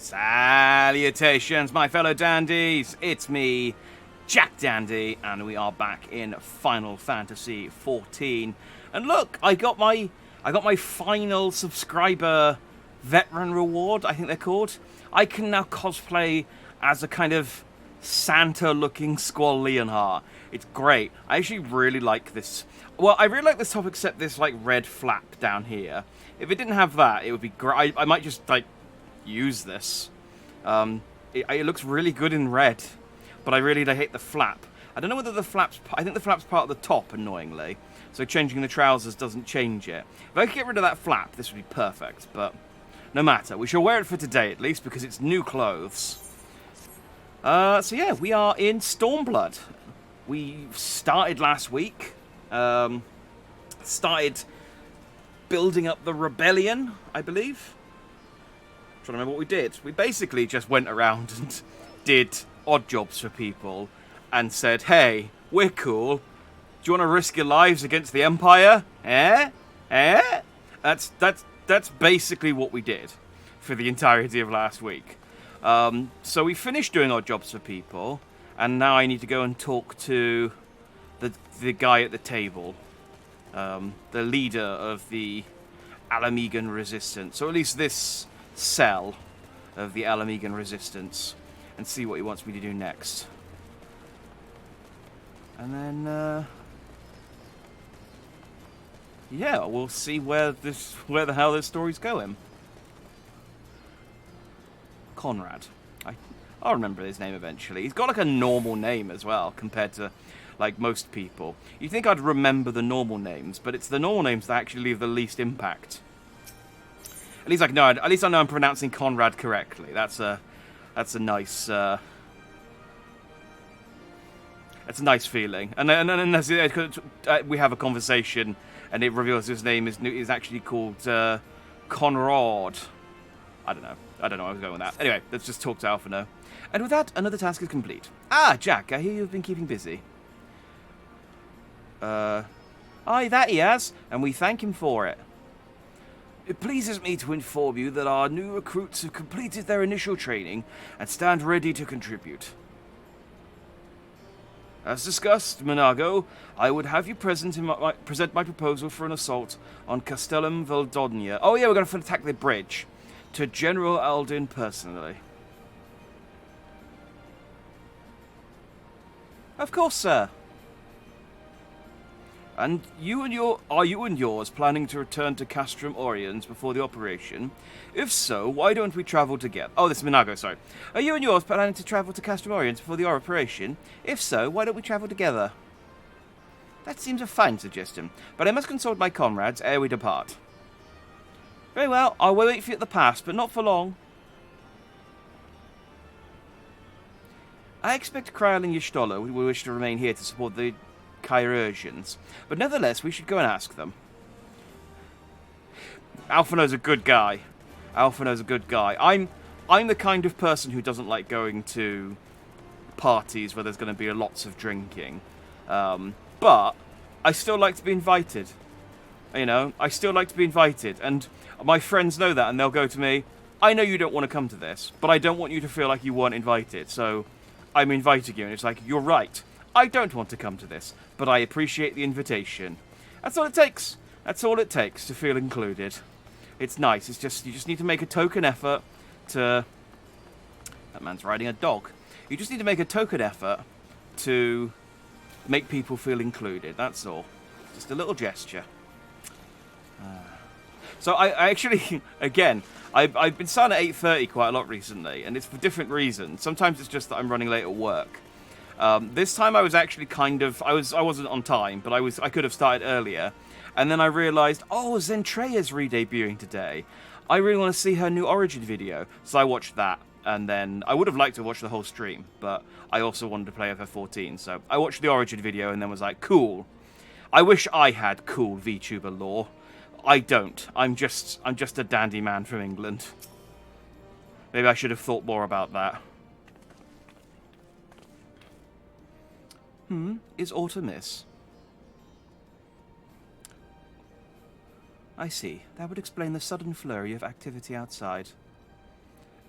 Salutations, my fellow dandies! It's me, Jack Dandy, and we are back in Final Fantasy XIV. And look, I got my final subscriber veteran reward, I think they're called. I can now cosplay as a kind of Santa-looking Squall Leonhart. It's great. I actually really like this. Well, I really like this top, except this like red flap down here. If it didn't have that, it would be great. I might just like use this. It looks really good in red, but I really hate the flap. I don't know whether the flap's... I think the flap's part of the top, annoyingly. So changing the trousers doesn't change it. If I could get rid of that flap, this would be perfect, but no matter. We shall wear it for today, at least, because it's new clothes. So yeah, we are in Stormblood. We started last week. Started building up the rebellion, I believe. Trying to remember what we did. We basically just went around and did odd jobs for people and said, hey, we're cool. Do you want to risk your lives against the Empire? Eh? That's basically what we did for the entirety of last week. So we finished doing odd jobs for people, and now I need to go and talk to the guy at the table, the leader of the Alamegan Resistance, or at least this cell of the Alamegan Resistance, and see what he wants me to do next. And then, yeah, we'll see where the hell this story's going. Conrad. I'll remember his name eventually. He's got like a normal name as well, compared to like most people. You'd think I'd remember the normal names, but it's the normal names that actually leave the least impact. At least I know I'm pronouncing Conrad correctly. That's a nice feeling. And then we have a conversation, and it reveals his name is actually called Conrad. I don't know where I was going with that. Anyway, let's just talk to Alphinaud. And with that, another task is complete. Ah, Jack, I hear you've been keeping busy. Aye, that he has, and we thank him for it. It pleases me to inform you that our new recruits have completed their initial training and stand ready to contribute. As discussed, Monago, I would have you present my proposal for an assault on Castellum Valdonia. Oh yeah, we're going to attack the bridge. To General Aldin personally. Of course, sir. And are you and yours planning to return to Castrum Oriens before the operation? If so, why don't we travel together? Oh, this is Monago, sorry. Are you and yours planning to travel to Castrum Oriens before the operation? If so, why don't we travel together? That seems a fine suggestion, but I must consult my comrades ere we depart. Very well, I will wait for you at the pass, but not for long. I expect Kryl and Y'shtola will wish to remain here to support the Chirurgians, but nevertheless, we should go and ask them. Alphinaud's a good guy. I'm the kind of person who doesn't like going to parties where there's going to be lots of drinking, but I still like to be invited. You know, I still like to be invited, and my friends know that, and they'll go to me, I know you don't want to come to this, but I don't want you to feel like you weren't invited, so I'm inviting you. And it's like, you're right, I don't want to come to this, but I appreciate the invitation. That's all it takes. That's all it takes to feel included. It's nice. It's just, you just need to make a token effort to... That man's riding a dog. You just need to make a token effort to make people feel included. That's all. Just a little gesture. So I actually, again, I've been starting at 8:30 quite a lot recently, and it's for different reasons. Sometimes it's just that I'm running late at work. This time I was actually I wasn't on time, but I could have started earlier. And then I realised, oh, Zentreya's re-debuting today. I really want to see her new Origin video, so I watched that. And then I would have liked to watch the whole stream, but I also wanted to play FF14, so I watched the Origin video and then was like, cool. I wish I had cool VTuber lore. I don't. I'm just a dandy man from England. Maybe I should have thought more about that. Is Artemis? I see. That would explain the sudden flurry of activity outside.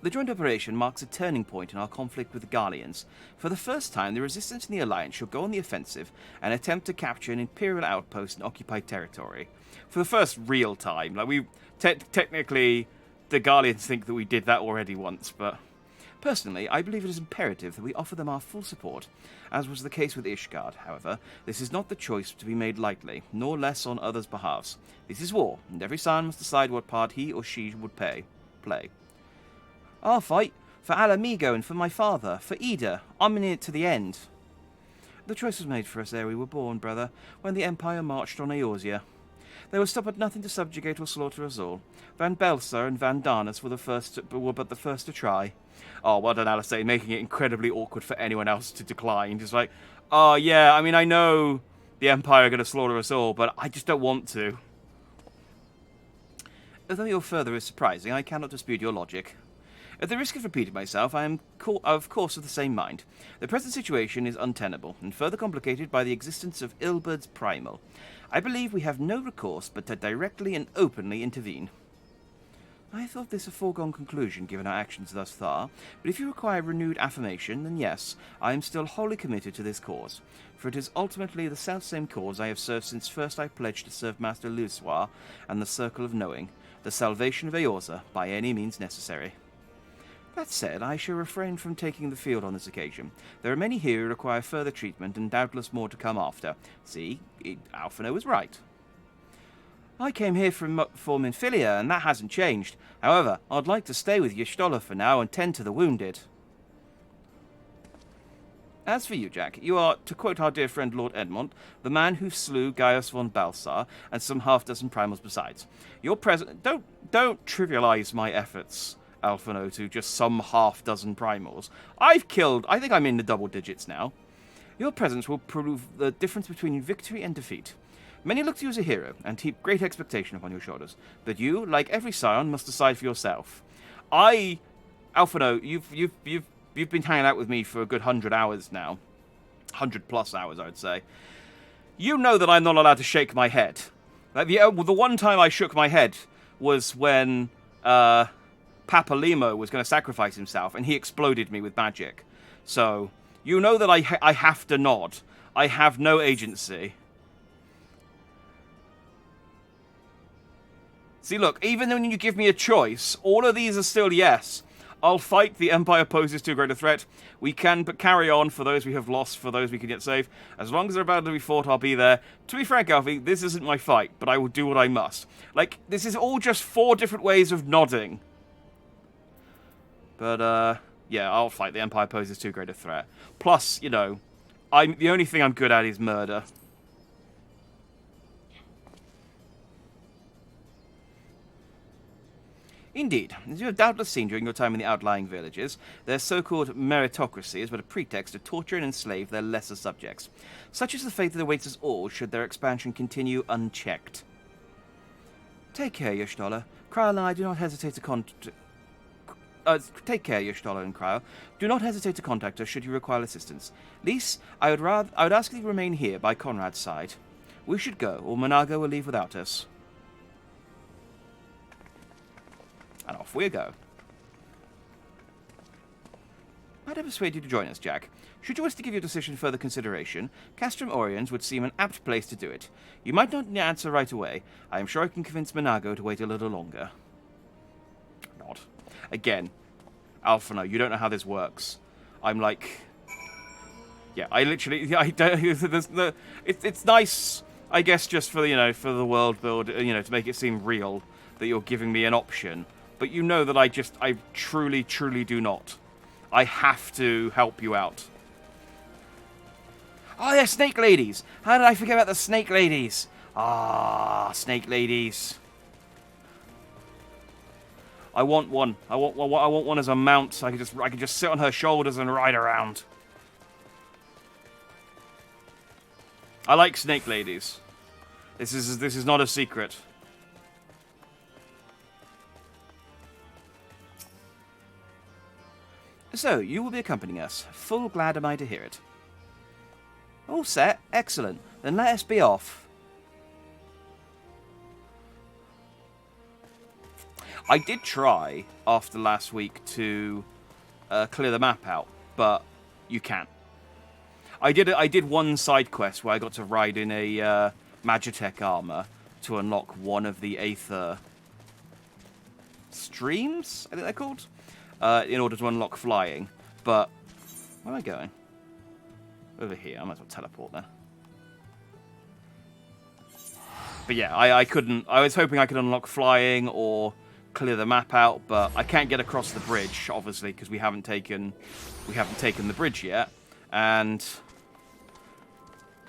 The joint operation marks a turning point in our conflict with the Garleans. For the first time, the Resistance and the Alliance shall go on the offensive and attempt to capture an Imperial outpost in occupied territory. For the first real time. Like, we... technically, the Garleans think that we did that already once, but... Personally, I believe it is imperative that we offer them our full support. As was the case with Ishgard, however, this is not the choice to be made lightly, nor less on others' behalves. This is war, and every scion must decide what part he or she would play. I'll fight for Alamigo and for my father, for Ida. I'm in it to the end. The choice was made for us ere we were born, brother, when the Empire marched on Eorzea. They would stop at nothing to subjugate or slaughter us all. Van Belsa and Van Darnus were but the first to try. Oh, well done, Alistair, making it incredibly awkward for anyone else to decline. Just like, oh yeah, I mean, I know the Empire are going to slaughter us all, but I just don't want to. Although your further is surprising, I cannot dispute your logic. At the risk of repeating myself, I am of course of the same mind. The present situation is untenable, and further complicated by the existence of Ilburd's Primal. I believe we have no recourse but to directly and openly intervene. I thought this a foregone conclusion given our actions thus far, but if you require renewed affirmation, then yes, I am still wholly committed to this cause, for it is ultimately the self-same cause I have served since first I pledged to serve Master Lussoir and the Circle of Knowing, the salvation of Eorzea by any means necessary. That said, I shall refrain from taking the field on this occasion. There are many here who require further treatment, and doubtless more to come after. See, Alphinaud was right. I came here for Minfilia, and that hasn't changed. However, I'd like to stay with Y'shtola for now and tend to the wounded. As for you, Jack, you are, to quote our dear friend Lord Edmond, the man who slew Gaius von Balsar and some half-dozen primals besides. Your present... Don't trivialize my efforts, Alphinaud, to just some half-dozen primals. I think I'm in the double digits now. Your presence will prove the difference between victory and defeat. Many look to you as a hero, and heap great expectation upon your shoulders. But you, like every scion, must decide for yourself. Alphinaud, you've been hanging out with me for a good 100 hours now. 100+ hours, I would say. You know that I'm not allowed to shake my head. Like the one time I shook my head was when Papa Limo was going to sacrifice himself, and he exploded me with magic. So, you know that I have to nod. I have no agency. See, look, even when you give me a choice, all of these are still yes. I'll fight. The Empire poses too great a threat. We can but carry on for those we have lost, for those we can yet save. As long as they're about to be fought, I'll be there. To be frank, Alfie, this isn't my fight, but I will do what I must. Like, this is all just 4 different ways of nodding. But, yeah, I'll fight. The Empire poses too great a threat. Plus, you know, the only thing I'm good at is murder. Indeed, as you have doubtless seen during your time in the outlying villages, their so-called meritocracy is but a pretext to torture and enslave their lesser subjects. Such is the fate that awaits us all should their expansion continue unchecked. Take care, Y'shtola. Kryl and I do not hesitate to Take care, Y'shtola and Kryl. Do not hesitate to contact us should you require assistance. Lys, I would ask that you remain here by Conrad's side. We should go, or Monago will leave without us. And off we go. Might I persuade you to join us, Jack? Should you wish to give your decision further consideration, Castrum Oriens would seem an apt place to do it. You might not answer right away. I am sure I can convince Monago to wait a little longer. Not. Again, Alphinaud, you don't know how this works. I'm like... Yeah, I literally... It's nice, I guess, just for, you know, for the world build, you know, to make it seem real that you're giving me an option. But you know that I truly, truly do not. I have to help you out. Oh, they're snake ladies! How did I forget about the snake ladies? Ah, snake ladies. I want one. I want one as a mount, so I can just sit on her shoulders and ride around. I like snake ladies. This is not a secret. So, you will be accompanying us. Full glad am I to hear it. All set? Excellent. Then let us be off. I did try after last week to clear the map out, but you can't. I did one side quest where I got to ride in a Magitech armor to unlock one of the Aether streams, I think they're called, in order to unlock flying. But where am I going? Over here. I might as well teleport then. But yeah, I couldn't. I was hoping I could unlock flying or clear the map out, but I can't get across the bridge, obviously, because we haven't taken the bridge yet, and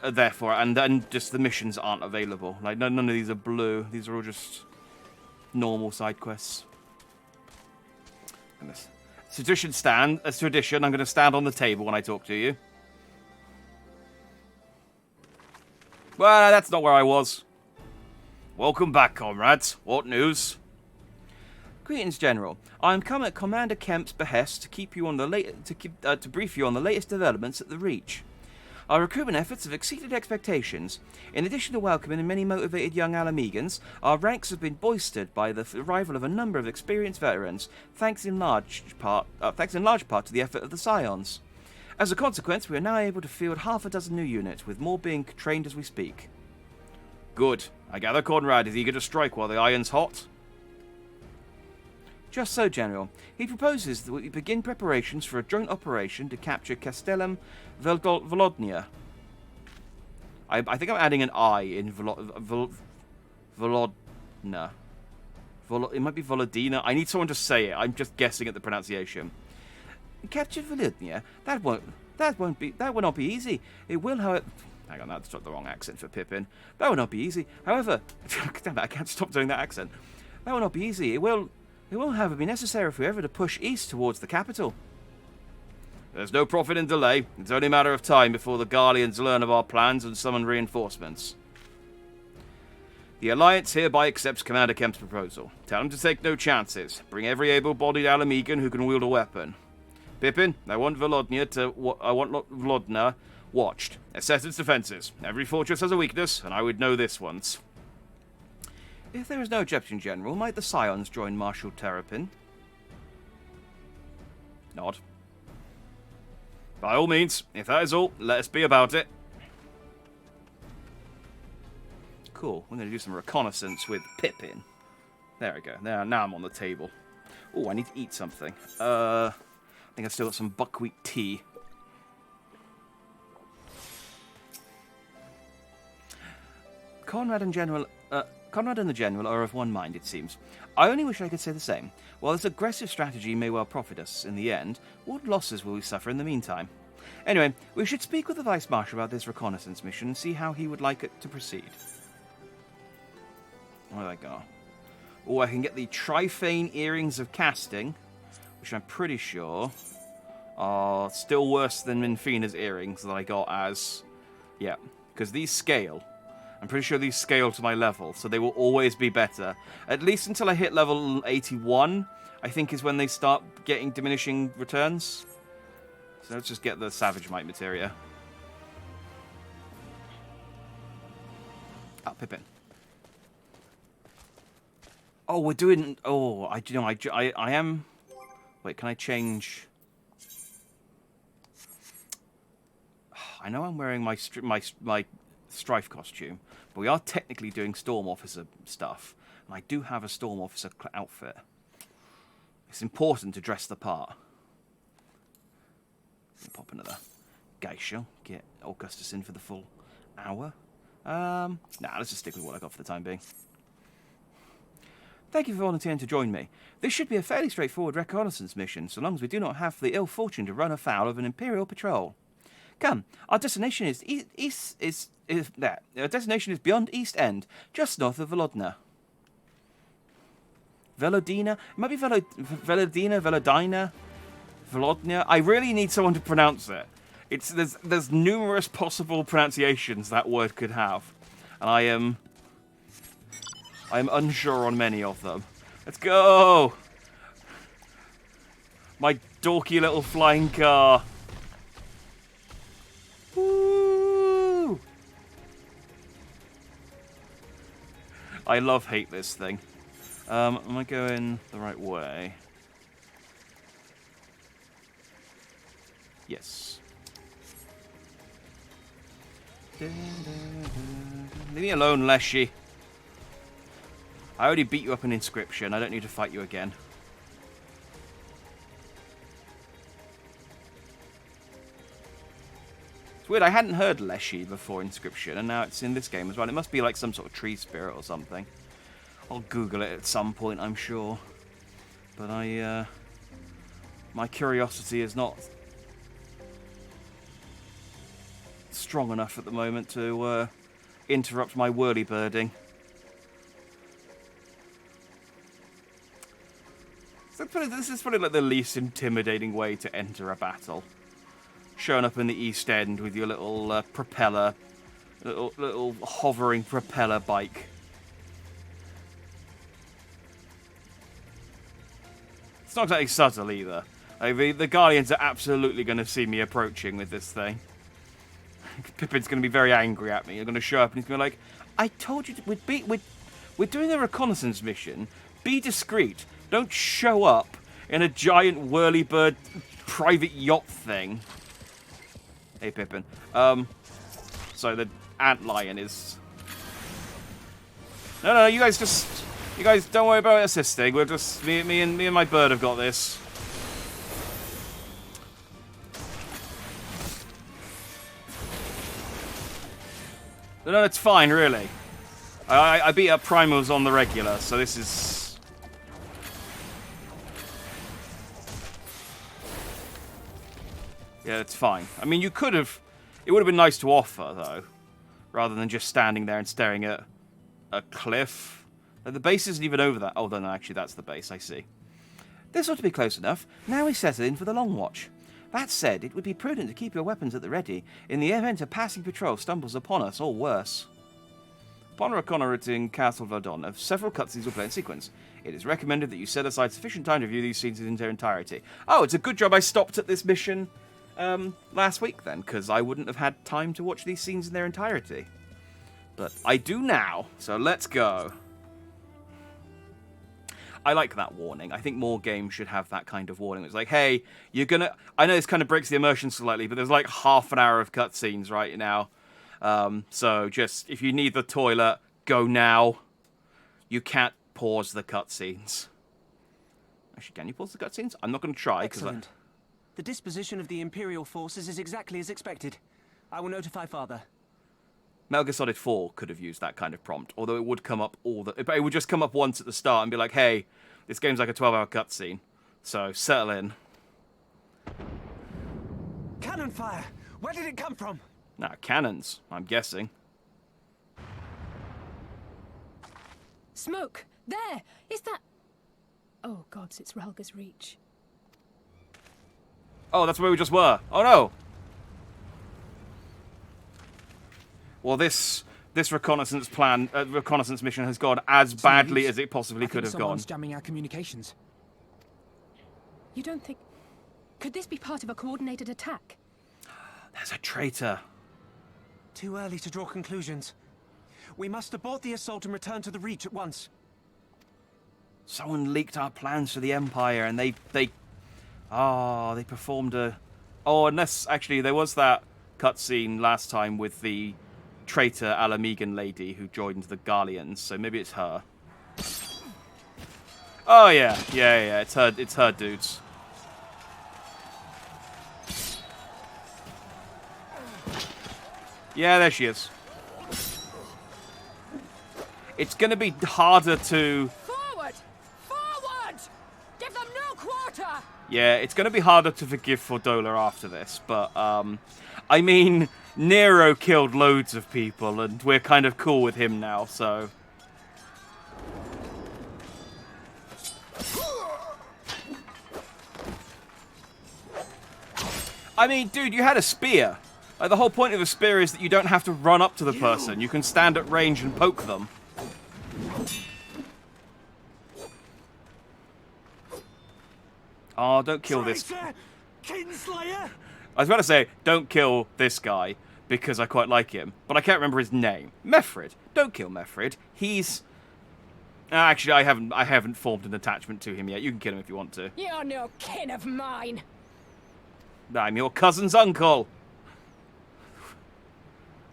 therefore, and then just the missions aren't available. Like none of these are blue. These are all just normal side quests. And this tradition stand. As tradition, I'm going to stand on the table when I talk to you. Well, that's not where I was. Welcome back, comrades. What news? Greetings, General. I am come at Commander Kemp's behest to keep you on the to brief you on the latest developments at the Reach. Our recruitment efforts have exceeded expectations. In addition to welcoming many motivated young Alamegans, our ranks have been boosted by the arrival of a number of experienced veterans, thanks in large part to the effort of the Scions. As a consequence, we are now able to field half a dozen new units, with more being trained as we speak. Good. I gather Conrad is eager to strike while the iron's hot. Just so, General. He proposes that we begin preparations for a joint operation to capture Castellum Volodnia. I think I'm adding an I in Volodna. It might be Volodina. I need someone to say it. I'm just guessing at the pronunciation. Capture Volodnia? That will not be easy. It will, however... Hang on, that's the wrong accent for Pippin. That will not be easy. However... Damn it, I can't stop doing that accent. That will not be easy. It will, however, be necessary for you ever to push east towards the capital. There's no profit in delay. It's only a matter of time before the Garleans learn of our plans and summon reinforcements. The Alliance hereby accepts Commander Kemp's proposal. Tell him to take no chances. Bring every able-bodied Alamegan who can wield a weapon. Pippin, I want Volodna watched. Assess its defenses. Every fortress has a weakness, and I would know this once. If there is no objection, General, might the Scions join Marshal Terrapin? Nod. By all means, if that is all, let us be about it. Cool, we're going to do some reconnaissance with Pippin. There we go, now I'm on the table. Oh, I need to eat something. I think I've still got some buckwheat tea. Conrad and the General are of one mind, it seems. I only wish I could say the same. While this aggressive strategy may well profit us in the end, what losses will we suffer in the meantime? Anyway, we should speak with the Vice Marshal about this reconnaissance mission and see how he would like it to proceed. Where did I go? Oh, I can get the Trifane Earrings of Casting, which I'm pretty sure are still worse than Minfina's earrings that I got as... Yeah, because these scale. I'm pretty sure these scale to my level, so they will always be better. At least until I hit level 81, I think is when they start getting diminishing returns. So let's just get the Savage Might materia. Ah, Pippin. Oh, we're doing... Oh, I am... Wait, can I change... I know I'm wearing my Strife costume, but we are technically doing Storm Officer stuff, and I do have a Storm Officer outfit. It's important to dress the part. Pop another Geisha, get Augustus in for the full hour. Nah, let's just stick with what I got for the time being. Thank you for volunteering to join me. This should be a fairly straightforward reconnaissance mission, so long as we do not have the ill fortune to run afoul of an Imperial patrol. Come, our destination is Our destination is beyond East End, just north of Volodna. Velodina? It might be Velodina? Volodnia? I really need someone to pronounce it. There's numerous possible pronunciations that word could have, and I am unsure on many of them. Let's go! My dorky little flying car. Woo! I hate this thing. Am I going the right way? Yes. Leave me alone, Leshy. I already beat you up in Inscription. I don't need to fight you again. It's weird, I hadn't heard Leshy before Inscription, and now it's in this game as well. It must be like some sort of tree spirit or something. I'll Google it at some point, I'm sure. But my curiosity is not strong enough at the moment to interrupt my whirly-birding. This is probably like the least intimidating way to enter a battle. Showing up in the East End with your little propeller, little hovering propeller bike. It's not exactly subtle either. Like, the Guardians are absolutely going to see me approaching with this thing. Pippin's going to be very angry at me. You're going to show up and he's going to be like, I told you we're doing a reconnaissance mission. Be discreet. Don't show up in a giant whirlybird private yacht thing. Hey, Pippin. So the antlion is... No, you guys don't worry about assisting. We're just... Me and my bird have got this. No, it's fine, really. I beat up primals on the regular, so this is... Yeah, it's fine. I mean, you could have... It would have been nice to offer, though. Rather than just standing there and staring at a cliff. The base isn't even over that. Oh, no, actually, that's the base, I see. This ought to be close enough. Now we settle in for the long watch. That said, it would be prudent to keep your weapons at the ready in the event a passing patrol stumbles upon us, or worse. Upon reconnoitering Castle Verdon, several cutscenes will play in sequence. It is recommended that you set aside sufficient time to view these scenes in their entirety. Oh, it's a good job I stopped at this mission last week, then, because I wouldn't have had time to watch these scenes in their entirety. But I do now, so let's go. I like that warning. I think more games should have that kind of warning. It's like, hey, you're gonna... I know this kind of breaks the immersion slightly, but there's like half an hour of cutscenes right now. So just, if you need the toilet, go now. You can't pause the cutscenes. Actually, can you pause the cutscenes? I'm not going to try. Excellent. The disposition of the Imperial forces is exactly as expected. I will notify Father. Metal Gear Solid 4 could have used that kind of prompt, although it would come up it would just come up once at the start and be like, hey, this game's like a 12-hour cutscene, so settle in. Cannon fire! Where did it come from? Nah, cannons, I'm guessing. Smoke! There! Is that... Oh, gods, it's Relga's Reach. Oh, that's where we just were. Oh, no! Well, this reconnaissance mission has gone as badly as it possibly could have gone. Someone's jamming our communications. You don't think... Could this be part of a coordinated attack? There's a traitor. Too early to draw conclusions. We must abort the assault and return to the Reach at once. Someone leaked our plans for the Empire, and they performed a... Oh, unless, actually, there was that cutscene last time with the traitor Alamegan lady who joined the Guardians, so maybe it's her. Oh, yeah, it's her dudes. Yeah, there she is. It's gonna be harder to... Forward! Forward! Give them no quarter! Yeah, it's gonna be harder to forgive Fordola after this, but, I mean, Nero killed loads of people, and we're kind of cool with him now, so... I mean, dude, you had a spear. Like, the whole point of a spear is that you don't have to run up to the person. You can stand at range and poke them. Oh, don't kill this. Kinslayer! I was about to say, don't kill this guy, because I quite like him. But I can't remember his name. Mefrid. Don't kill Mefrid. He's Actually, I haven't formed an attachment to him yet. You can kill him if you want to. You're no kin of mine. I'm your cousin's uncle.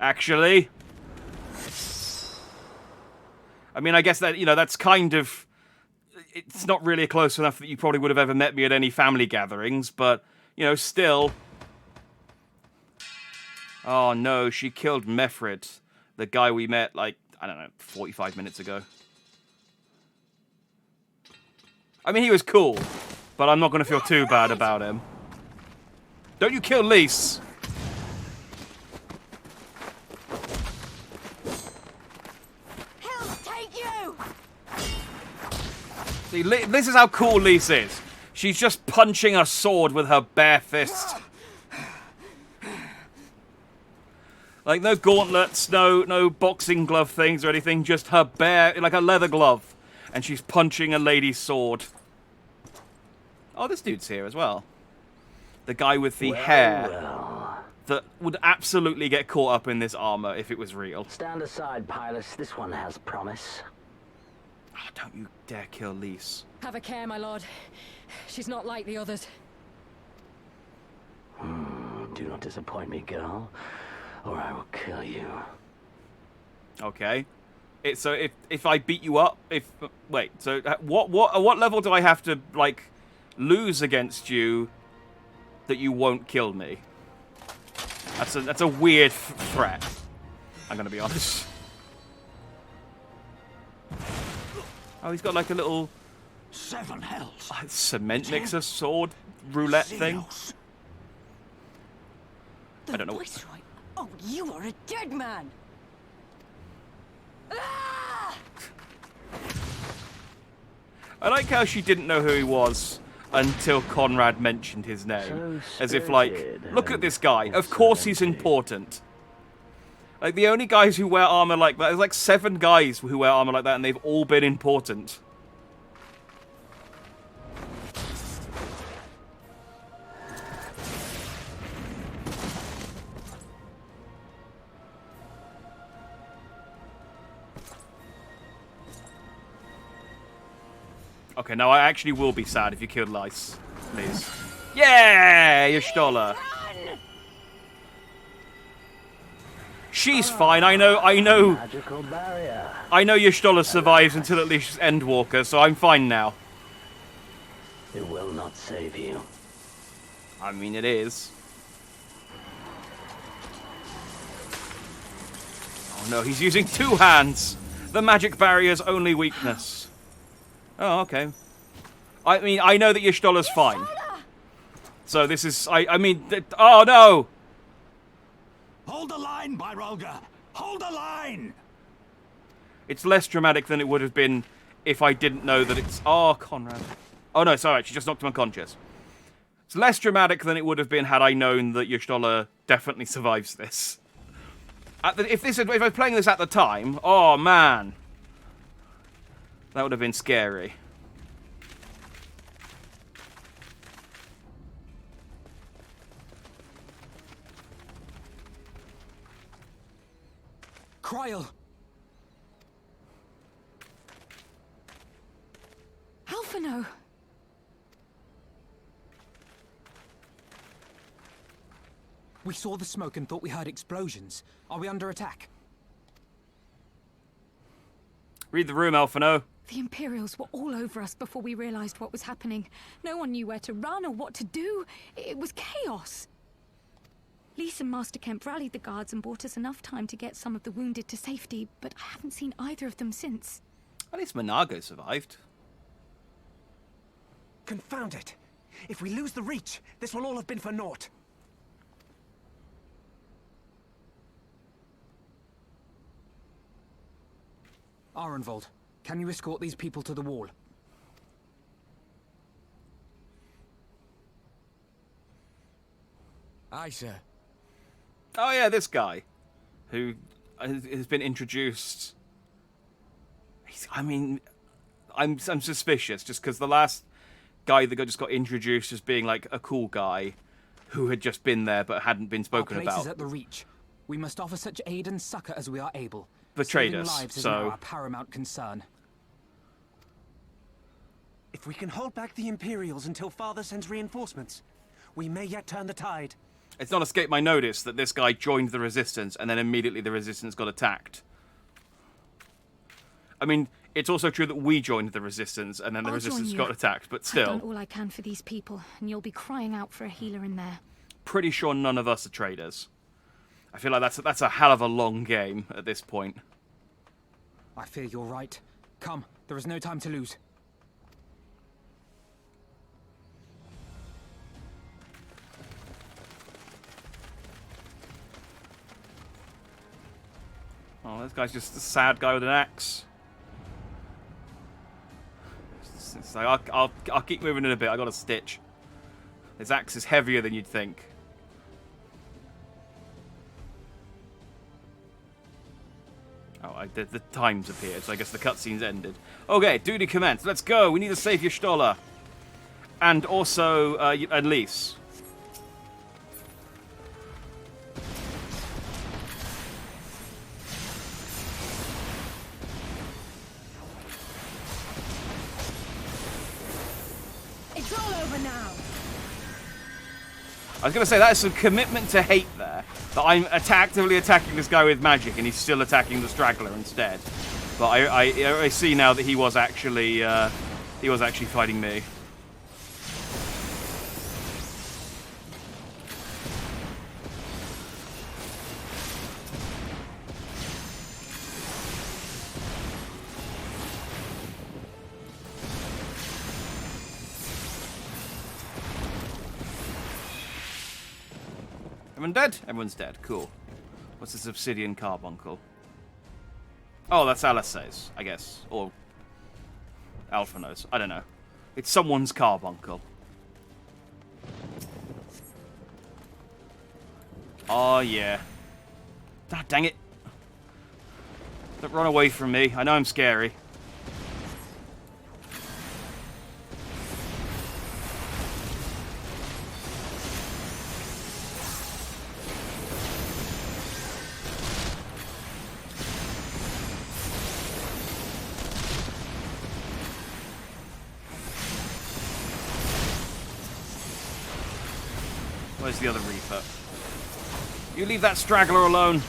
Actually. I mean, I guess that, that's kind of... It's not really close enough that you probably would have ever met me at any family gatherings, but, still... Oh no, she killed Mefrid, the guy we met, I don't know, 45 minutes ago. I mean, he was cool, but I'm not going to feel too bad about him. Don't you kill Lise! Hell take you! See, this is how cool Lise is. She's just punching a sword with her bare fists. Like, no gauntlets, no boxing glove things or anything, just her bare, like a leather glove. And she's punching a lady's sword. Oh, this dude's here as well. The guy with the hair that would absolutely get caught up in this armor if it was real. Stand aside, Pilus. This one has promise. Oh, don't you dare kill Lise. Have a care, my lord. She's not like the others. Do not disappoint me, girl, or I will kill you. Okay. So if I beat you up, wait. So at what level do I have to lose against you that you won't kill me? That's a weird threat. I'm gonna be honest. Oh, he's got like a little 7 hells. Cement mixer sword roulette thing. I don't know. Viceroy. Oh, you are a dead man. Ah! I like how she didn't know who he was until Conrad mentioned his name. So As if spirited look at and this guy. Of course he's important. Like, the only guys who wear armor like that, there's like 7 guys who wear armor like that, and they've all been important. Okay, now I actually will be sad if you killed Lise. Please. Yeah, Y'shtola. She's fine. I know. Magical barrier. I know Y'shtola survives until at least Endwalker, so I'm fine now. It will not save you. I mean, it is. Oh no, he's using 2 hands. The magic barrier's only weakness. Oh, okay. I mean, I know that Y'shtola's fine. So this is... I mean... Oh, no! Hold the line, Byrolga! Hold the line! It's less dramatic than it would have been if I didn't know that it's... Oh, Conrad. Oh, no, sorry. She just knocked him unconscious. It's less dramatic than it would have been had I known that Y'shtola definitely survives this. If I was playing this at the time... Oh, man. That would have been scary. Cryle! Alphinaud. We saw the smoke and thought we heard explosions. Are we under attack? Read the room, Alphinaud. The Imperials were all over us before we realized what was happening. No one knew where to run or what to do. It was chaos. Lise and Master Kemp rallied the guards and bought us enough time to get some of the wounded to safety, but I haven't seen either of them since. At least Monago survived. Confound it! If we lose the Reach, this will all have been for naught. Arenvold, can you escort these people to the wall? Aye, sir. Oh yeah, this guy, who has been introduced. I mean, I'm suspicious just because the last guy that just got introduced as being like a cool guy, who had just been there but hadn't been spoken Our place about. is at the Reach. We must offer such aid and succor as we are able. Betrayed Saving us, lives is so now our paramount concern. If we can hold back the Imperials until Father sends reinforcements, we may yet turn the tide. It's not escaped my notice that this guy joined the Resistance and then immediately the Resistance got attacked. I mean, it's also true that we joined the Resistance and then the I'll join Resistance you. got attacked, but I've still. done all I can for these people, and you'll be crying out for a healer in there. Pretty sure none of us are traders. I feel like that's a hell of a long game at this point. I fear you're right. Come, there is no time to lose. Oh, this guy's just a sad guy with an axe. It's like, I'll keep moving in a bit. I got a stitch. His axe is heavier than you'd think. Oh, the time's appeared, so I guess the cutscene's ended. Okay, duty commenced. Let's go. We need to save Y'shtola. And also, Elise. It's all over now. I was going to say, that is some commitment to hate there. That I'm actively attacking this guy with magic and he's still attacking the straggler instead. But I see now that he was actually fighting me. Everyone dead? Everyone's dead. Cool. What's this obsidian carbuncle? Oh, that's Alice's, I guess. Or Alphinaud's. I don't know. It's someone's carbuncle. Oh, yeah. Ah, dang it. Don't run away from me. I know I'm scary. Where's the other Reaper? You leave that straggler alone.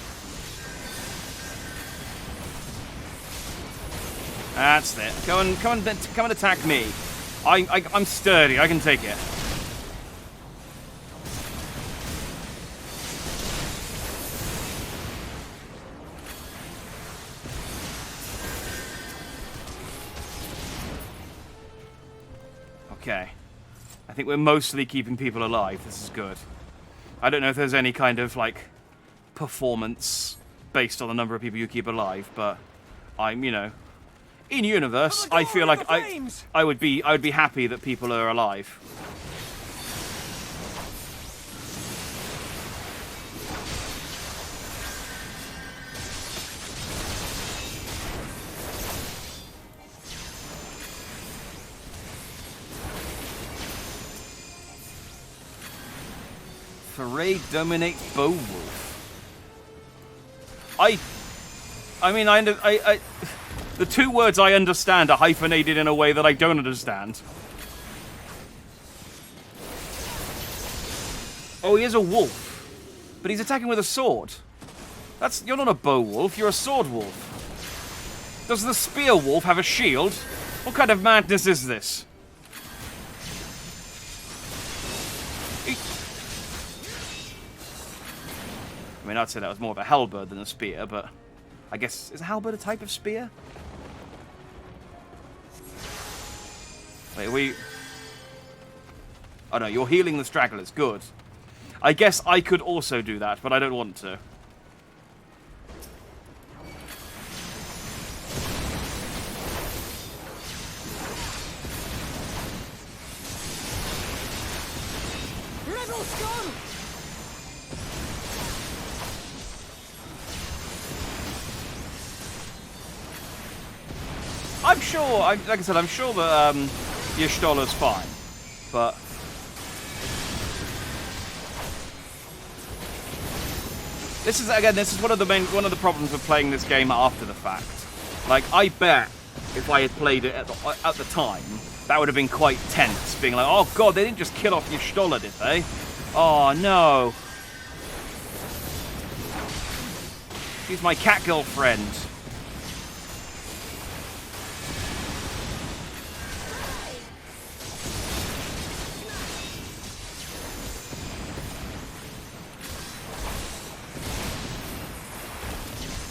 That's it. Come and attack me. I'm sturdy. I can take it. Okay. I think we're mostly keeping people alive. This is good. I don't know if there's any kind of, like, performance based on the number of people you keep alive, but I'm, you know, in universe, I feel like I would be happy that people are alive. Foray dominate Beowulf. I mean, the two words I understand are hyphenated in a way that I don't understand. Oh, he is a wolf, but he's attacking with a sword. You're not a bow wolf, you're a sword wolf. Does the spear wolf have a shield? What kind of madness is this? I mean, I'd say that was more of a halberd than a spear, but I guess, is a halberd a type of spear? Wait, oh no, you're healing the stragglers, good. I guess I could also do that, but I don't want to. Rebels gone! I'm sure, like I said, I'm sure that Y'shtola's fine, but this is one of the problems of playing this game after the fact. Like, I bet if I had played it at the time, That would have been quite tense, being like, oh god, they didn't just kill off your Stoller, did they? Oh no. She's my cat girlfriend.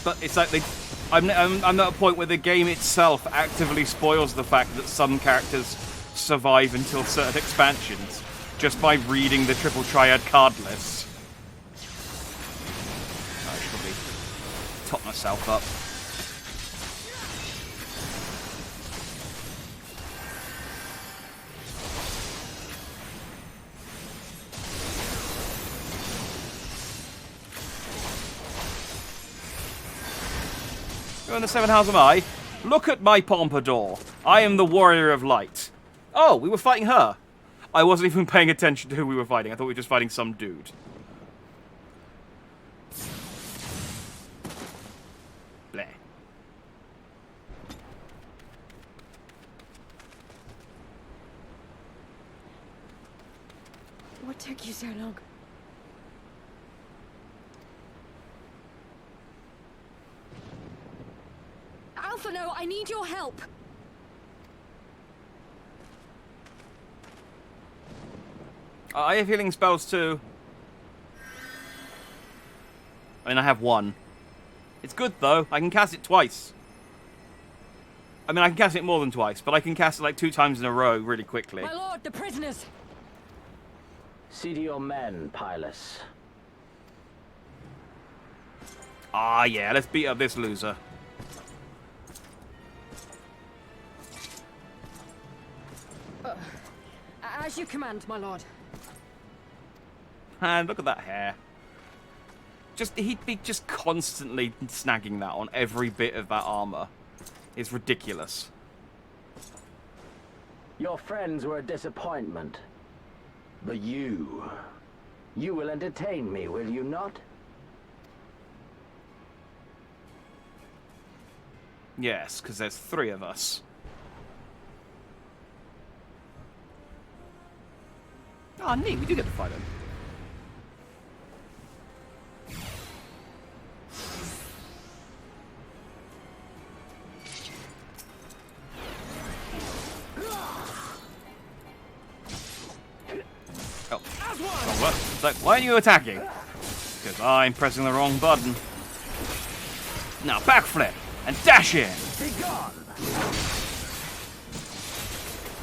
But it's like I'm at a point where the game itself actively spoils the fact that some characters survive until certain expansions just by reading the Triple Triad card list. I should probably top myself up. You're in the 7 House of I. Look at my pompadour. I am the warrior of light. Oh, we were fighting her. I wasn't even paying attention to who we were fighting. I thought we were just fighting some dude. Bleh. What took you so long? Alphinaud, I need your help. I have healing spells too. I mean, I have one. It's good though. I can cast it twice. I mean, I can cast it more than twice, but I can cast it like 2 times in a row really quickly. My lord, the prisoners. See to your men, Pylus. Ah, yeah, let's beat up this loser. As you command, my lord. And look at that hair. He'd be just constantly snagging that on every bit of that armor. It's ridiculous. Your friends were a disappointment. But you will entertain me, will you not? Yes, because there's 3 of us. Oh, neat. We do get to fight him. Oh. Wrong button. It's like, why aren't you attacking? Because I'm pressing the wrong button. Now backflip and dash in. Be gone!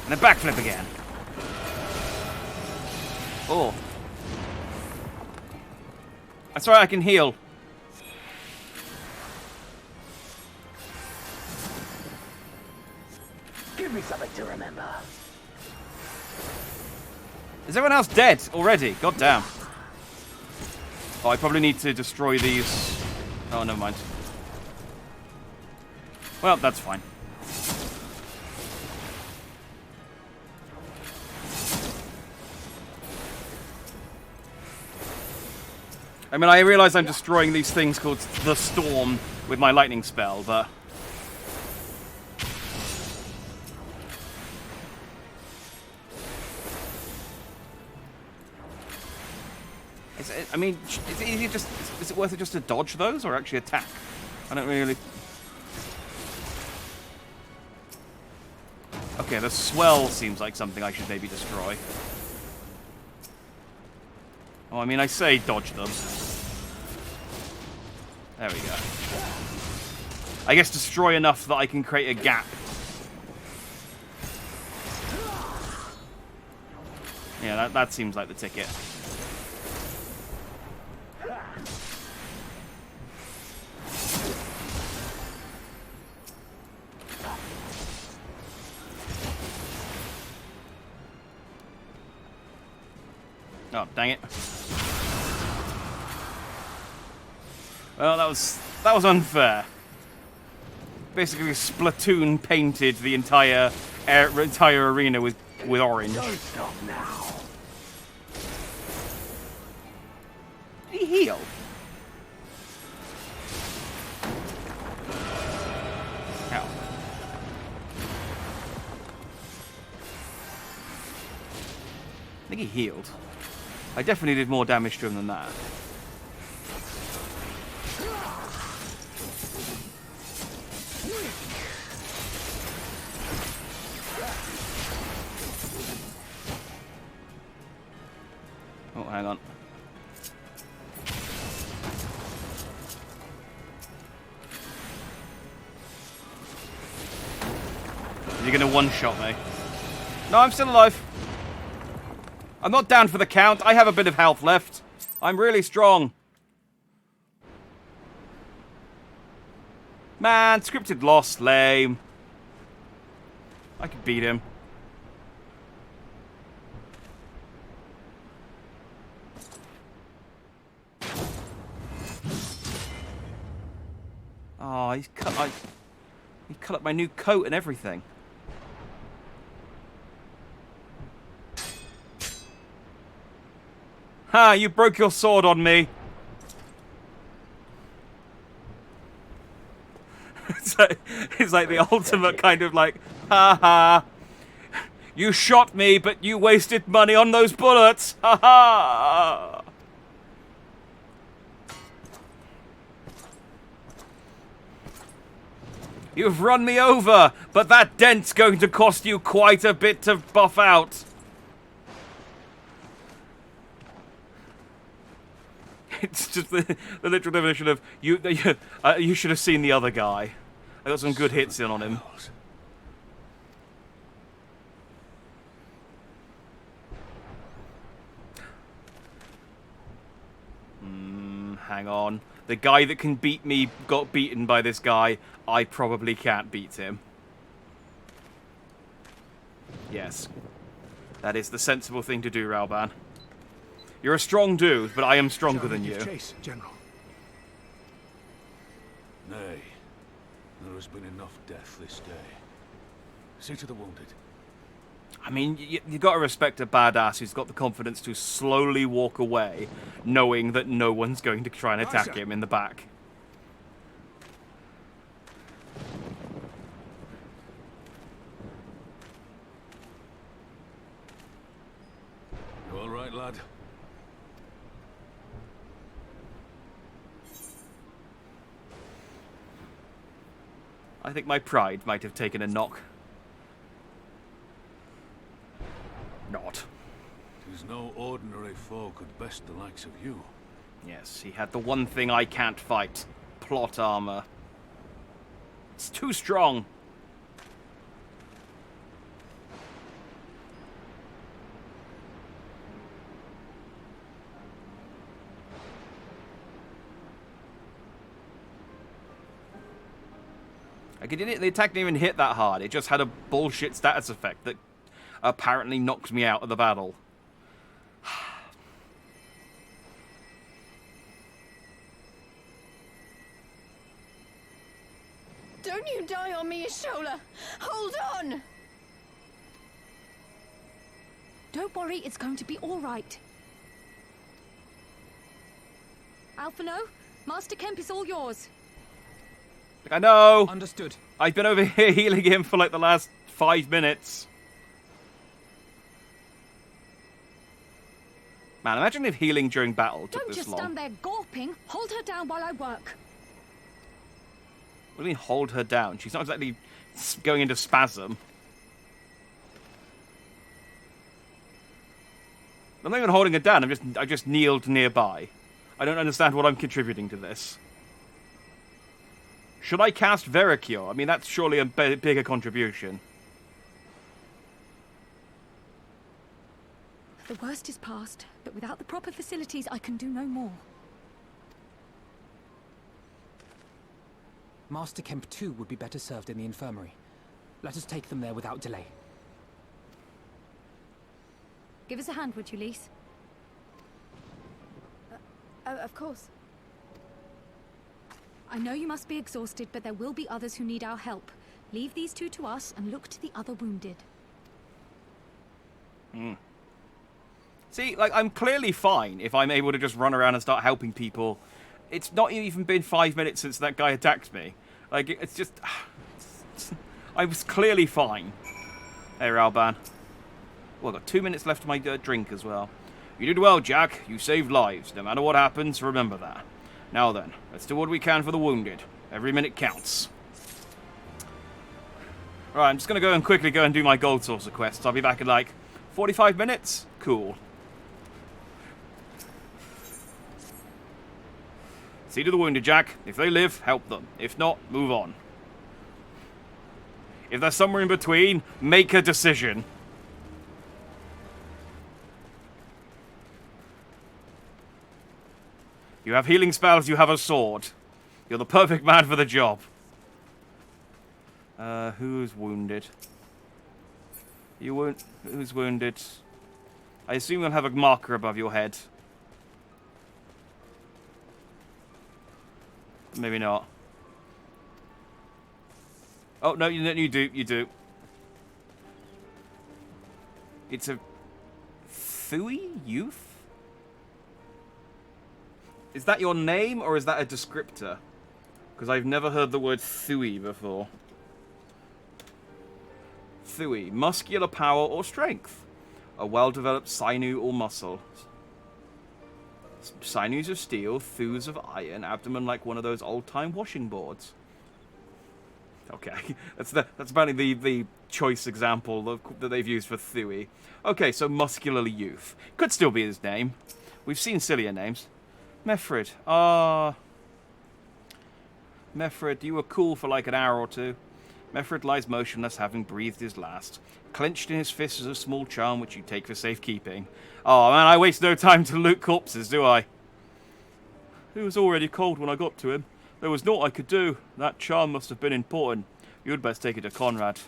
And then backflip again. Oh. That's right, I can heal. Give me something to remember. Is everyone else dead already? God damn. Oh, I probably need to destroy these. Oh, never mind. Well, that's fine. I mean, I realize I'm destroying these things called the Storm with my lightning spell, but... I mean, is it worth it just to dodge those or actually attack? I don't really... Okay, the swell seems like something I should maybe destroy. Oh, I mean, I say dodge them. There we go. I guess destroy enough that I can create a gap. Yeah, that seems like the ticket. Oh, dang it. Well, that was unfair. Basically, Splatoon painted the entire arena with orange. Don't stop now. Did he heal? Ow. think he healed. I definitely did more damage to him than that. Oh, hang on. Is he gonna one-shot me? No, I'm still alive. I'm not down for the count. I have a bit of health left. I'm really strong. Man, scripted loss, lame. I could beat him. Oh, he cut up my new coat and everything. Ha! You broke your sword on me. It's like the ultimate kind of like, ha ha. You shot me, but you wasted money on those bullets. Ha ha. You've run me over, but that dent's going to cost you quite a bit to buff out. It's just the literal definition of you should have seen the other guy. I got some good hits in on him. Hang on. The guy that can beat me got beaten by this guy. I probably can't beat him. Yes. That is the sensible thing to do, Ralban. You're a strong dude, but I am stronger than you. Chase, General. Nay. There has been enough death this day. See to the wounded. I mean, you got to respect a badass who's got the confidence to slowly walk away, knowing that no one's going to try and attack him in the back. You all right, lad? I think my pride might have taken a knock. Not. Tis no ordinary foe could best the likes of you. Yes, he had the one thing I can't fight. Plot armor. It's too strong. Like, the attack didn't even hit that hard. It just had a bullshit status effect that apparently knocked me out of the battle. Don't you die on me, Ashola! Hold on! Don't worry, it's going to be all right. Alphinaud, Master Kemp is all yours. I know. Understood. I've been over here healing him for like the last 5 minutes. Man, imagine if healing during battle took Don't this just long. stand there gawping. Hold her down while I work. What do you mean hold her down? She's not exactly going into spasm. I'm not even holding her down. I just kneeled nearby. I don't understand what I'm contributing to this. Should I cast Veracure? I mean, that's surely a bigger contribution. The worst is past, but without the proper facilities, I can do no more. Master Kemp too would be better served in the infirmary. Let us take them there without delay. Give us a hand, would you, Lise? Of course. I know you must be exhausted, but there will be others who need our help. Leave these two to us and look to the other wounded. See, like, I'm clearly fine if I'm able to just run around and start helping people. It's not even been 5 minutes since that guy attacked me. Like, it's just... I was clearly fine. Hey, Ralban. Well, I've got 2 minutes left of my drink as well. You did well, Jack. You saved lives. No matter what happens, remember that. Now then, let's do what we can for the wounded. Every minute counts. Right, I'm just going to go and quickly go and do my gold saucer quests. I'll be back in like 45 minutes. Cool. See to the wounded, Jack. If they live, help them. If not, move on. If they're somewhere in between, make a decision. You have healing spells, you have a sword. You're the perfect man for the job. Who's wounded? Who's wounded? I assume you'll have a marker above your head. Maybe not. Oh, no, you do. It's a... Thui Youth? Is that your name, or is that a descriptor? Because I've never heard the word Thui before. Thui. Muscular power or strength. A well-developed sinew or muscle. Sinews of steel, thews of iron, abdomen like one of those old-time washing boards. Okay, that's apparently the choice example that they've used for Thui. Okay, so muscular youth. Could still be his name. We've seen sillier names. Meffred. Meffred, you were cool for like an hour or two. Meffred lies motionless, having breathed his last. Clenched in his fist is a small charm which you take for safekeeping. Oh man, I waste no time to loot corpses, do I? He was already cold when I got to him. There was naught I could do. That charm must have been important. You'd best take it to Conrad.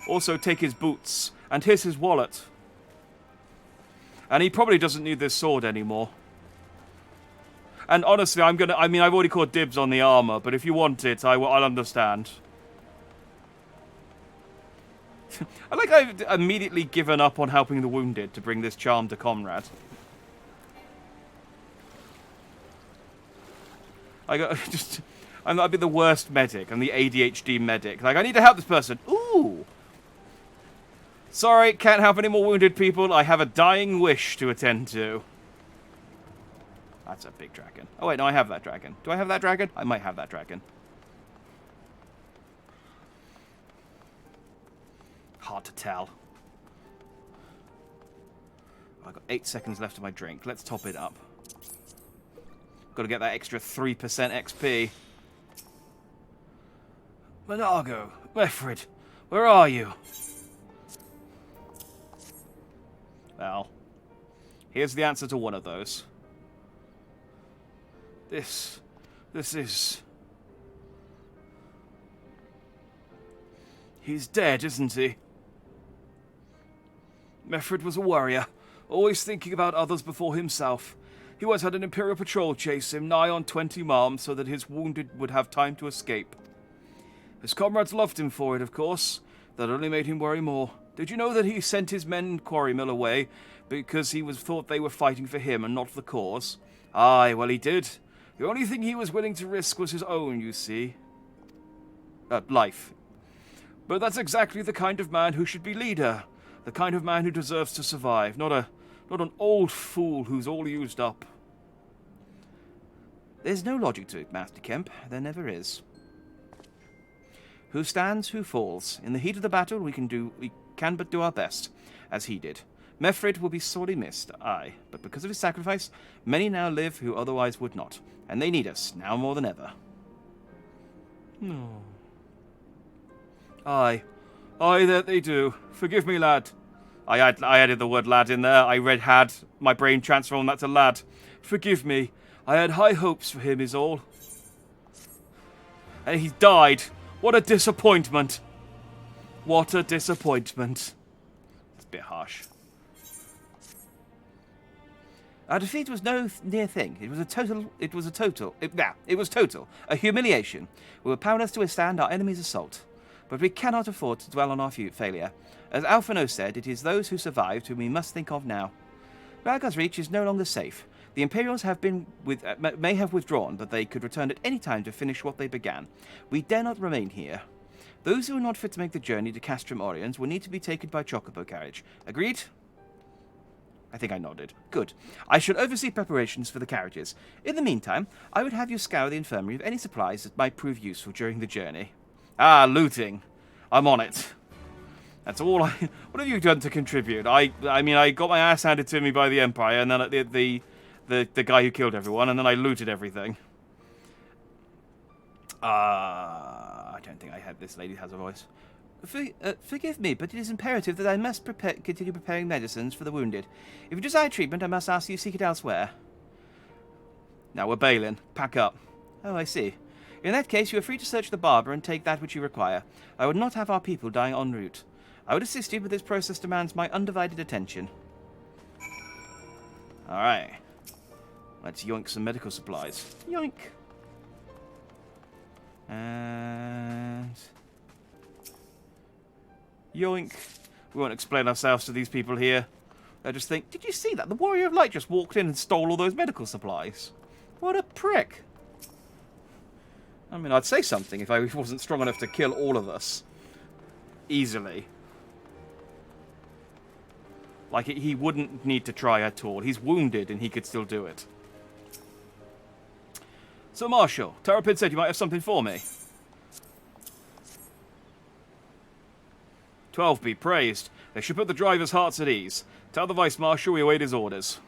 Also take his boots. And here's his wallet. And he probably doesn't need this sword anymore. And honestly, I've already called dibs on the armor, but if you want it, I'll understand. I've immediately given up on helping the wounded to bring this charm to Conrad. I'd be the worst medic. I'm the ADHD medic. Like, I need to help this person. Ooh! Sorry, can't help any more wounded people. I have a dying wish to attend to. That's a big dragon. Oh wait, no, I have that dragon. Do I have that dragon? I might have that dragon. Hard to tell. I've got 8 seconds left of my drink. Let's top it up. Got to get that extra 3% XP. Monago, Meffred, where are you? Well, here's the answer to one of those. This is... He's dead, isn't he? Meffred was a warrior, always thinking about others before himself. He once had an Imperial patrol chase him nigh on 20 miles so that his wounded would have time to escape. His comrades loved him for it, of course. That only made him worry more. Did you know that he sent his men in Quarry Mill away because he thought they were fighting for him and not the cause? Aye, well he did. The only thing he was willing to risk was his own, you see. Life. But that's exactly the kind of man who should be leader. The kind of man who deserves to survive, not an old fool who's all used up. There's no logic to it, Master Kemp. There never is. Who stands, who falls. In the heat of the battle, we can but do our best, as he did. Meffred will be sorely missed, aye, but because of his sacrifice, many now live who otherwise would not, and they need us, now more than ever. No. Aye, that they do. Forgive me, lad. I added the word lad in there. I read had. My brain transformed that to lad. Forgive me. I had high hopes for him is all. And he died. What a disappointment. What a disappointment. It's a bit harsh. Our defeat was no near thing. It was total. A humiliation. We were powerless to withstand our enemy's assault. But we cannot afford to dwell on our failure. As Alphinaud said, it is those who survived whom we must think of now. Rhaegar's Reach is no longer safe. The Imperials may have withdrawn, but they could return at any time to finish what they began. We dare not remain here. Those who are not fit to make the journey to Castrum Oriens will need to be taken by chocobo carriage. Agreed? I think I nodded. Good. I shall oversee preparations for the carriages. In the meantime, I would have you scour the infirmary of any supplies that might prove useful during the journey. Ah, looting. I'm on it. That's all I... What have you done to contribute? I mean, I got my ass handed to me by the Empire, and then the guy who killed everyone, and then I looted everything. I don't think this lady has a voice. Forgive me, but it is imperative that I must continue preparing medicines for the wounded. If you desire treatment, I must ask you to seek it elsewhere. Now we're bailing. Pack up. Oh, I see. In that case, you are free to search the barber and take that which you require. I would not have our people dying en route. I would assist you, but this process demands my undivided attention. Alright. Let's yoink some medical supplies. Yoink! And... yoink. We won't explain ourselves to these people here. They'll just think, did you see that? The Warrior of Light just walked in and stole all those medical supplies. What a prick. I mean, I'd say something if I wasn't strong enough to kill all of us. Easily. Like, he wouldn't need to try at all. He's wounded and he could still do it. So, Marshal, Terrapin said you might have something for me. 12 be praised. They should put the drivers' hearts at ease. Tell the Vice-Marshal we await his orders.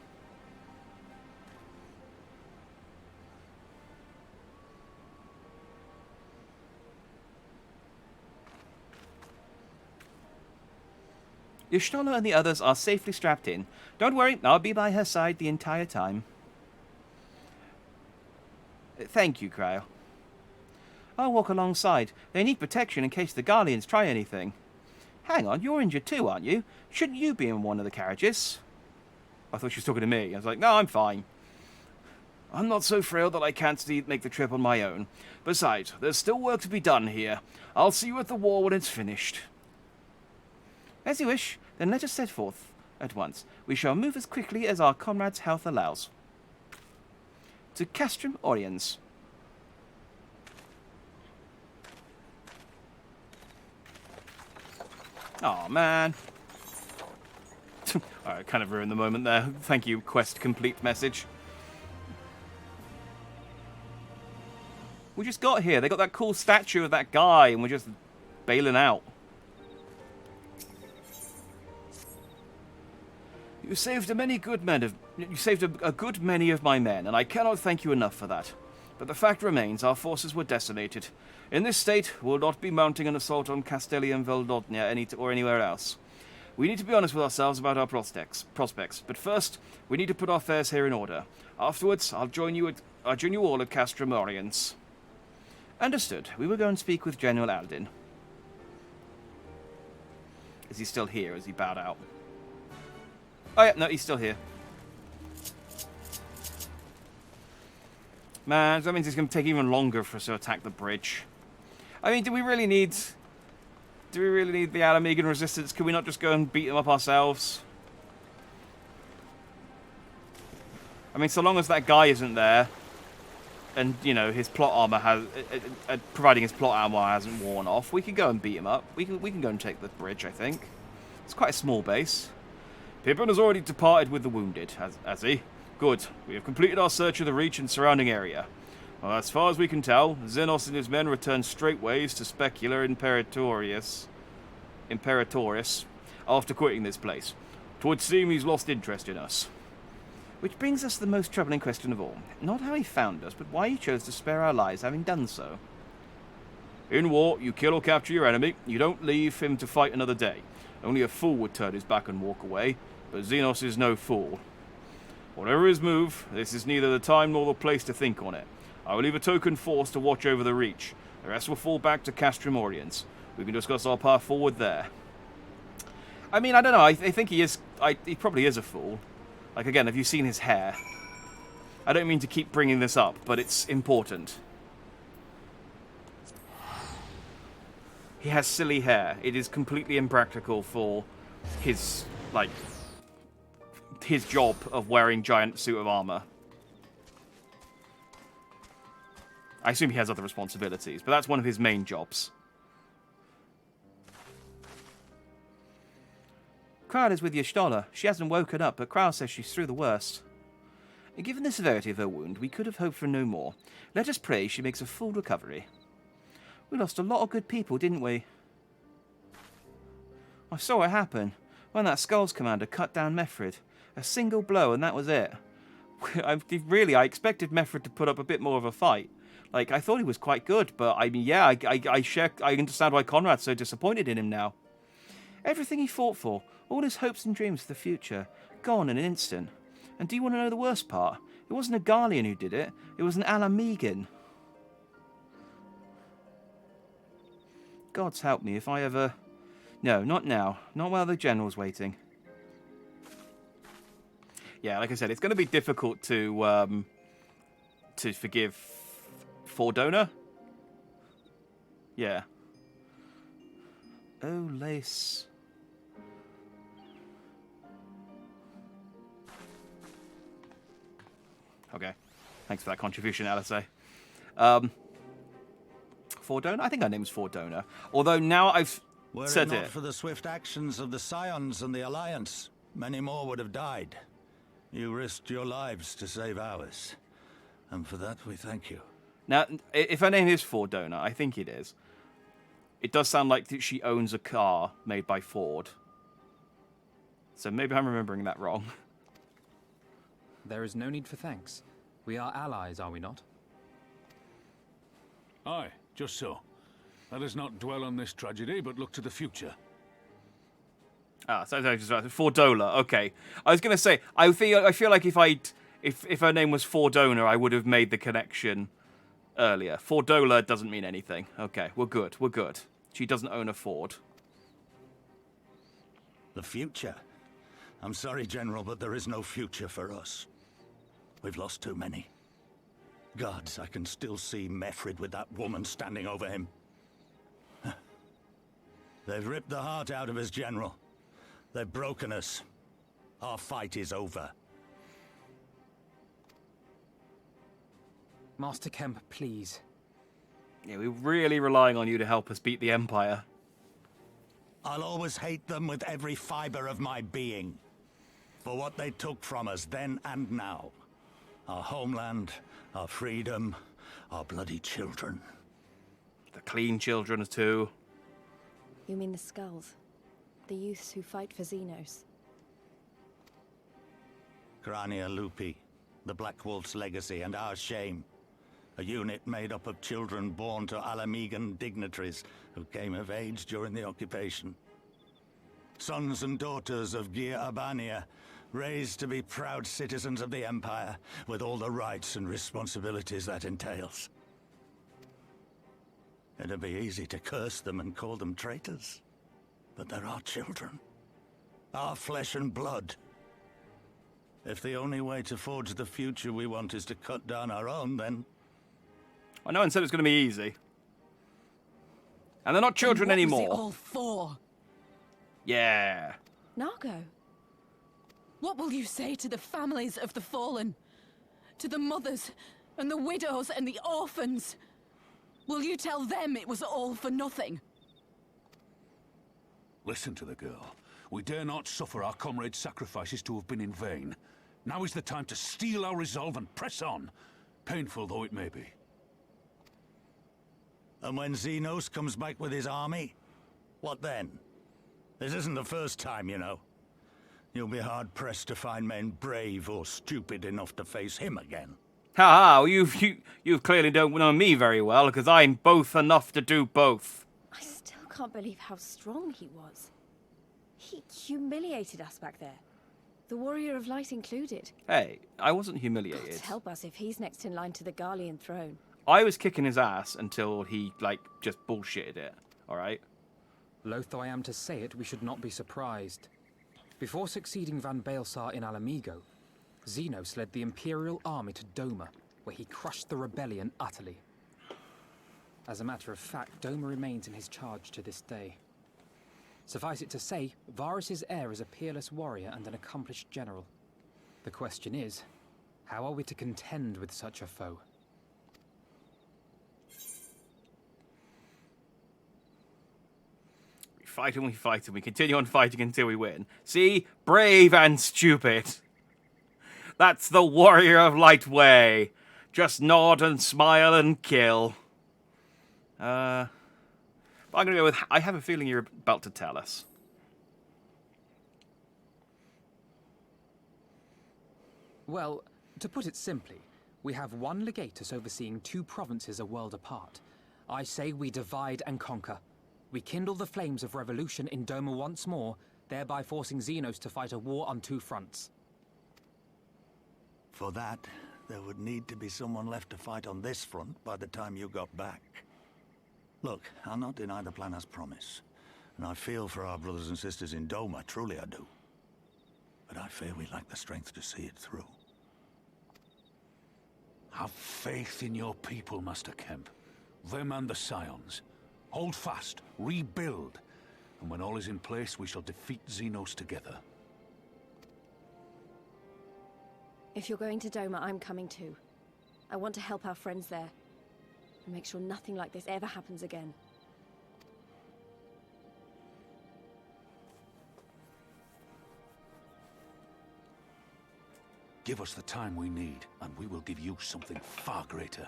Y'shtola and the others are safely strapped in. Don't worry, I'll be by her side the entire time. Thank you, Cryo. I'll walk alongside. They need protection in case the Garleans try anything. Hang on, you're injured too, aren't you? Shouldn't you be in one of the carriages? I thought she was talking to me. I was like, no, I'm fine. I'm not so frail that I can't make the trip on my own. Besides, there's still work to be done here. I'll see you at the war when it's finished. As you wish, then let us set forth at once. We shall move as quickly as our comrades' health allows. To Castrum Oriens. Oh man. I kind of ruined the moment there. Thank you, quest complete message. We just got here. They got that cool statue of that guy, and we're just bailing out. You saved a good many of my men, and I cannot thank you enough for that. But the fact remains, our forces were decimated. In this state, we'll not be mounting an assault on Castellium Valdotnia or anywhere else. We need to be honest with ourselves about our prospects. But first, we need to put our affairs here in order. Afterwards, I'll join you all at Castrum Oriens. Understood. We will go and speak with General Aldin. Is he still here? Is he bowed out? Oh yeah, no, he's still here. Man, that means it's going to take even longer for us to attack the bridge. I mean, do we really need the Alamegan resistance? Can we not just go and beat them up ourselves? I mean, so long as that guy isn't there, and, you know, his plot armor has... providing his plot armor hasn't worn off, we can go and beat him up. We can go and take the bridge, I think. It's quite a small base. Pippin has already departed with the wounded, has he? Good. We have completed our search of the Reach and surrounding area. Well, as far as we can tell, Xenos and his men returned straightways to Specula Imperatoris after quitting this place. 'Twould seem he's lost interest in us. Which brings us to the most troubling question of all. Not how he found us, but why he chose to spare our lives having done so. In war, you kill or capture your enemy. You don't leave him to fight another day. Only a fool would turn his back and walk away, but Xenos is no fool. Whatever his move, this is neither the time nor the place to think on it. I will leave a token force to watch over the Reach. The rest will fall back to Castrum Oriens. We can discuss our path forward there. I mean, I don't know. I think he is... he probably is a fool. Like, again, have you seen his hair? I don't mean to keep bringing this up, but it's important. He has silly hair. It is completely impractical for his, like... his job of wearing giant suit of armor. I assume he has other responsibilities, but that's one of his main jobs. Crowd is with Y'shtola. She hasn't woken up, but Crowd says she's through the worst. And given the severity of her wound, we could have hoped for no more. Let us pray she makes a full recovery. We lost a lot of good people, didn't we? I saw it happen when that Skulls commander cut down Meffred. A single blow and that was it. I expected Meffred to put up a bit more of a fight. Like, I thought he was quite good, but I mean, yeah, I understand why Conrad's so disappointed in him now. Everything he fought for, all his hopes and dreams for the future, gone in an instant. And do you want to know the worst part? It wasn't a Garlean who did it, it was an Alamegan. God's help me if I ever... No, not now. Not while the General's waiting. Yeah, like I said, it's going to be difficult to forgive Fordona. Yeah. Oh, lace. Okay. Thanks for that contribution, Alisei. Fordona? I think her name's Fordona. Although now I've said Were it not it. for the swift actions of the Scions and the Alliance, many more would have died. You risked your lives to save ours. And for that, we thank you. Now, if her name is Fordona, I think it is. It does sound like that she owns a car made by Ford. So maybe I'm remembering that wrong. There is no need for thanks. We are allies, are we not? Aye, just so. Let us not dwell on this tragedy, but look to the future. Ah, so Fordola. Okay, I was gonna say I feel like if her name was Fordona, I would have made the connection earlier. Fordola doesn't mean anything. Okay, we're good. We're good. She doesn't own a Ford. The future? I'm sorry, General, but there is no future for us. We've lost too many. Gods, I can still see Meffred with that woman standing over him. They've ripped the heart out of us, General. They've broken us. Our fight is over. Master Kemp, please. Yeah, we're really relying on you to help us beat the Empire. I'll always hate them with every fiber of my being. For what they took from us then and now. Our homeland, our freedom, our bloody children. The clean children too. You mean the Skulls? The youths who fight for Xenos? Grania Lupi, the Black Wolf's legacy and our shame. A unit made up of children born to Alamegan dignitaries who came of age during the occupation. Sons and daughters of Gir Abania, raised to be proud citizens of the Empire, with all the rights and responsibilities that entails. It'd be easy to curse them and call them traitors. But they're our children. Our flesh and blood. If the only way to forge the future we want is to cut down our own, then... I know, and said it's going to be easy. And they're not children anymore. What was it all for? Yeah. Nargo? What will you say to the families of the fallen? To the mothers, and the widows, and the orphans? Will you tell them it was all for nothing? Listen to the girl. We dare not suffer our comrades' sacrifices to have been in vain. Now is the time to steel our resolve and press on, painful though it may be. And when Xenos comes back with his army, what then? This isn't the first time, you know. You'll be hard-pressed to find men brave or stupid enough to face him again. Ha! You clearly don't know me very well, because I'm both enough to do both. I still can't believe how strong he was. He humiliated us back there. The Warrior of Light included. Hey, I wasn't humiliated. God help us if he's next in line to the Garlean throne. I was kicking his ass until he, just bullshitted it, alright? Loath though I am to say it, we should not be surprised. Before succeeding Van Baelsar in Alamigo, Xenos led the Imperial army to Doma, where he crushed the rebellion utterly. As a matter of fact, Doma remains in his charge to this day. Suffice it to say, Varys' heir is a peerless warrior and an accomplished general. The question is, how are we to contend with such a foe? fight and we fight and we continue on fighting until we win. See? Brave and stupid. That's the warrior of light way. Just nod and smile and kill. I'm going to go with, I have a feeling you're about to tell us. Well, to put it simply, we have one legatus overseeing 2 provinces a world apart. I say we divide and conquer. We kindle the flames of revolution in Doma once more, thereby forcing Xenos to fight a war on 2 fronts. For that, there would need to be someone left to fight on this front by the time you got back. Look, I'll not deny the plan as promised. And I feel for our brothers and sisters in Doma, truly I do. But I fear we lack the strength to see it through. Have faith in your people, Master Kemp. Them and the Scions. Hold fast, rebuild. And when all is in place, we shall defeat Xenos together. If you're going to Doma, I'm coming too. I want to help our friends there. And make sure nothing like this ever happens again. Give us the time we need, and we will give you something far greater.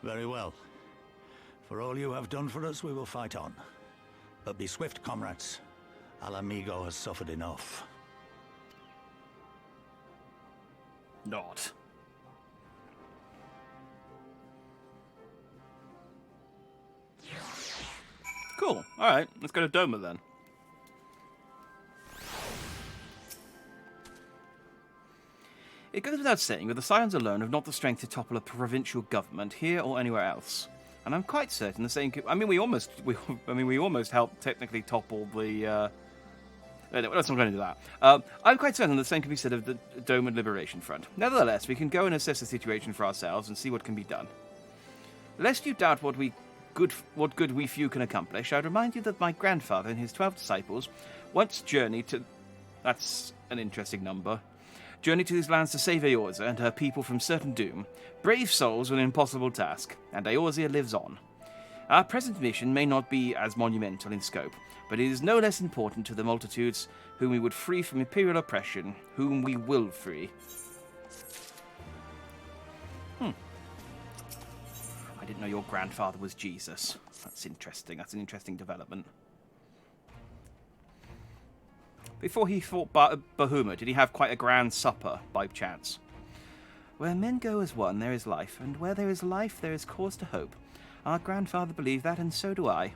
Very well. For all you have done for us, we will fight on. But be swift, comrades. Alamigo has suffered enough. Not. Cool. Alright, let's go to Doma then. It goes without saying that the Scions alone have not the strength to topple a provincial government here or anywhere else. And I'm quite certain the same could... we almost helped technically topple the... let's not go into that. I'm quite certain the same can be said of the Doma Liberation Front. Nevertheless, we can go and assess the situation for ourselves and see what can be done. Lest you doubt what good we few can accomplish, I'd remind you that my grandfather and his 12 disciples once journeyed to... That's an interesting number. Journeyed to these lands to save Eorzea and her people from certain doom. Brave souls with an impossible task, and Eorzea lives on. Our present mission may not be as monumental in scope, but it is no less important to the multitudes whom we would free from imperial oppression, whom we will free. I didn't know your grandfather was Jesus. That's interesting. That's an interesting development. Before he fought Bahuma, did he have quite a grand supper, by chance? Where men go as one, there is life, and where there is life, there is cause to hope. Our grandfather believed that, and so do I.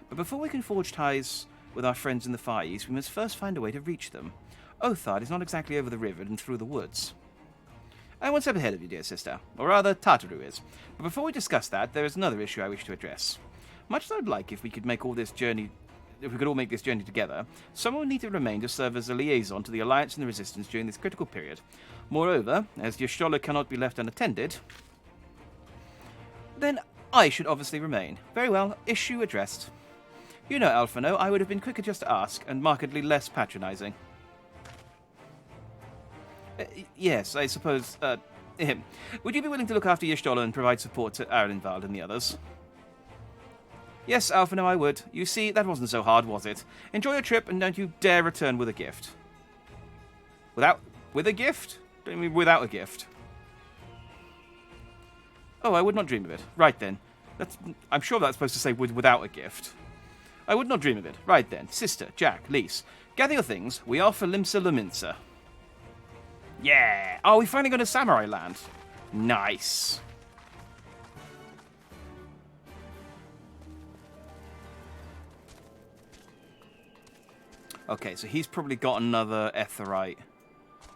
But before we can forge ties with our friends in the Far East, we must first find a way to reach them. Othard is not exactly over the river and through the woods. I'm one step ahead of you, dear sister. Or rather, Tartaru is. But before we discuss that, there is another issue I wish to address. Much as I'd like if we could make all this journey... If we could all make this journey together, someone would need to remain to serve as a liaison to the Alliance and the Resistance during this critical period. Moreover, as Y'shtola cannot be left unattended, then I should obviously remain. Very well, issue addressed. You know, Alphinaud, I would have been quicker just to ask, and markedly less patronizing. Yes, I suppose, would you be willing to look after Y'shtola and provide support to Arenvald and the others? Yes, Alphinaud, I would. You see, that wasn't so hard, was it? Enjoy your trip, and don't you dare return with a gift. With a gift? Don't you mean without a gift? Oh, I would not dream of it. Right then. I'm sure that's supposed to say without a gift. I would not dream of it. Right then. Sister, Jack, Lise, gather your things. We are for Limsa Luminsa. Yeah! Oh, we finally got a samurai land. Nice. Okay, so he's probably got another Aetheryte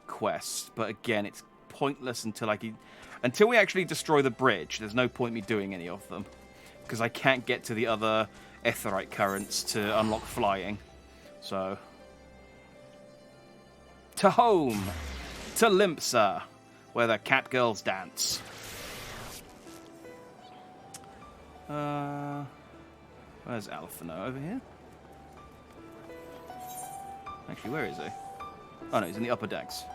quest, but again, it's pointless until we actually destroy the bridge. There's no point me doing any of them, because I can't get to the other Aetheryte currents to unlock flying. So, to home, to Limsa, where the cat girls dance. Where's Alphinaud? Over here? Actually, where is he? Oh no, he's in the upper decks.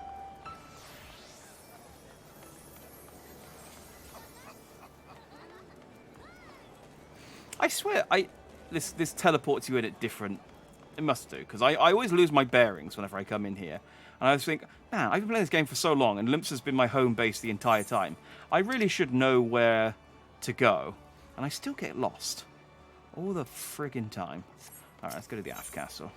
I swear, this teleports you in at different... It must do, because I always lose my bearings whenever I come in here. And I just think, man, I've been playing this game for so long, and Limps has been my home base the entire time. I really should know where to go. And I still get lost. All the friggin' time. Alright, let's go to the Aft Castle.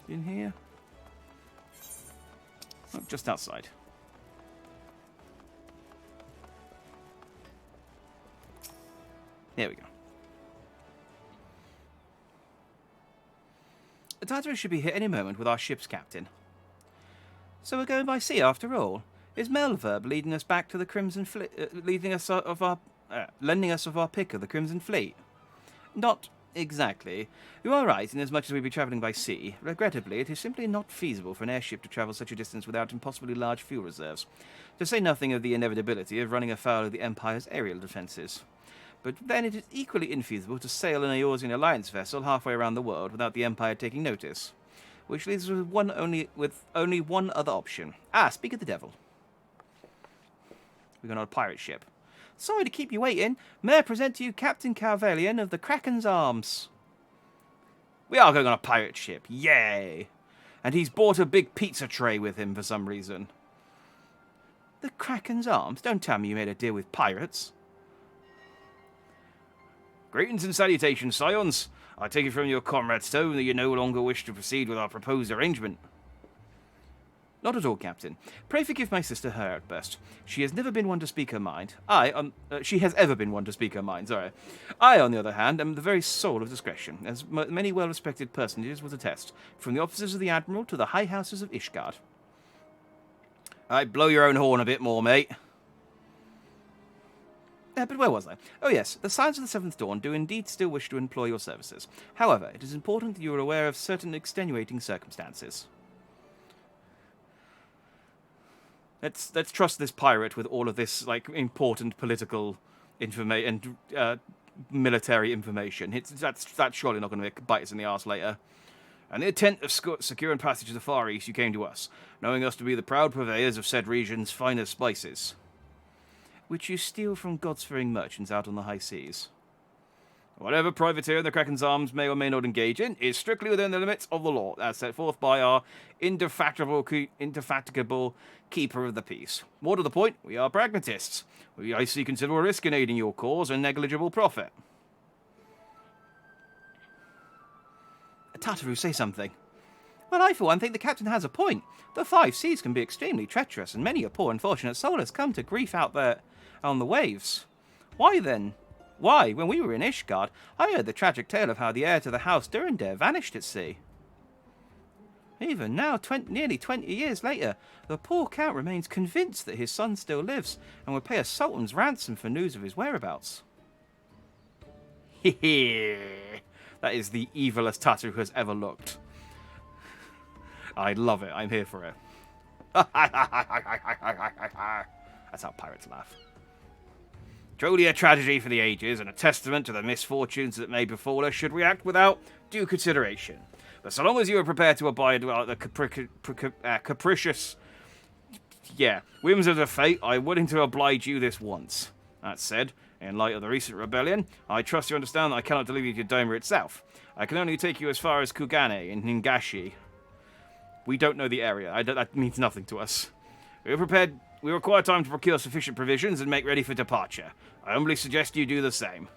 In here? Oh, just outside. There we go. The Tartarus should be here any moment with our ship's captain. So we're going by sea after all. Is Melverb leading us back to the Crimson Fleet, lending us of our pick of the Crimson Fleet? Not exactly. You are right, inasmuch as we'll be travelling by sea. Regrettably, it is simply not feasible for an airship to travel such a distance without impossibly large fuel reserves, to say nothing of the inevitability of running afoul of the Empire's aerial defences. But then it is equally infeasible to sail an Eorzean Alliance vessel halfway around the world without the Empire taking notice. Which leaves us with only one other option. Ah, speak of the devil. We're going on a pirate ship. Sorry to keep you waiting. May I present to you Captain Carvelian of the Kraken's Arms. We are going on a pirate ship. Yay! And he's brought a big pizza tray with him for some reason. The Kraken's Arms? Don't tell me you made a deal with pirates. Greetings and salutations, scions. I take it from your comrade's tone that you no longer wish to proceed with our proposed arrangement. Not at all, Captain. Pray forgive my sister her outburst. She has never been one to speak her mind. She has ever been one to speak her mind, sorry. I, on the other hand, am the very soul of discretion, as many well-respected personages will attest, from the officers of the Admiral to the high houses of Ishgard. Blow your own horn a bit more, mate. But where was I? Oh yes, the Scions of the Seventh Dawn do indeed still wish to employ your services. However, it is important that you are aware of certain extenuating circumstances. Let's trust this pirate with all of this, like, important political information and military information. That's surely not going to bite us in the arse later. And the intent of securing passage to the Far East, you came to us, knowing us to be the proud purveyors of said region's finest spices, which you steal from God-fearing merchants out on the high seas. Whatever privateer the Kraken's Arms may or may not engage in is strictly within the limits of the law, as set forth by our indefatigable keeper of the peace. More to the point, we are pragmatists. I see considerable risk in aiding your cause and negligible profit. Tartaru, say something. Well, I for one think the captain has a point. The five seas can be extremely treacherous, and many a poor unfortunate soul has come to grief out there on the waves. Why then? Why, when we were in Ishgard, I heard the tragic tale of how the heir to the House Durandare vanished at sea. Even now, nearly 20 years later, the poor count remains convinced that his son still lives, and would pay a sultan's ransom for news of his whereabouts. Hehe. That is the evilest Tartaru has ever looked. I love it. I'm here for it. That's how pirates laugh. Truly a tragedy for the ages, and a testament to the misfortunes that may befall us should we act without due consideration. But so long as you are prepared to abide by the capricious whims of the fate, I'm willing to oblige you this once. That said, in light of the recent rebellion, I trust you understand that I cannot deliver you to Doma itself. I can only take you as far as Kugane in Hingashi. We don't know the area. That means nothing to us. We require time to procure sufficient provisions and make ready for departure. I humbly suggest you do the same.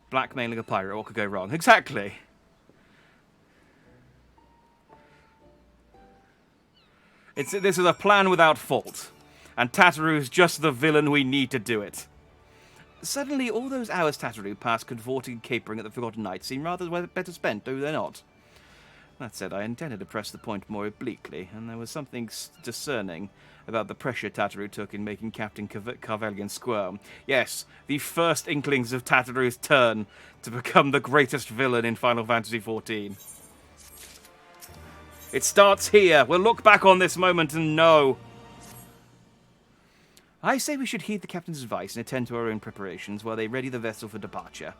Blackmailing a pirate, what could go wrong? Exactly. This is a plan without fault. And Tartaru's just the villain we need to do it. Suddenly, all those hours Tartaru passed cavorting and capering at the Forgotten Knight seem rather better spent, do they not? That said, I intended to press the point more obliquely, and there was something discerning about the pressure Tartaru took in making Captain Carvelian squirm. Yes, the first inklings of Tartaru's turn to become the greatest villain in Final Fantasy XIV. It starts here. We'll look back on this moment and know. I say we should heed the captain's advice and attend to our own preparations while they ready the vessel for departure.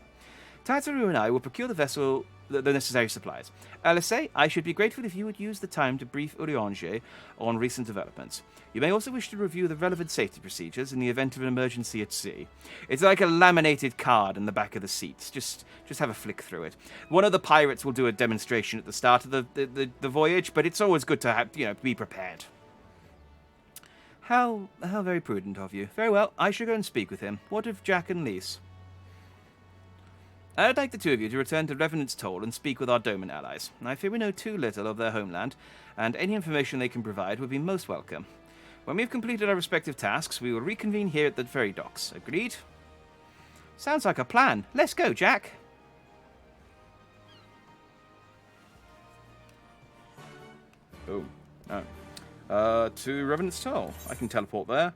Tataru and I will procure the vessel the necessary supplies. Alessay, I should be grateful if you would use the time to brief Urianger on recent developments. You may also wish to review the relevant safety procedures in the event of an emergency at sea. It's like a laminated card in the back of the seats. Just have a flick through it. One of the pirates will do a demonstration at the start of the voyage, but it's always good to have, be prepared. How very prudent of you. Very well, I shall go and speak with him. What of Jack and Lise? I'd like the two of you to return to Revenant's Toll and speak with our Doman allies. I fear we know too little of their homeland, and any information they can provide would be most welcome. When we've completed our respective tasks, we will reconvene here at the ferry docks. Agreed? Sounds like a plan. Let's go, Jack. Oh, no. To Revenant's Toll. I can teleport there.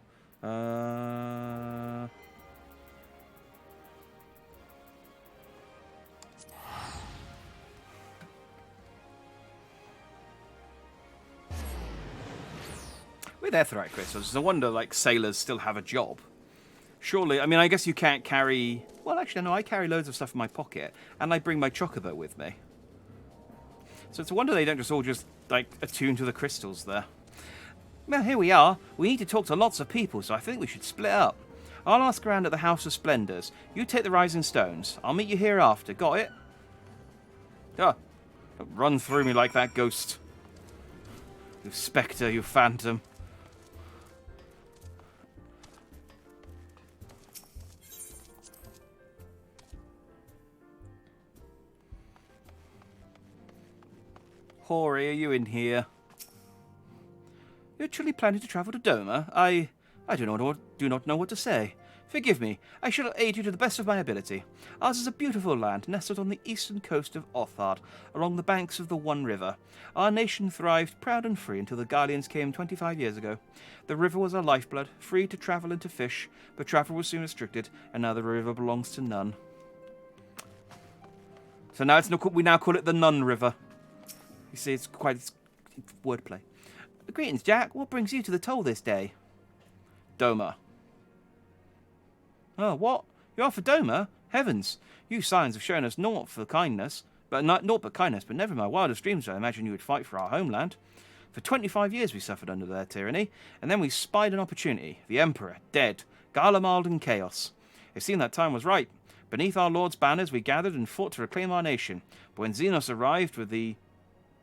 With Aetheryte crystals, it's a wonder, sailors still have a job. Surely, I guess you can't carry... Well, actually, no, I carry loads of stuff in my pocket, and I bring my chocobo with me. So it's a wonder they don't all attune to the crystals there. Well, here we are. We need to talk to lots of people, so I think we should split up. I'll ask around at the House of Splendors. You take the Rising Stones. I'll meet you here after. Got it? Ah, don't run through me like that, ghost. You spectre, you phantom. Hori, are you in here? You're truly planning to travel to Doma? I do not know what to say. Forgive me. I shall aid you to the best of my ability. Ours is a beautiful land nestled on the eastern coast of Othard, along the banks of the One River. Our nation thrived proud and free until the Garleans came 25 years ago. The river was our lifeblood, free to travel and to fish, but travel was soon restricted, and now the river belongs to none. So now we now call it the Nun River. You see, it's wordplay. Greetings, Jack. What brings you to the toll this day? Doma. Oh, what? You're off for Doma? Heavens! You Scions have shown us naught but kindness, but never in my wildest dreams did I imagine you would fight for our homeland. For 25 years we suffered under their tyranny, and then we spied an opportunity. The Emperor, dead. Garlemald in chaos. It seemed that time was ripe. Beneath our Lord's banners we gathered and fought to reclaim our nation. But when Xenos arrived with the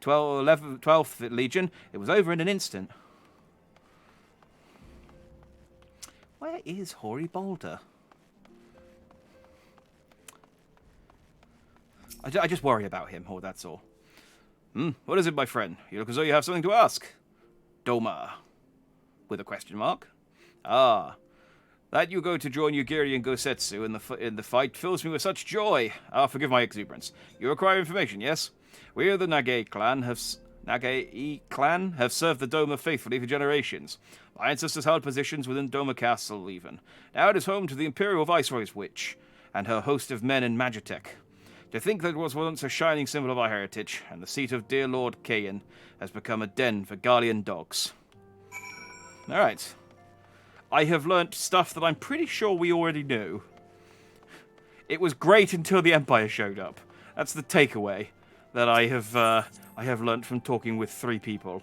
12th Legion, it was over in an instant. Where is Hori Boulder? I just worry about him, that's all. What is it, my friend? You look as though you have something to ask. Doma. With a question mark. Ah. That you go to join Yugiri and Gosetsu in the fight fills me with such joy. Forgive my exuberance. You require information, yes? We of the Nage clan have served the Doma faithfully for generations. My ancestors held positions within Doma Castle, even. Now it is home to the Imperial Viceroy's Witch, and her host of men in Magitech. To think that it was once a shining symbol of our heritage, and the seat of dear Lord Kayan, has become a den for Garlean dogs. Alright. I have learnt stuff that I'm pretty sure we already knew. It was great until the Empire showed up. That's the takeaway that I have learnt from talking with 3 people.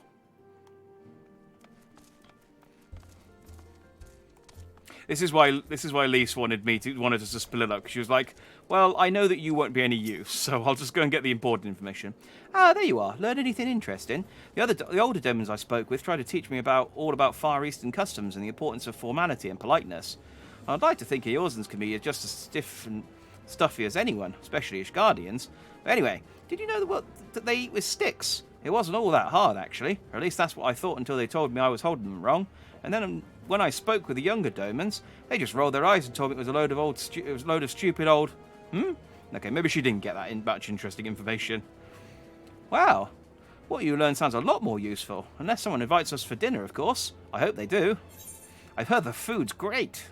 This is why Lise wanted us to split up. She was like, "Well, I know that you won't be any use, so I'll just go and get the important information." Ah, there you are. Learn anything interesting? The older demons I spoke with tried to teach me all about Far Eastern customs and the importance of formality and politeness. I'd like to think Eorzans can be just as stiff and stuffy as anyone, especially Ishgardians. But anyway, did you know that they eat with sticks? It wasn't all that hard, actually. Or at least that's what I thought until they told me I was holding them wrong. And then when I spoke with the younger Domans, they just rolled their eyes and told me it was a load of stupid old... Okay, maybe she didn't get that much interesting information. Wow. What you learn sounds a lot more useful. Unless someone invites us for dinner, of course. I hope they do. I've heard the food's great.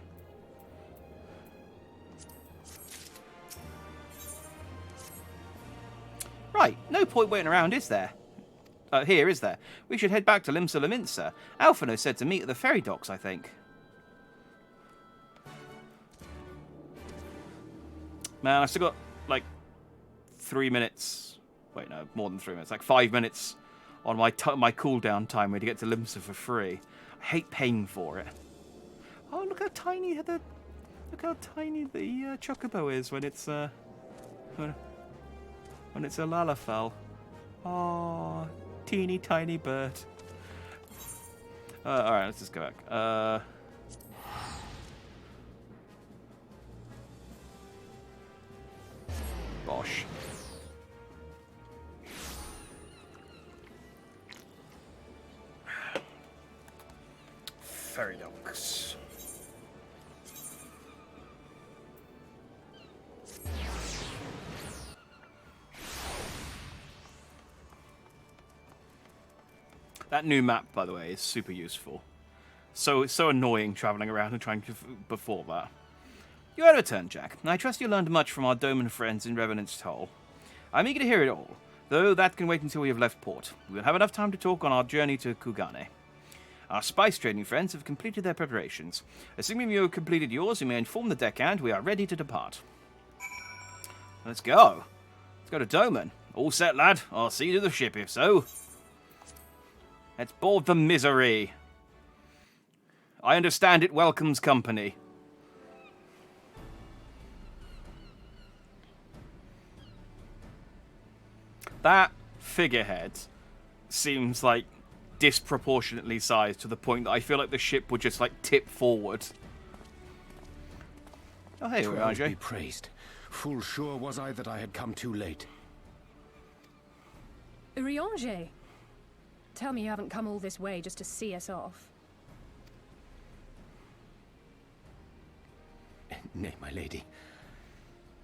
Right, no point waiting around, is there? Here, is there? We should head back to Limsa Laminsa. Alphinaud said to meet at the ferry docks, I think. Man, I still like 3 minutes. Wait, no, more than 3 minutes. Like 5 minutes on my cooldown timer to get to Limsa for free. I hate paying for it. Oh, look how tiny the chocobo is when it's a Lalafell. Oh, teeny tiny bird. All right, let's just go back. Bosh. Fairy dogs. That new map, by the way, is super useful. So it's so annoying traveling around and trying to before that. You had a turn, Jack. I trust you learned much from our Doman friends in Revenant's Toll. I'm eager to hear it all, though that can wait until we have left port. We will have enough time to talk on our journey to Kugane. Our spice trading friends have completed their preparations. Assuming you have completed yours, you may inform the deckhand we are ready to depart. Let's go. Let's go to Doman. All set, lad. I'll see you to the ship, if so. Let's board the misery. I understand it welcomes company. That figurehead seems like disproportionately sized to the point that I feel like the ship would just like tip forward. Oh, hey, Urianger. Be praised. Full sure was I that I had come too late. Urianger, tell me you haven't come all this way just to see us off. Nay, my lady.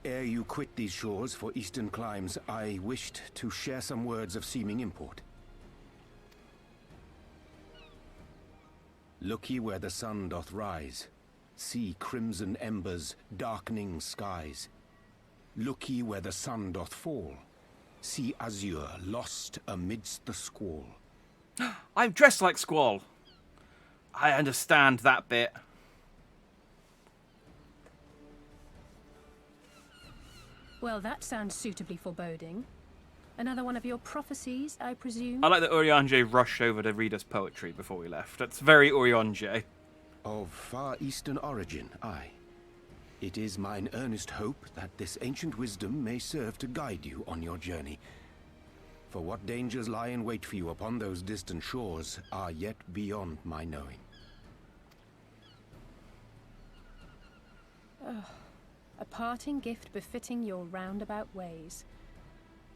Ere you quit these shores for eastern climes, I wished to share some words of seeming import. Look ye where the sun doth rise, see crimson embers, darkening skies. Look ye where the sun doth fall, see azure lost amidst the squall. I'm dressed like Squall. I understand that bit. Well, that sounds suitably foreboding. Another one of your prophecies, I presume? I like that Urianger rushed over to read us poetry before we left. That's very Urianger. Of far eastern origin, aye. It is mine earnest hope that this ancient wisdom may serve to guide you on your journey. For what dangers lie in wait for you upon those distant shores are yet beyond my knowing. Oh, a parting gift befitting your roundabout ways.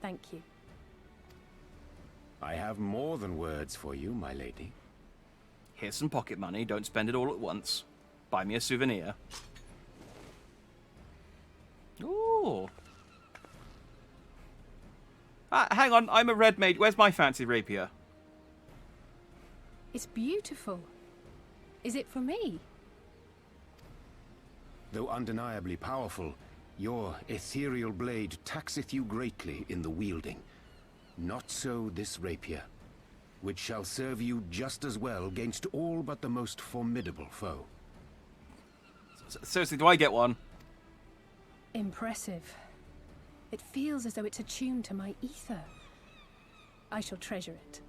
Thank you. I have more than words for you, my lady. Here's some pocket money. Don't spend it all at once. Buy me a souvenir. Ooh. Hang on. I'm a red mage. Where's my fancy rapier? It's beautiful. Is it for me? Though undeniably powerful, your ethereal blade taxeth you greatly in the wielding. Not so this rapier, which shall serve you just as well against all but the most formidable foe. Seriously, do I get one? Impressive. It feels as though it's attuned to my ether. I shall treasure it.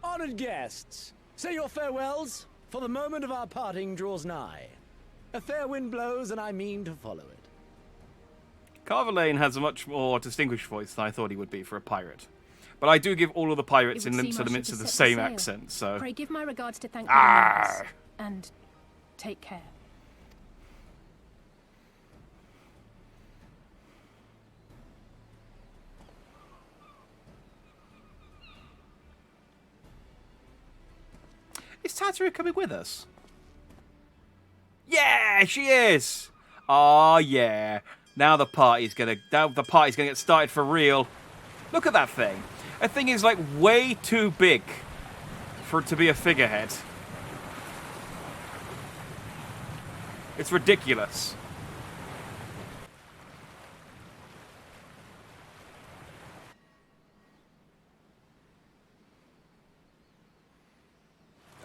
Honored guests, say your farewells, for the moment of our parting draws nigh. A fair wind blows, and I mean to follow it. Carverlane has a much more distinguished voice than I thought he would be for a pirate. But I do give all of the pirates in Limsa the Mints the same accent, so... Pray give my regards to thank and take care. Is Tatara coming with us? Yeah, she is! Oh yeah. Now the party's gonna get started for real. Look at that thing. That thing is like way too big for it to be a figurehead. It's ridiculous.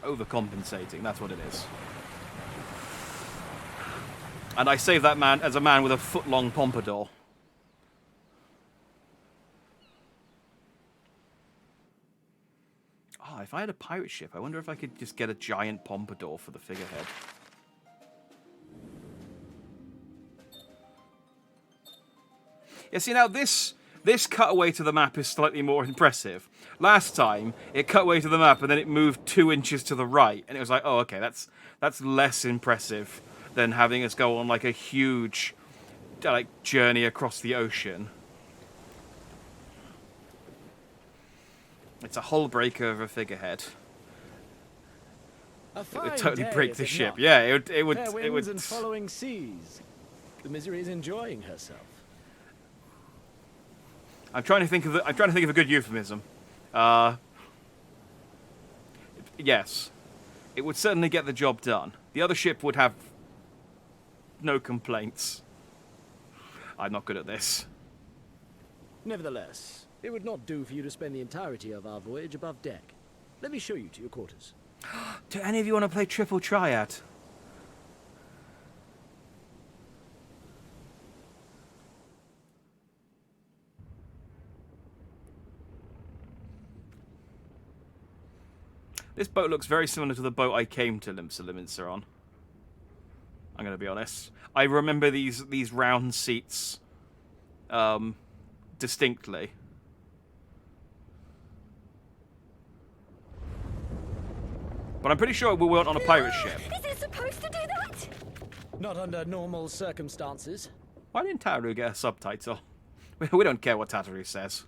Overcompensating, that's what it is. And I say that man as a man with a foot-long pompadour. Oh, if I had a pirate ship, I wonder if I could just get a giant pompadour for the figurehead. Yeah, see, now this cutaway to the map is slightly more impressive. Last time, it cut away to the map and then it moved 2 inches to the right. And it was like, oh, okay, that's less impressive than having us go on like a huge journey across the ocean. It's a hull breaker of a figurehead. A It would fine totally day, break is the it ship. not? Yeah, it Fair would. winds and following seas. The Misery is enjoying herself. I'm trying to think of a good euphemism. Yes, it would certainly get the job done. The other ship would have no complaints. I'm not good at this. Nevertheless, it would not do for you to spend the entirety of our voyage above deck. Let me show you to your quarters. Do any of you want to play Triple Triad? This boat looks very similar to the boat I came to Limsa on. I'm going to be honest. I remember these round seats distinctly. But I'm pretty sure we weren't on a pirate ship. Is it supposed to do that? Not under normal circumstances. Why didn't Tataru get a subtitle? We don't care what Tataru says.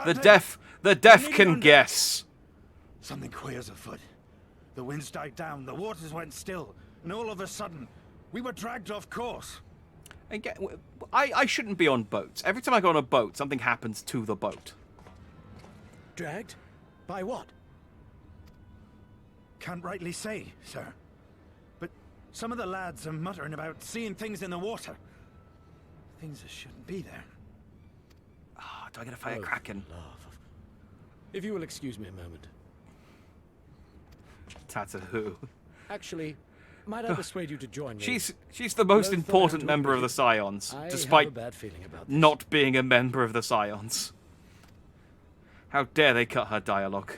The deaf can guess. Something queer's afoot. The winds died down, the waters went still, and all of a sudden, we were dragged off course. Again, I shouldn't be on boats. Every time I go on a boat, something happens to the boat. Dragged? By what? Can't rightly say, sir. But some of the lads are muttering about seeing things in the water. Things that shouldn't be there. Oh, do I get a firecracken? If you will excuse me a moment. Tataru. Actually, might I persuade you to join me? She's the most important member of the Scions, despite have a bad feeling about this. not being a member of the Scions. How dare they cut her dialogue?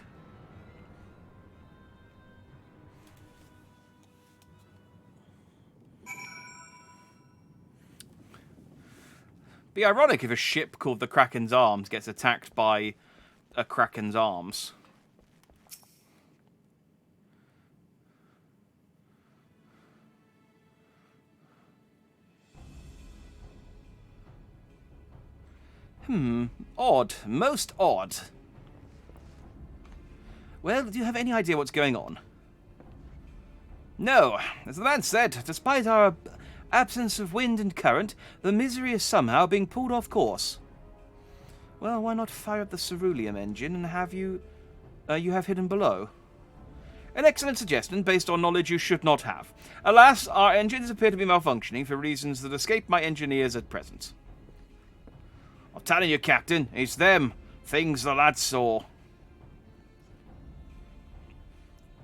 Be ironic if a ship called the Kraken's Arms gets attacked by a Kraken's arms. Odd. Most odd. Well, do you have any idea what's going on? No. As the man said, despite our absence of wind and current, the Misery is somehow being pulled off course. Well, why not fire up the ceruleum engine and have you have hidden below? An excellent suggestion based on knowledge you should not have. Alas, our engines appear to be malfunctioning for reasons that escape my engineers at present. I'm telling you, Captain, it's them. Things the lads saw.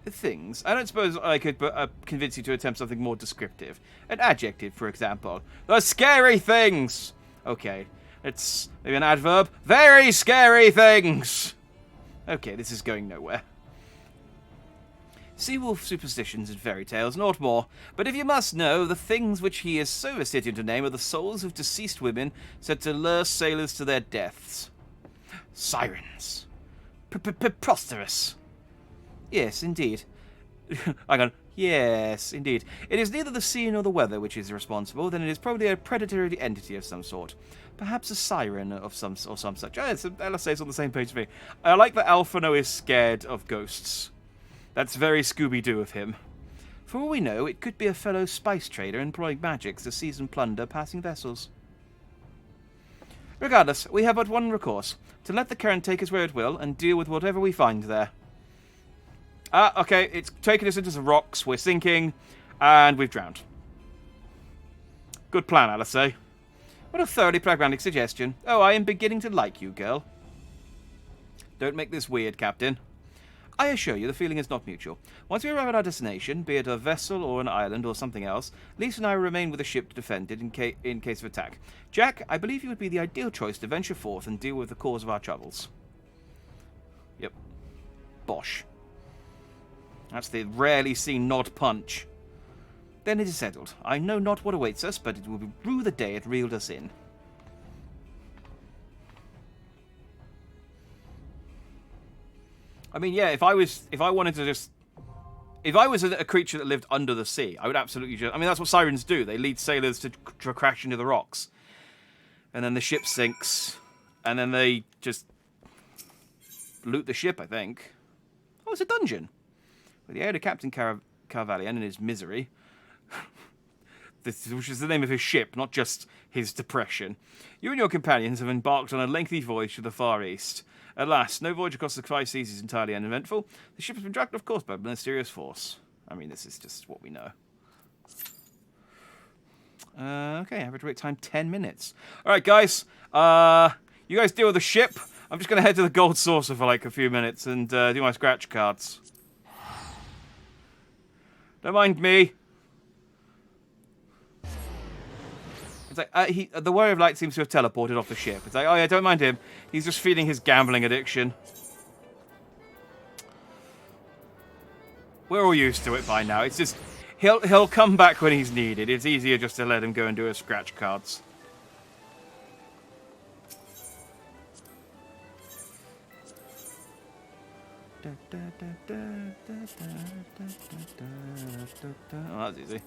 Things? I don't suppose I could convince you to attempt something more descriptive. An adjective, for example. The scary things! Okay, it's maybe an adverb. Very scary things! Okay, this is going nowhere. Sea-wolf superstitions and fairy tales, naught more. But if you must know, the things which he is so fastidious to name are the souls of deceased women said to lure sailors to their deaths. Sirens. Preposterous. Yes, indeed. Hang on. Yes, indeed. It is neither the sea nor the weather which is responsible, then it is probably a predatory entity of some sort. Perhaps a siren of some such. Oh, LSA's on the same page as me. I like that Alphinaud is scared of ghosts. That's very Scooby-Doo of him. For all we know, it could be a fellow spice trader employing magics to seize and plunder passing vessels. Regardless, we have but one recourse. To let the current take us where it will, and deal with whatever we find there. Okay, it's taking us into some rocks, we're sinking, and we've drowned. Good plan, LSA. What a thoroughly pragmatic suggestion. Oh, I am beginning to like you, girl. Don't make this weird, Captain. I assure you, the feeling is not mutual. Once we arrive at our destination, be it a vessel or an island or something else, Lisa and I will remain with the ship to defend it in case of attack. Jack, I believe you would be the ideal choice to venture forth and deal with the cause of our troubles. Yep. Bosh. That's the rarely seen nod punch. Then it is settled. I know not what awaits us, but it will be rue the day it reeled us in. I mean, yeah, if I was a creature that lived under the sea, I would absolutely just... I mean, that's what sirens do. They lead sailors to crash into the rocks. And then the ship sinks. And then they just loot the ship, I think. Oh, it's a dungeon. With the aid of Captain Carvallian and his misery, which is the name of his ship, not just his depression, you and your companions have embarked on a lengthy voyage to the Far East. Alas, no voyage across the 5 seas is entirely uneventful. The ship has been dragged off course by a mysterious force. I mean, this is just what we know. Okay, average wait time 10 minutes. Alright, guys. You guys deal with the ship. I'm just going to head to the Gold Saucer for like a few minutes and do my scratch cards. Don't mind me. It's like, the Warrior of Light seems to have teleported off the ship. It's like, oh yeah, don't mind him. He's just feeding his gambling addiction. We're all used to it by now. It's just, he'll come back when he's needed. It's easier just to let him go and do his scratch cards. Oh, that's easy.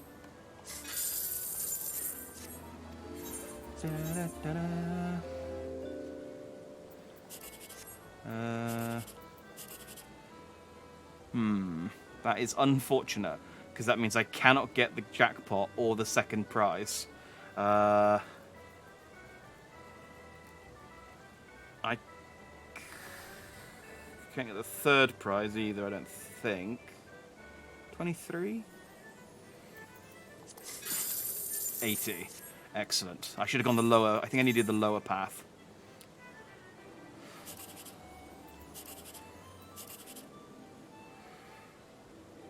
That is unfortunate, because that means I cannot get the jackpot or the second prize. I can't get the third prize either, I don't think. 23? 80. Excellent. I should have gone the lower... I think I needed the lower path.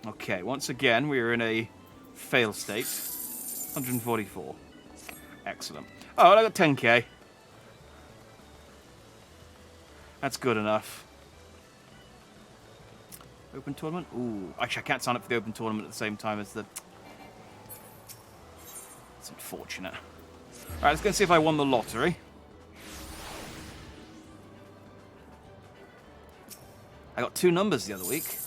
Okay, once again, we are in a fail state. 144. Excellent. Oh, well, I got 10k. That's good enough. Open tournament? Ooh, actually I can't sign up for the open tournament at the same time as the... It's unfortunate. Alright, let's go and see if I won the lottery. I got 2 numbers the other week.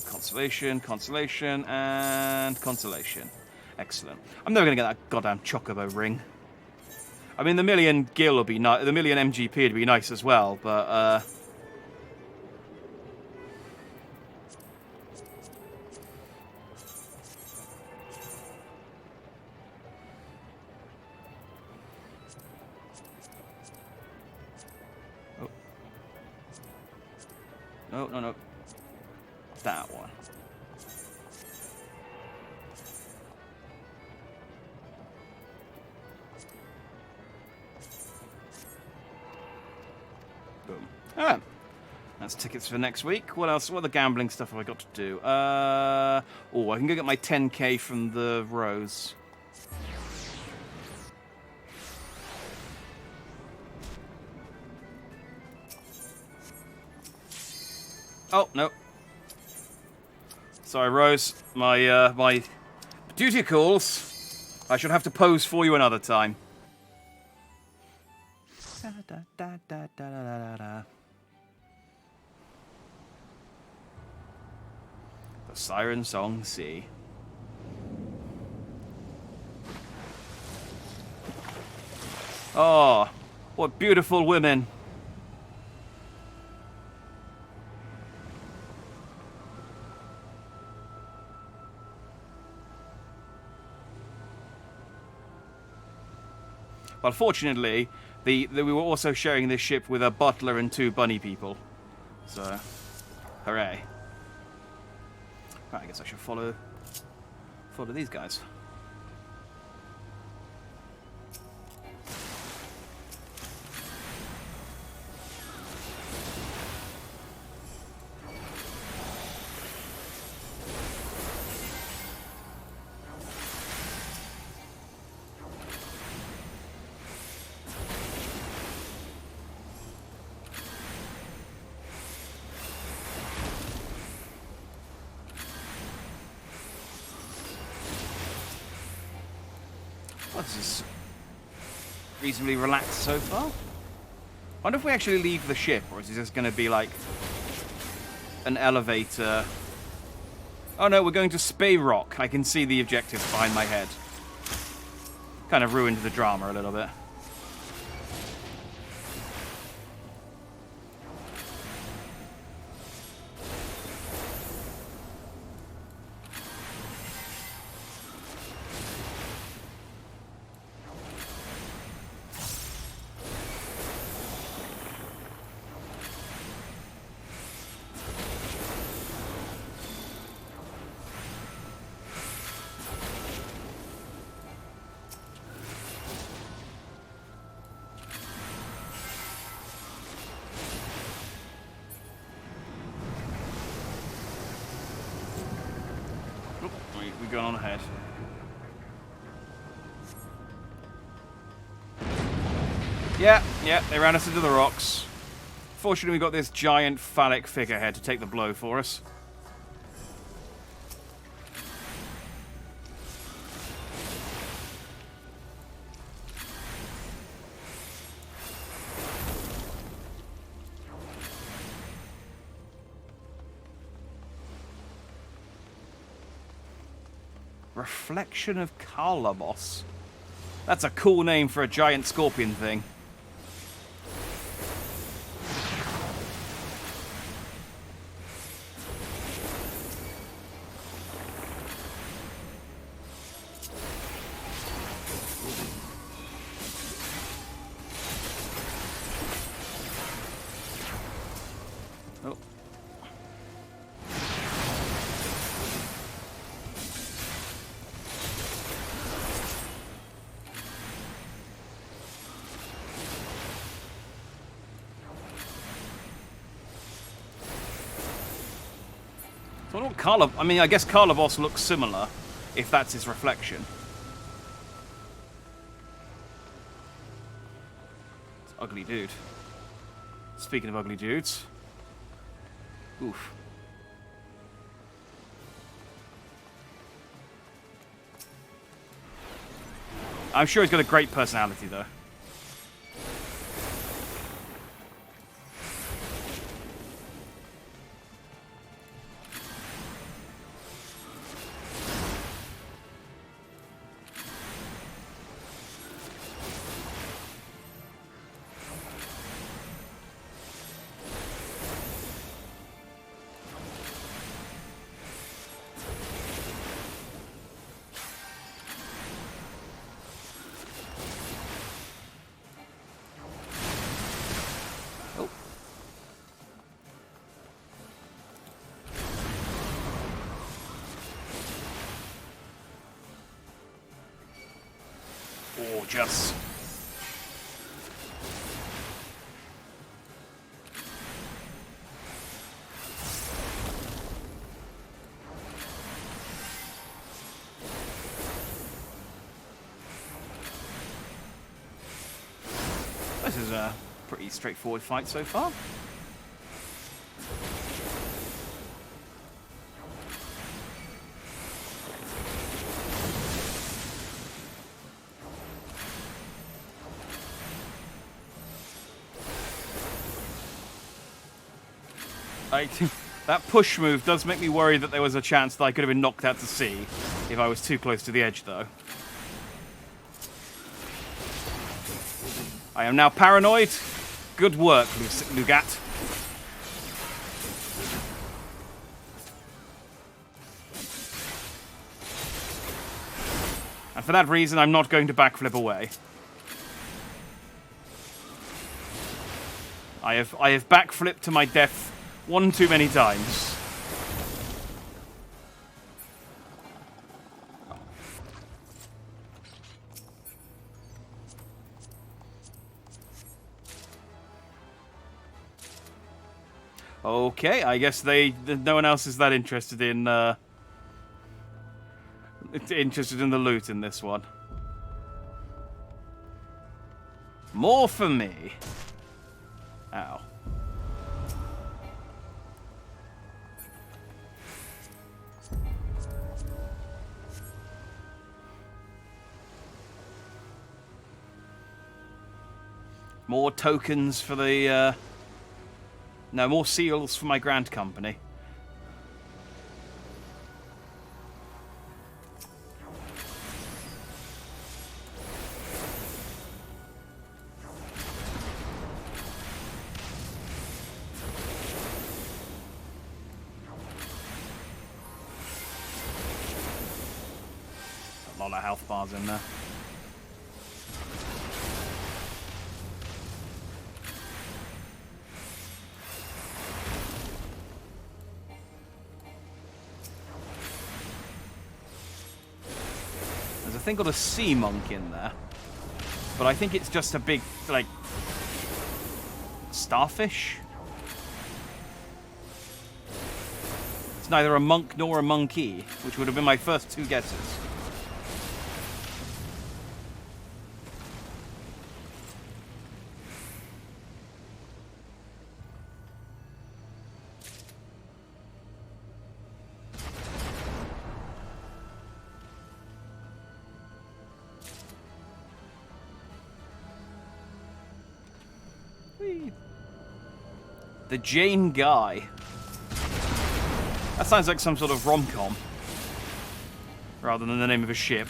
Consolation, and consolation. Excellent. I'm never going to get that goddamn Chocobo ring. I mean, the million gil will be nice. The million MGP would be nice as well, but oh. No. That one. Boom. Ah, that's tickets for next week. What else? What other gambling stuff have I got to do? Oh, I can go get my 10k from the Rose. Oh, no. Sorry, Rose. My duty calls. I should have to pose for you another time. The Siren Song Sea. Oh, what beautiful women. Well, fortunately, we were also sharing this ship with a butler and 2 bunny people. So, hooray. Right, I guess I should follow these guys. Well, this is reasonably relaxed so far. I wonder if we actually leave the ship, or is it just going to be like an elevator? Oh no, we're going to Spey Rock. I can see the objectives behind my head. Kind of ruined the drama a little bit. We're going on ahead. Yeah, they ran us into the rocks. Fortunately, we got this giant phallic figurehead to take the blow for us. Reflection of Carlabos. That's a cool name for a giant scorpion thing. Oh. So I don't I mean, I guess Carlabos looks similar, if that's his reflection. It's an ugly dude. Speaking of ugly dudes. Oof. I'm sure he's got a great personality, though. Gorgeous. This is a pretty straightforward fight so far. That push move does make me worry that there was a chance that I could have been knocked out to sea if I was too close to the edge, though. I am now paranoid. Good work, Lugat. And for that reason, I'm not going to backflip away. I have backflipped to my death one too many times. Okay, I guess no one else is that interested in the loot in this one. More for me. Ow. More tokens for the... No, more seals for my Grand Company. A lot of health bars in there. There's a thing called a sea monk in there, but I think it's just a big, like, starfish. It's neither a monk nor a monkey, which would have been my first two guesses. The Jane Guy. That sounds like some sort of rom-com, rather than the name of a ship.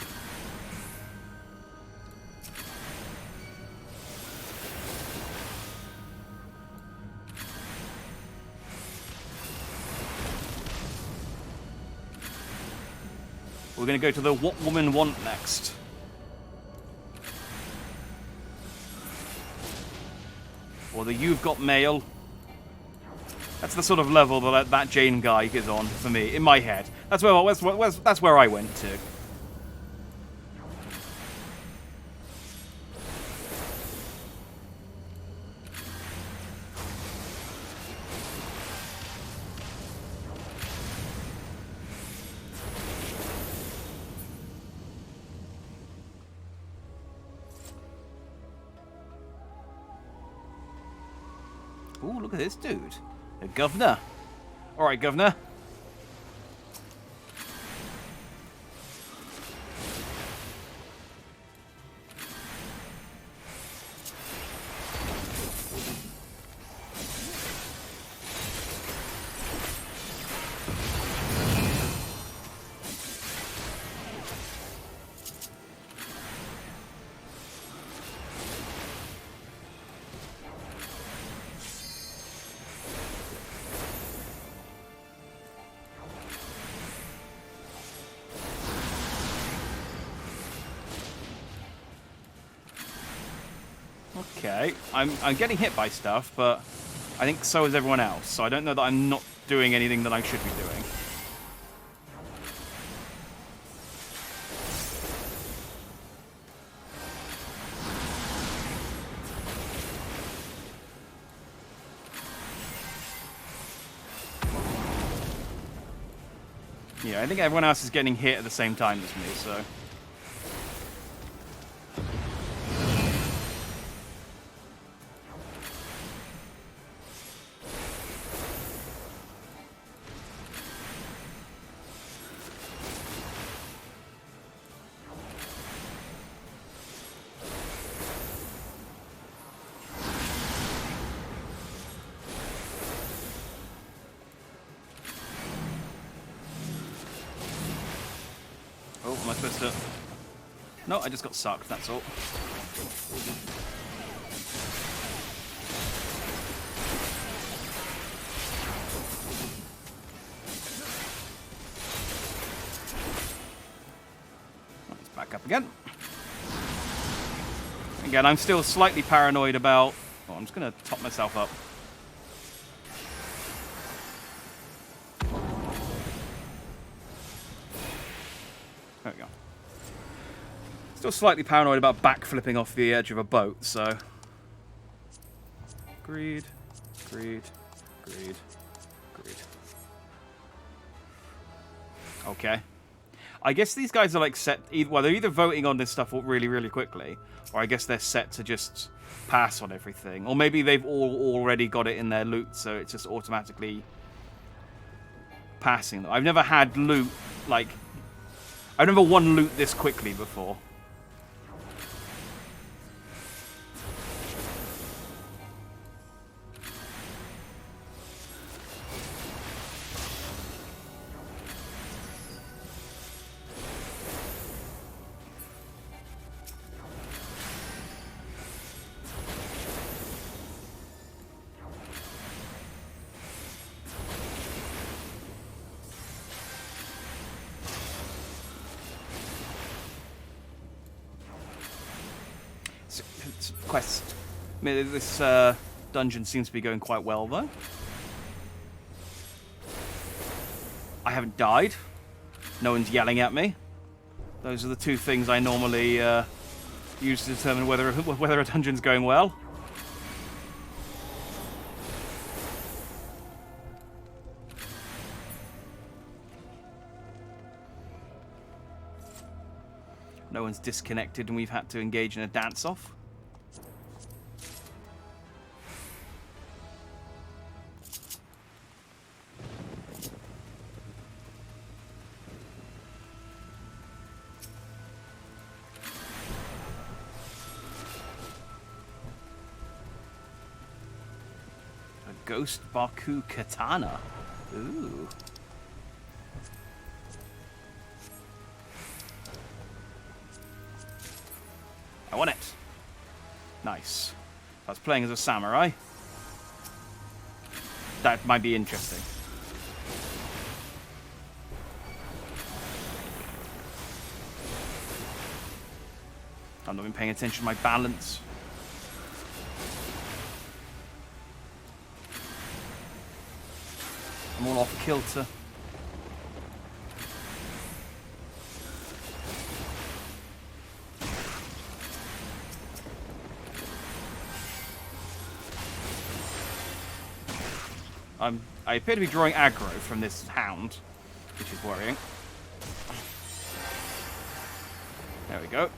We're going to go to the What Woman Want next. Or the You've Got Mail. That's the sort of level that Jane Guy is on for me, in my head. That's where I went to. Ooh, look at this dude. A governor. Alright, governor. Okay, I'm getting hit by stuff, but I think so is everyone else, so I don't know that I'm not doing anything that I should be doing. Yeah, I think everyone else is getting hit at the same time as me, so... Oh, am I supposed to... No, I just got sucked, that's all. Let's back up again. Again, I'm still slightly paranoid about... Oh, I'm just going to top myself up. There we go. Still slightly paranoid about backflipping off the edge of a boat, so... Greed, greed, greed, greed. Okay. I guess these guys are like set... Well, they're either voting on this stuff really, really quickly, or I guess they're set to just pass on everything. Or maybe they've all already got it in their loot, so it's just automatically passing them. I've never had loot, like... I've never won loot this quickly before. quest. I mean, this dungeon seems to be going quite well, though. I haven't died. No one's yelling at me. Those are the two things I normally use to determine whether a dungeon's going well. No one's disconnected and we've had to engage in a dance-off. A Ghost Baku Katana. Ooh. I want it. Nice. If I was playing as a samurai, that might be interesting. I've not been paying attention to my balance. I'm all off kilter. I appear to be drawing aggro from this hound, which is worrying. There we go.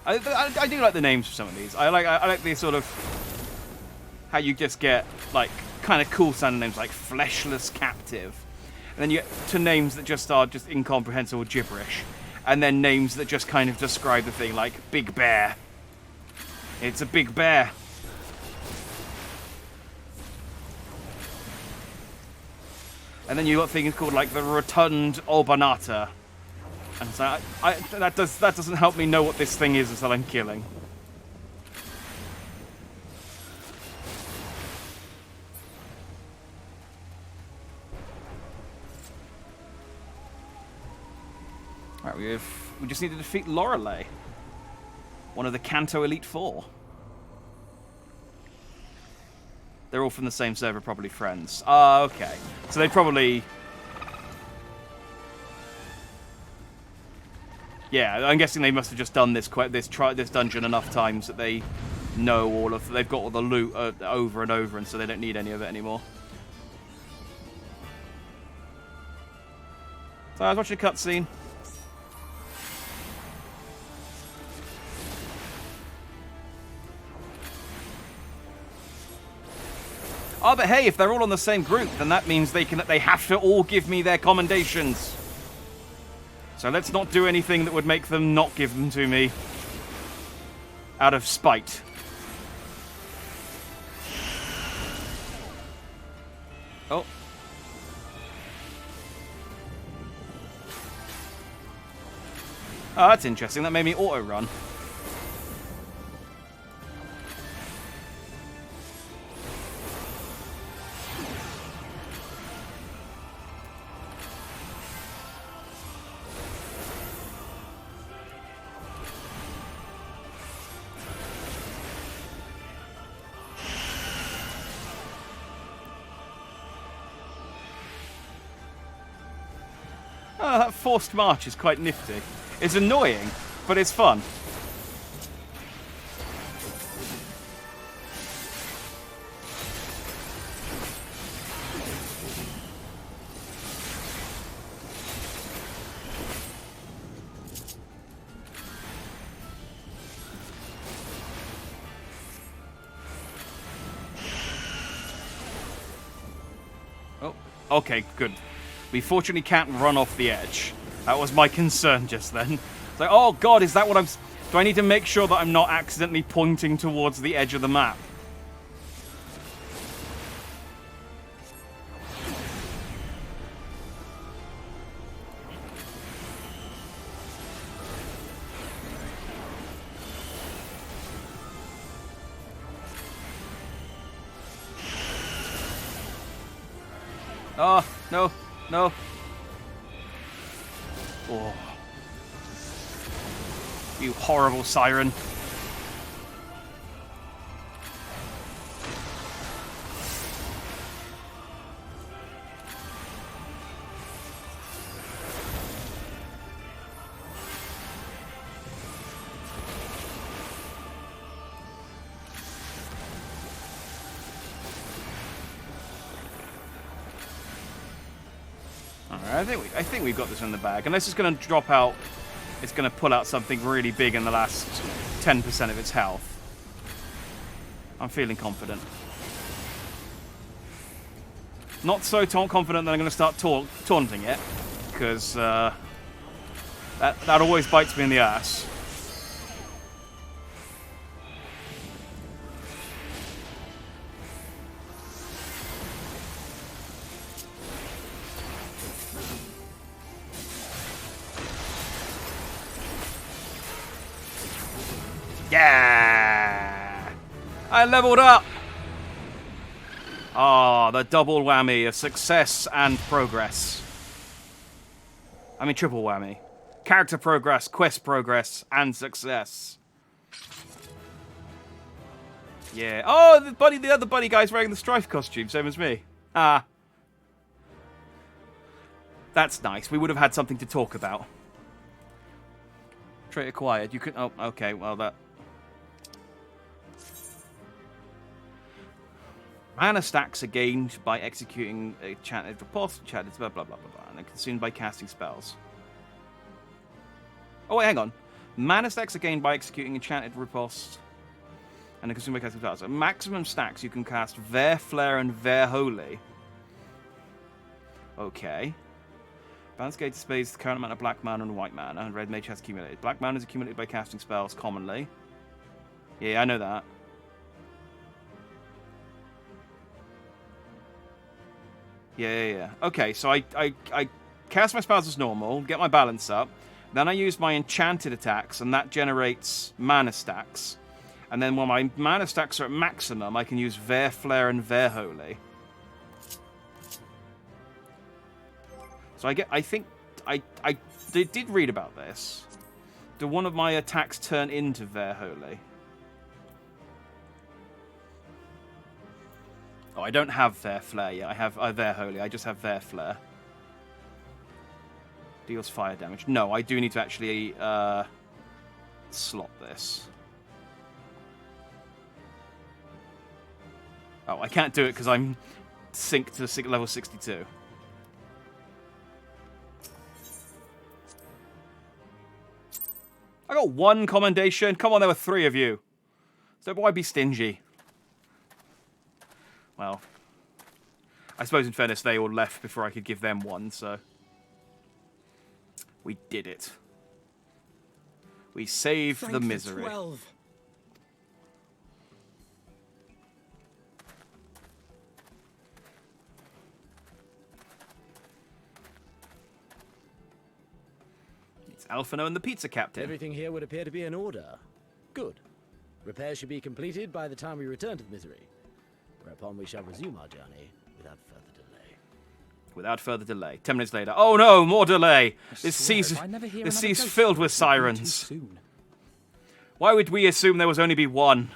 I do like the names for some of these. I like the sort of how you just get like kind of cool sounding names like Fleshless Captive, and then you get to names that just are just incomprehensible gibberish, and then names that just kind of describe the thing like Big Bear. It's a big bear. And then you got things called like the Rotund Obanata. And so that doesn't help me know what this thing is until I'm killing. Right, we just need to defeat Lorelei, one of the Kanto Elite Four. They're all from the same server, probably friends. Okay, so they probably. Yeah, I'm guessing they must have just done this dungeon enough times that they know all of. They've got all the loot over and over, and so they don't need any of it anymore. So I was watching a cutscene. Oh, but hey, if they're all on the same group, then that means they have to all give me their commendations. So let's not do anything that would make them not give them to me out of spite. Oh. Oh, that's interesting. That made me auto-run. Oh, that forced march is quite nifty. It's annoying, but it's fun. Okay, good. We fortunately can't run off the edge. That was my concern just then. It's like, oh god, is that what I'm... Do I need to make sure that I'm not accidentally pointing towards the edge of the map? Oh, no, no. Oh. You horrible siren. I think we've got this in the bag. Unless it's going to drop out, it's going to pull out something really big in the last 10% of its health. I'm feeling confident. Not so confident that I'm going to start taunting it, because that always bites me in the ass. Yeah! I leveled up! Ah, the double whammy of success and progress. I mean, triple whammy. Character progress, quest progress, and success. Yeah. Oh, the other buddy guy's wearing the Strife costume, same as me. Ah. That's nice. We would have had something to talk about. Trait acquired. You could... Oh, okay. Well, that... Mana stacks are gained by executing a chanted repulse, chanted blah blah blah blah blah, and they're consumed by casting spells. Oh wait, hang on. Mana stacks are gained by executing enchanted riposte, and they're consumed by casting spells. At maximum stacks, you can cast Ver Flare and Ver Holy. Okay. Balance gate displays the current amount of black mana and white mana, and red mage has accumulated. Black mana is accumulated by casting spells commonly. Yeah, I know that. Yeah. Okay, so I cast my spells as normal, get my balance up, then I use my enchanted attacks, and that generates mana stacks. And then when my mana stacks are at maximum, I can use Ver Flare and Ver Holy. So I think I did read about this. Do one of my attacks turn into Ver Holy? Oh, I don't have Ver Flare yet. I have Ver Holy. I just have Ver Flare. Deals fire damage. No, I do need to actually slot this. Oh, I can't do it because I'm synced to level 62. I got one commendation. Come on, there were 3 of you. So why be stingy? Well, I suppose in fairness, they all left before I could give them one, so... We did it. We saved the misery. 12. It's Alphinaud and the pizza captain. Everything here would appear to be in order. Good. Repairs should be completed by the time we return to the misery. Whereupon we shall resume our journey without further delay. Without further delay. 10 minutes later. Oh no, more delay! This sea's filled with sirens. Why would we assume there was only be one?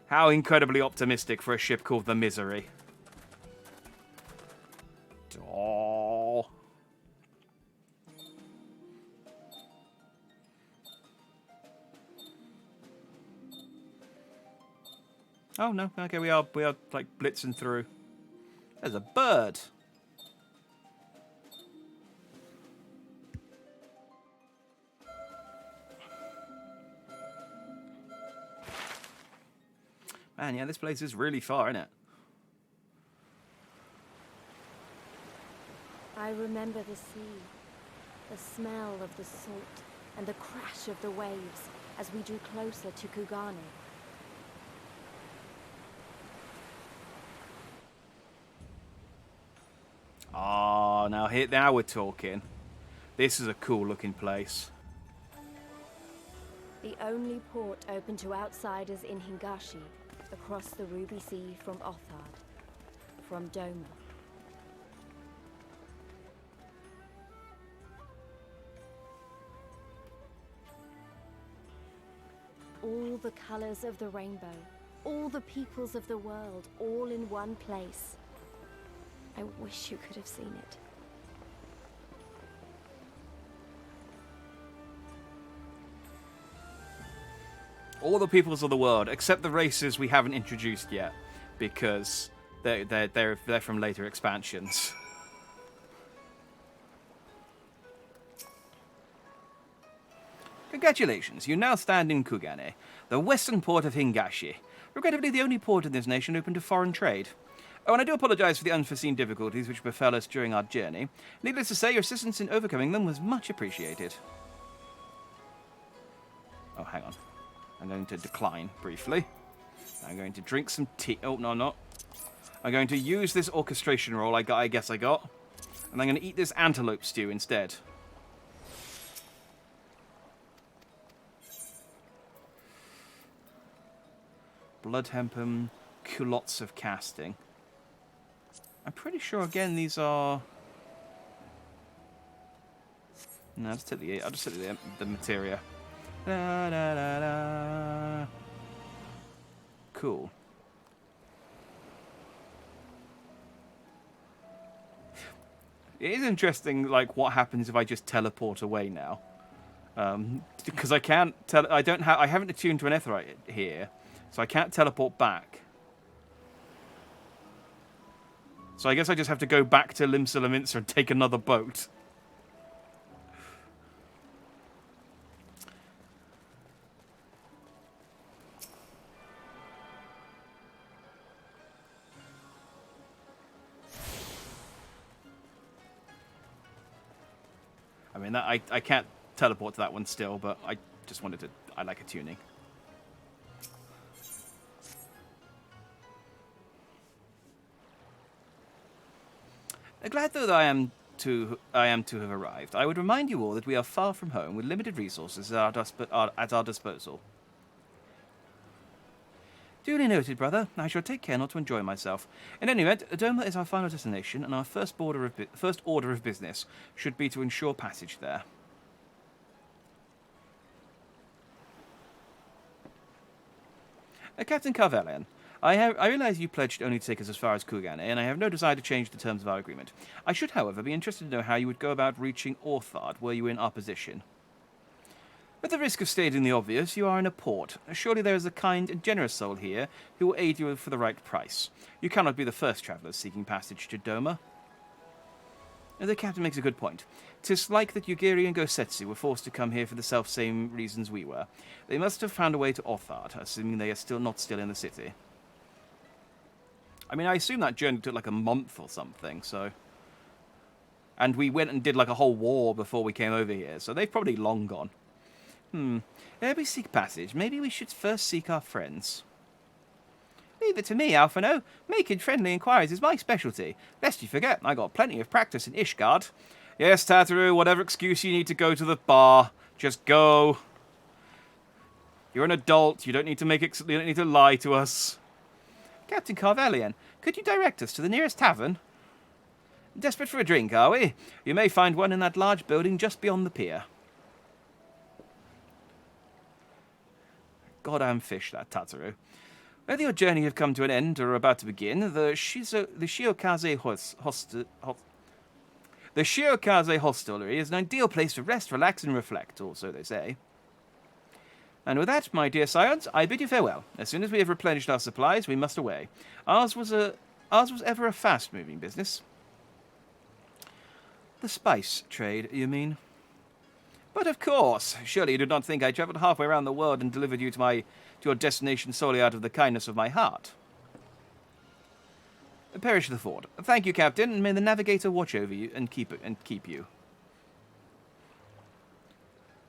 How incredibly optimistic for a ship called the Misery. Oh. Oh no, okay, we are like blitzing through. There's a bird. Man, yeah, this place is really far, isn't it? I remember the sea, the smell of the salt, and the crash of the waves as we drew closer to Kugane. Oh, now we're talking. This is a cool looking place. The only port open to outsiders in Hingashi, across the Ruby Sea from Othard, from Doma. All the colors of the rainbow, all the peoples of the world, all in one place. I wish you could have seen it. All the peoples of the world, except the races we haven't introduced yet, because they're from later expansions. Congratulations, you now stand in Kugane, the western port of Hingashi. Regrettably, the only port in this nation open to foreign trade. Oh, and I do apologize for the unforeseen difficulties which befell us during our journey. Needless to say, your assistance in overcoming them was much appreciated. Oh, hang on. I'm going to decline briefly. I'm going to drink some tea. Oh, no, I'm not. I'm going to use this orchestration roll I guess I got. And I'm going to eat this antelope stew instead. Blood hempen, culottes of casting. I'm pretty sure, again, these are... No, I'll just take the materia. Da, da, da, da. Cool. It is interesting, like, what happens if I just teleport away now. Because I can't I haven't attuned to an Aetheryte here, so I can't teleport back. So I guess I just have to go back to Limsa and take another boat. I mean, I can't teleport to that one still, but I just wanted to... I like attuning. Glad though that I am to have arrived. I would remind you all that we are far from home, with limited resources at our disposal. Duly noted, brother. I shall take care not to enjoy myself. In any event, Doma is our final destination, and our first order of business should be to ensure passage there. Captain Carvelian, I realize you pledged only to take us as far as Kugane, and I have no desire to change the terms of our agreement. I should, however, be interested to know how you would go about reaching Orthard were you in our position. At the risk of stating the obvious, you are in a port. Surely there is a kind and generous soul here who will aid you for the right price. You cannot be the first travellers seeking passage to Doma. The captain makes a good point. 'Tis like that Yugiri and Gosetsu were forced to come here for the self-same reasons we were. They must have found a way to Orthard, assuming they are not still in the city. I mean, I assume that journey took like a month or something, so... And we went and did like a whole war before we came over here, so they've probably long gone. Ere we seek passage, maybe we should first seek our friends. Leave it to me, Alphinaud. Making friendly inquiries is my specialty. Lest you forget, I got plenty of practice in Ishgard. Yes, Tataru, whatever excuse you need to go to the bar, just go. You're an adult. You don't need to lie to us. Captain Carvelian, could you direct us to the nearest tavern? Desperate for a drink, are we? You may find one in that large building just beyond the pier. Goddamn fish, that Tataru. Whether your journey have come to an end or are about to begin, the Shiokaze hostelry is an ideal place to rest, relax, and reflect, or so they say. And with that, my dear scions, I bid you farewell. As soon as we have replenished our supplies, we must away. Ours was ever a fast-moving business. The spice trade, you mean? But of course, surely you did not think I travelled halfway around the world and delivered you to your destination solely out of the kindness of my heart. Perish the ford. Thank you, Captain, and may the navigator watch over you and keep you.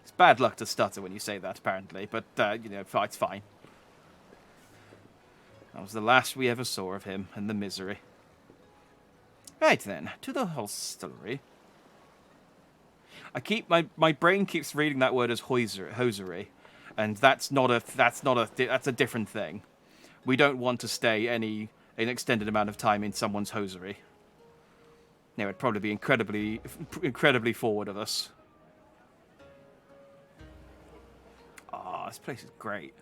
It's bad luck to stutter when you say that, apparently, but, you know, it's fine. That was the last we ever saw of him and the misery. Right then, to the hostelry. My brain keeps reading that word as hosiery, and that's a different thing. We don't want to stay an extended amount of time in someone's hosiery. No, it'd probably be incredibly forward of us. Ah, this place is great.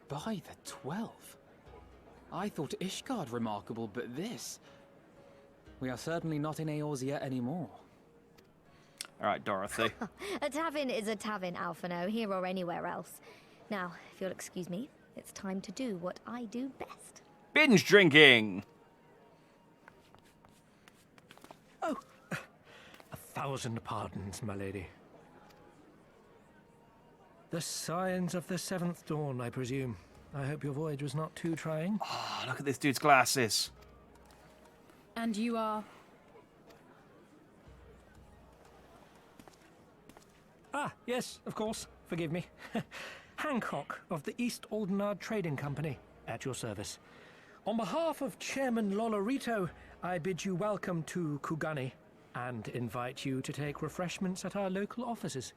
By the 12. I thought Ishgard remarkable, but this... We are certainly not in Eorzea anymore. All right, Dorothy. A tavern is a tavern, Alphinaud, here or anywhere else. Now, if you'll excuse me, it's time to do what I do best. Binge drinking! Oh, 1,000 pardons, my lady. The signs of the 7th dawn, I presume. I hope your voyage was not too trying. Oh, look at this dude's glasses. And you are? Ah, yes, of course. Forgive me. Hancock of the East Aldenard Trading Company, at your service. On behalf of Chairman Lolorito, I bid you welcome to Kugani and invite you to take refreshments at our local offices.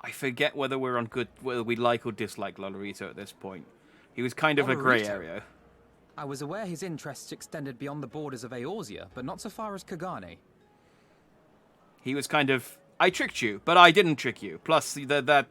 I forget whether we like or dislike Lolorito at this point. He was kind of a grey area. I was aware his interests extended beyond the borders of Eorzea, but not so far as Kugani. He was kind of... I tricked you, but I didn't trick you. Plus, the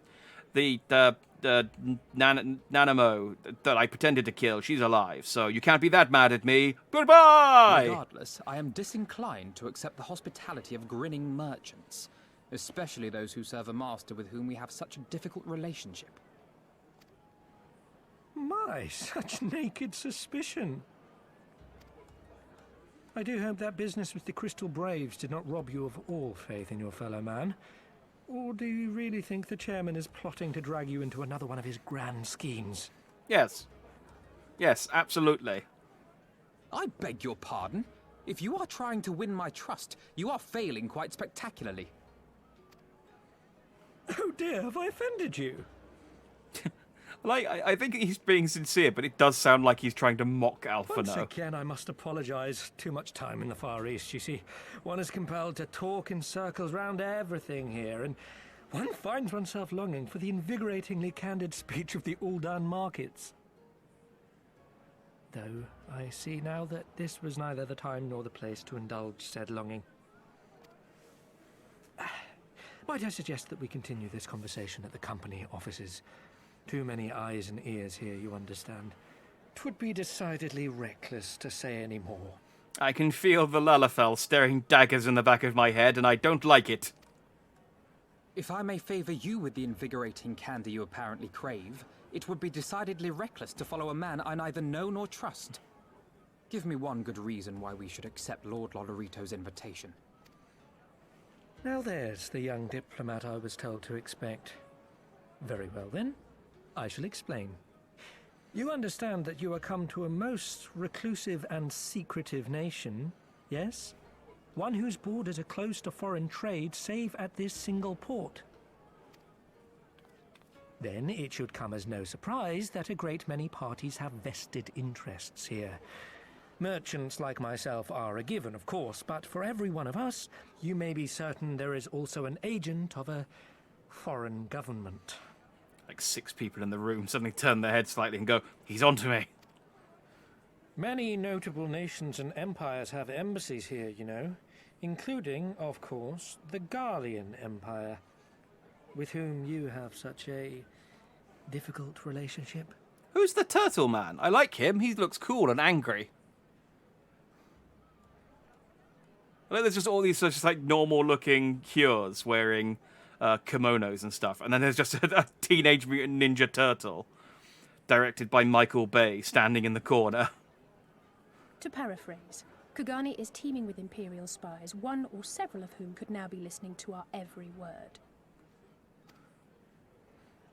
Nanamo that I pretended to kill, she's alive, so you can't be that mad at me. Goodbye! Regardless, I am disinclined to accept the hospitality of grinning merchants, especially those who serve a master with whom we have such a difficult relationship. My, such naked suspicion. I do hope that business with the Crystal Braves did not rob you of all faith in your fellow man. Or do you really think the chairman is plotting to drag you into another one of his grand schemes? Yes. Yes, absolutely. I beg your pardon? If you are trying to win my trust, you are failing quite spectacularly. Oh dear, have I offended you? Like, I think he's being sincere, but it does sound like he's trying to mock Alphinaud. Once again, I must apologize. Too much time in the Far East, you see. One is compelled to talk in circles round everything here, and one finds oneself longing for the invigoratingly candid speech of the Uldan markets. Though I see now that this was neither the time nor the place to indulge said longing. Might I suggest that we continue this conversation at the company offices? Too many eyes and ears here, you understand. 'Twould be decidedly reckless to say any more. I can feel the Lalafell staring daggers in the back of my head, and I don't like it. If I may favour you with the invigorating candy you apparently crave, it would be decidedly reckless to follow a man I neither know nor trust. Give me one good reason why we should accept Lord Lolorito's invitation. Now there's the young diplomat I was told to expect. Very well then. I shall explain. You understand that you are come to a most reclusive and secretive nation, yes? One whose borders are closed to foreign trade save at this single port. Then it should come as no surprise that a great many parties have vested interests here. Merchants like myself are a given, of course, but for every one of us, you may be certain there is also an agent of a foreign government. Like 6 people in the room suddenly turn their heads slightly and go, he's onto me. Many notable nations and empires have embassies here, you know, including, of course, the Garlean Empire, with whom you have such a difficult relationship. Who's the turtle man? I like him. He looks cool and angry. I think there's just all these just like normal-looking cures wearing kimonos and stuff, and then there's just a Teenage Mutant Ninja Turtle, directed by Michael Bay, standing in the corner. To paraphrase, Kugani is teeming with Imperial spies, one or several of whom could now be listening to our every word.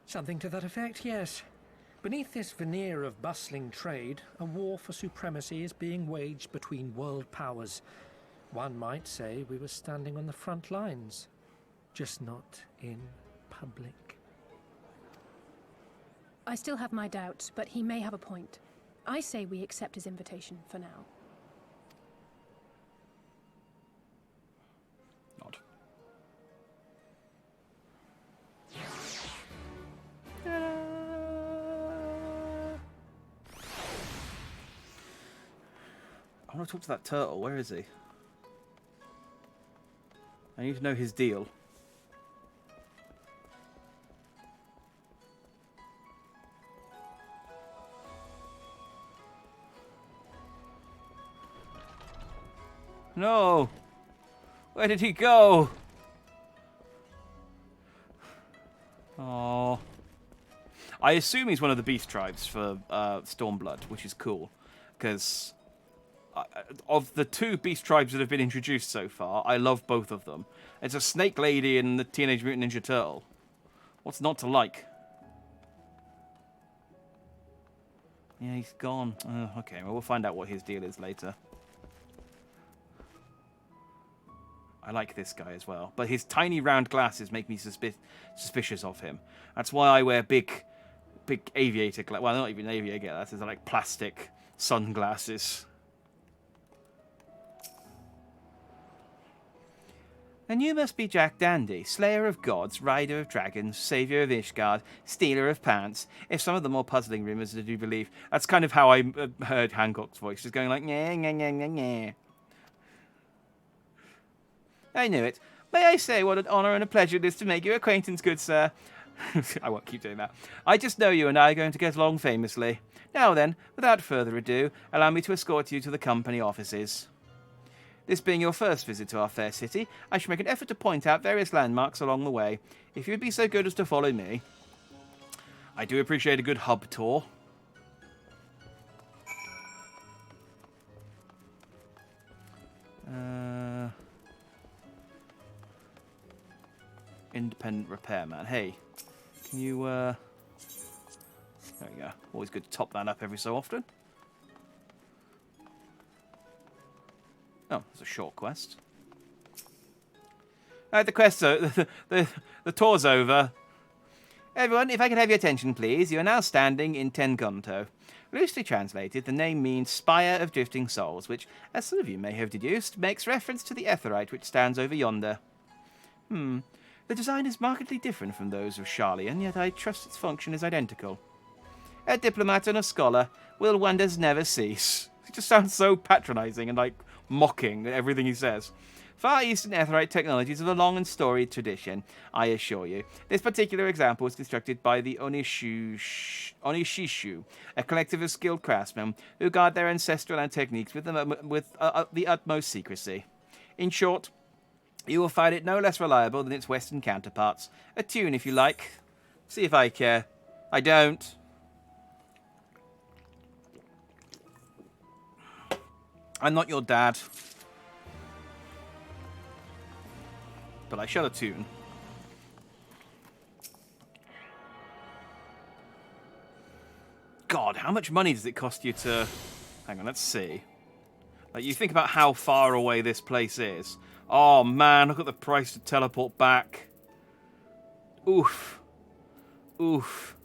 Something to that effect, yes. Beneath this veneer of bustling trade, a war for supremacy is being waged between world powers. One might say we were standing on the front lines, just not in public. I still have my doubts, but he may have a point. I say we accept his invitation for now. Nod. I want to talk to that turtle. Where is he? I need to know his deal. No! Where did he go? Oh. I assume he's one of the beast tribes for Stormblood, which is cool. Because of the two beast tribes that have been introduced so far, I love both of them. It's a snake lady and the Teenage Mutant Ninja Turtle. What's not to like? Yeah, he's gone. Okay, well, we'll find out what his deal is later. I like this guy as well. But his tiny round glasses make me suspicious of him. That's why I wear big aviator glasses. Well, not even aviator glasses. They're like plastic sunglasses. And you must be Jack Dandy, slayer of gods, rider of dragons, saviour of Ishgard, stealer of pants. If some of the more puzzling rumours I do believe. That's kind of how I heard Hancock's voice, just going like, nyeh, nyeh, nyeh, nyeh, nyeh. I knew it. May I say what an honour and a pleasure it is to make your acquaintance, good sir? I won't keep doing that. I just know you and I are going to get along famously. Now then, without further ado, allow me to escort you to the company offices. This being your first visit to our fair city, I shall make an effort to point out various landmarks along the way. If you'd be so good as to follow me. I do appreciate a good hub tour. Independent repairman. Hey, can you, there we go. Always good to top that up every so often. Oh, it's a short quest. The quest's over. The tour's over. Everyone, if I could have your attention, please. You are now standing in Tengonto. Loosely translated, the name means Spire of Drifting Souls, which, as some of you may have deduced, makes reference to the Aetheryte which stands over yonder. The design is markedly different from those of Charlian, yet I trust its function is identical. A diplomat and a scholar, will wonders never cease. It just sounds so patronising and, like, mocking everything he says. Far Eastern Aetheryte technologies have a long and storied tradition, I assure you. This particular example was constructed by the Onishishu, a collective of skilled craftsmen who guard their ancestral and techniques with the utmost secrecy. In short, you will find it no less reliable than its Western counterparts. A tune, if you like. See if I care. I don't. I'm not your dad. But I shall a tune. God, how much money does it cost you to... Hang on, let's see. Like, you think about how far away this place is. Oh, man, look at the price to teleport back. Oof. Oof.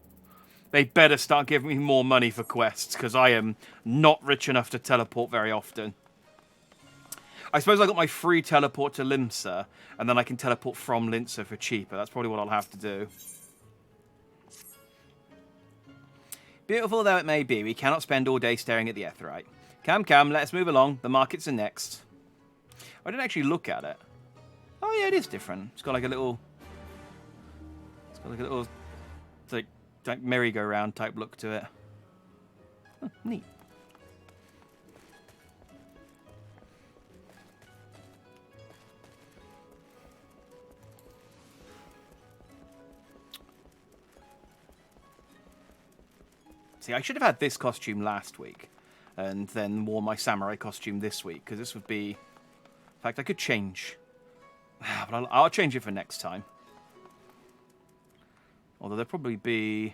They better start giving me more money for quests, because I am not rich enough to teleport very often. I suppose I got my free teleport to Limsa, and then I can teleport from Limsa for cheaper. That's probably what I'll have to do. Beautiful though it may be, we cannot spend all day staring at the Aetheryte. Come, come, let's move along. The markets are next. I didn't actually look at it. Oh yeah, it is different. It's got like a little... It's got like a little... It's like merry-go-round type look to it. Oh, neat. See, I should have had this costume last week, and then wore my samurai costume this week, because this would be... In fact, I could change. But I'll change it for next time. Although there'll probably be...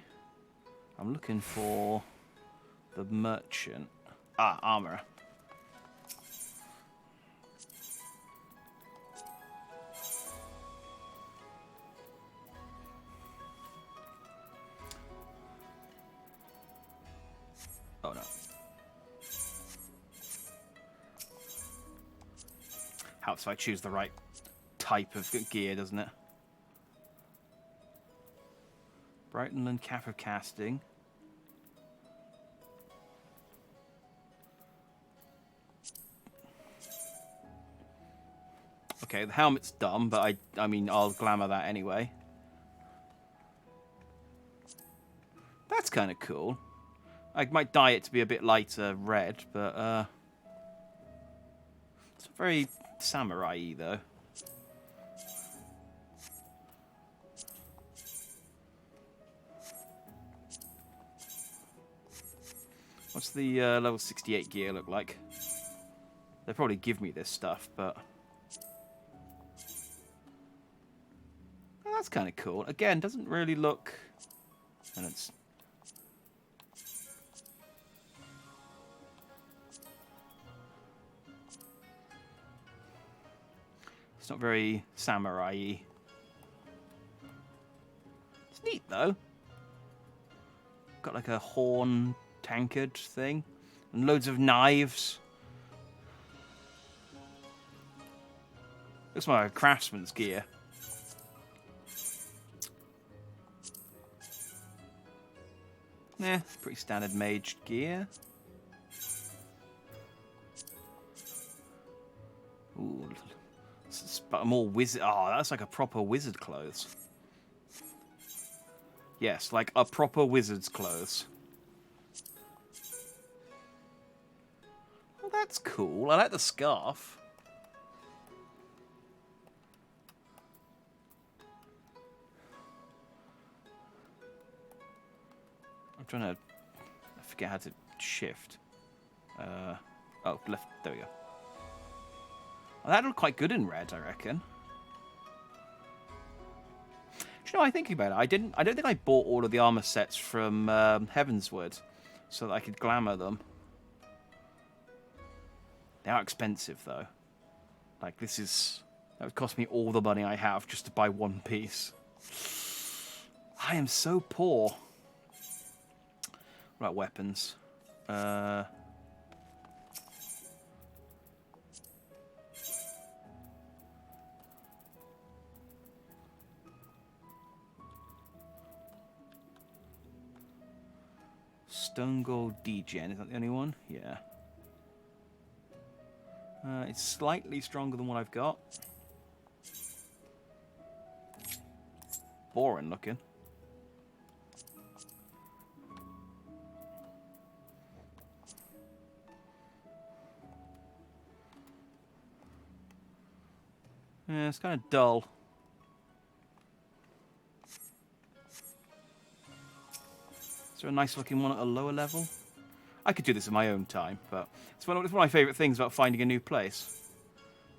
I'm looking for the merchant. Ah, armor. Oh no. Helps if I choose the right type of gear, doesn't it? Brighton and cap of casting. Okay, the helmet's dumb, but I mean, I'll glamour that anyway. That's kind of cool. I might dye it to be a bit lighter red, but it's very samurai-y, though. What's the level 68 gear look like? They'll probably give me this stuff, but... Oh, that's kind of cool. Again, doesn't really look... And it's... It's not very samurai-y. It's neat, though. Got like a horn tankard thing. And loads of knives. Looks like a craftsman's gear. Yeah, pretty standard mage gear. Ooh, but more wizard. Oh, that's like a proper wizard clothes. Yes, like a proper wizard's clothes. Well, that's cool. I like the scarf. I'm trying to... I forget how to shift. Oh, left. There we go. Well, that'd look quite good in red, I reckon. Do you know, I think about it. I don't think I bought all of the armor sets from Heavensward so that I could glamour them. They are expensive, though. Like, this is... That would cost me all the money I have just to buy one piece. I am so poor. Right, weapons. Stone Gold Degen, is that the only one? Yeah. It's slightly stronger than what I've got. Boring looking. Yeah, it's kind of dull. Is there a nice looking one at a lower level? I could do this in my own time, but it's one of my favourite things about finding a new place.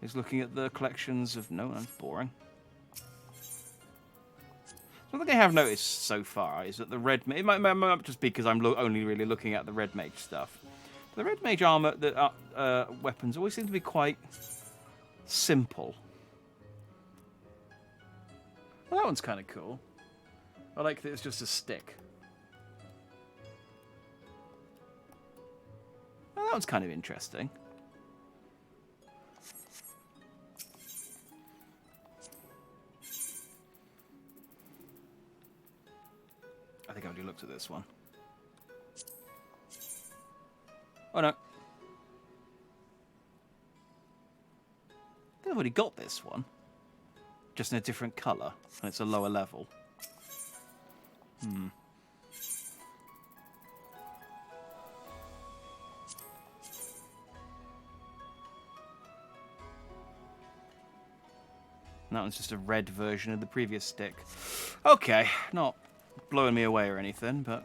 Is looking at the collections of... No, that's boring. One thing I have noticed so far is that the red... It might just be because I'm only really looking at the red mage stuff. The red mage armour, weapons always seem to be quite simple. Well, that one's kind of cool. I like that it's just a stick. Well, that one's kind of interesting. I think I've already looked at this one. Oh no. I think I've already got this one. Just in a different colour, and it's a lower level. And that one's just a red version of the previous stick. Okay, not blowing me away or anything, but...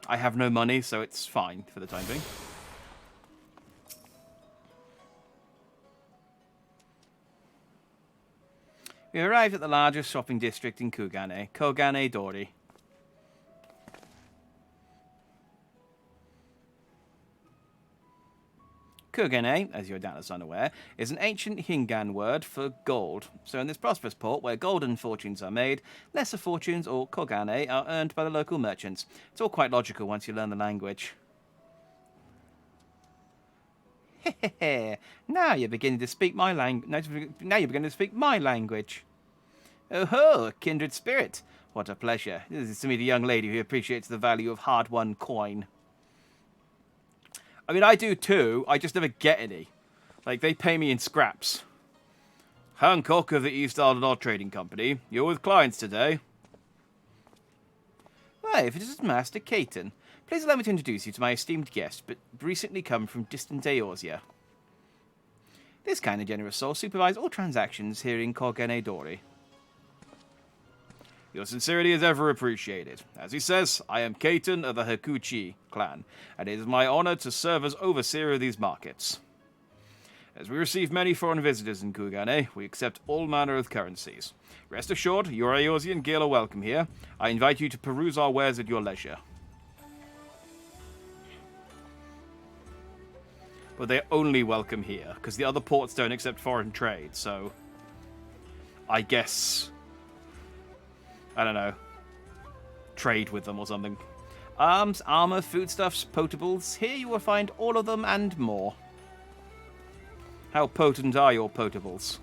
I have no money, so it's fine for the time being. We arrived at the largest shopping district in Kugane, Kogane Dori. Kugane, as you're doubtless unaware, is an ancient Hingan word for gold. So in this prosperous port, where golden fortunes are made, lesser fortunes, or kogane, are earned by the local merchants. It's all quite logical once you learn the language. Now you're beginning to speak my language. Now you're beginning to speak my language. Oh ho, kindred spirit! What a pleasure. This is to me the young lady who appreciates the value of hard-won coin. I mean, I do too. I just never get any. Like, they pay me in scraps. Hancock of the East Alphinaud Trading Company. You're with clients today. Why, if it is Master Caton, please allow me to introduce you to my esteemed guest, but recently come from distant Eorzea. This kind and generous soul supervises all transactions here in Kogane Dori. Your sincerity is ever appreciated. As he says, I am Caton of the Hakuchi clan, and it is my honor to serve as overseer of these markets. As we receive many foreign visitors in Kugane, we accept all manner of currencies. Rest assured, your Eorzean Gil are welcome here. I invite you to peruse our wares at your leisure. But they're only welcome here, because the other ports don't accept foreign trade, so... I guess... I don't know. Trade with them or something. Arms, armor, foodstuffs, potables. Here you will find all of them and more. How potent are your potables?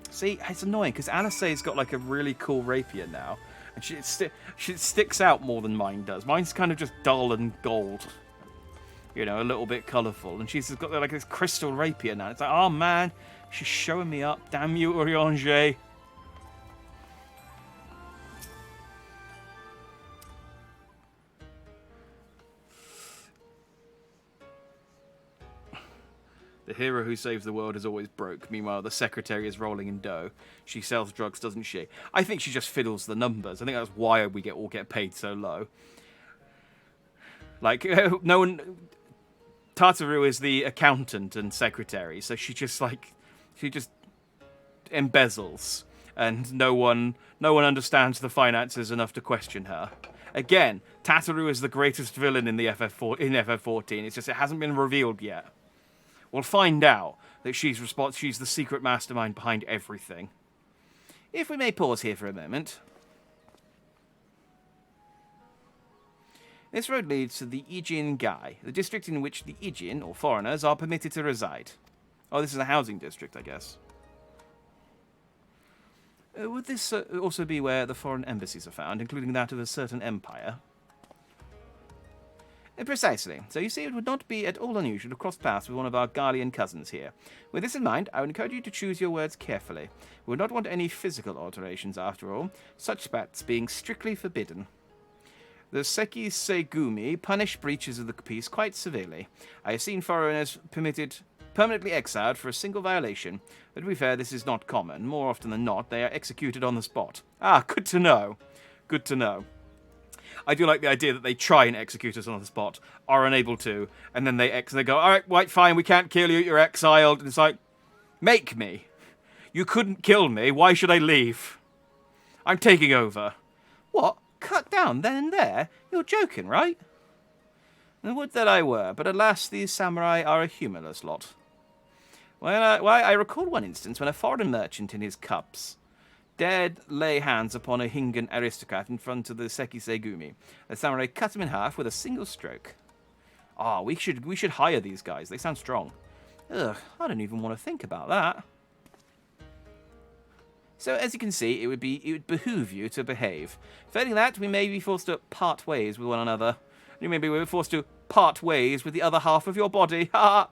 See, it's annoying because Alisay's got like a really cool rapier now. And she sticks out more than mine does. Mine's kind of just dull and gold. You know, a little bit colourful. And she's got like this crystal rapier now. It's like, oh man, she's showing me up. Damn you, Urianger. The hero who saves the world is always broke. Meanwhile, the secretary is rolling in dough. She sells drugs, doesn't she? I think she just fiddles the numbers. I think that's why we all get paid so low. Like, no one... Tartaru is the accountant and secretary, so she just embezzles, and no one understands the finances enough to question her. Again, Tartaru is the greatest villain in the FF14. It's just it hasn't been revealed yet. We'll find out that she's the secret mastermind behind everything. If we may pause here for a moment. This road leads to the Ijin Gai, the district in which the Ijin, or foreigners, are permitted to reside. Oh, this is a housing district, I guess. Would this also be where the foreign embassies are found, including that of a certain empire? Precisely. So you see, it would not be at all unusual to cross paths with one of our Garlean cousins here. With this in mind, I would encourage you to choose your words carefully. We would not want any physical alterations, after all, such spats being strictly forbidden. The Seki Segumi punish breaches of the peace quite severely. I have seen foreigners permanently exiled for a single violation, but to be fair, this is not common. More often than not, they are executed on the spot. Ah, good to know. Good to know. I do like the idea that they try and execute us on the spot, are unable to, and then they go, alright, right, fine, we can't kill you, you're exiled. And it's like, make me. You couldn't kill me, why should I leave? I'm taking over. What? Cut down then and there? You're joking, right? And would that I were, but alas, these samurai are a humorless lot. Well, I recall one instance when a foreign merchant in his cups dared lay hands upon a Hingan aristocrat in front of the Seki Segumi. The samurai cut him in half with a single stroke. Ah, we should hire these guys. They sound strong. Ugh, I don't even want to think about that. So, as you can see, it would behoove you to behave. Failing that, we may be forced to part ways with one another. You may be forced to part ways with the other half of your body. Ha!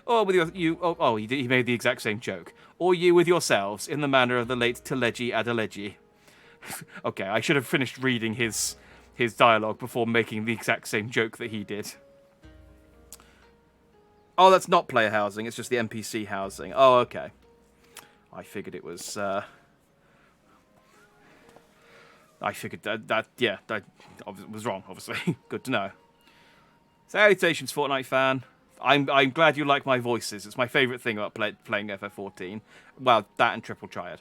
Or with he made the exact same joke. Or you with yourselves, in the manner of the late Teleji Adeleji. Okay, I should have finished reading his dialogue before making the exact same joke that he did. Oh, that's not player housing, it's just the NPC housing. Oh, okay. I figured it was, I figured that was wrong, obviously. Good to know. Salutations, Fortnite fan. I'm glad you like my voices. It's my favourite thing about playing FF14. Well, that and Triple Triad.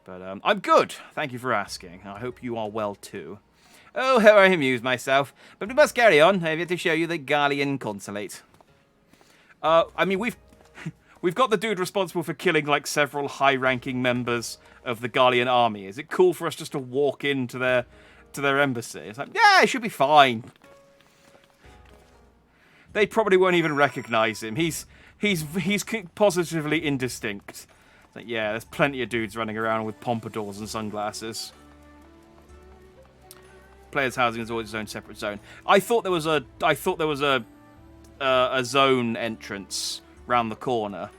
But I'm good. Thank you for asking. I hope you are well too. Oh, how I amuse myself. But we must carry on. I have yet to show you the Garlean Consulate. I mean, we've got the dude responsible for killing like several high-ranking members of the Garlean army. Is it cool for us just to walk into their embassy? It's like, yeah, it should be fine. They probably won't even recognize him. He's positively indistinct. It's like, yeah, there's plenty of dudes running around with pompadours and sunglasses. Players' housing is always its own separate zone. I thought there was a zone entrance round the corner.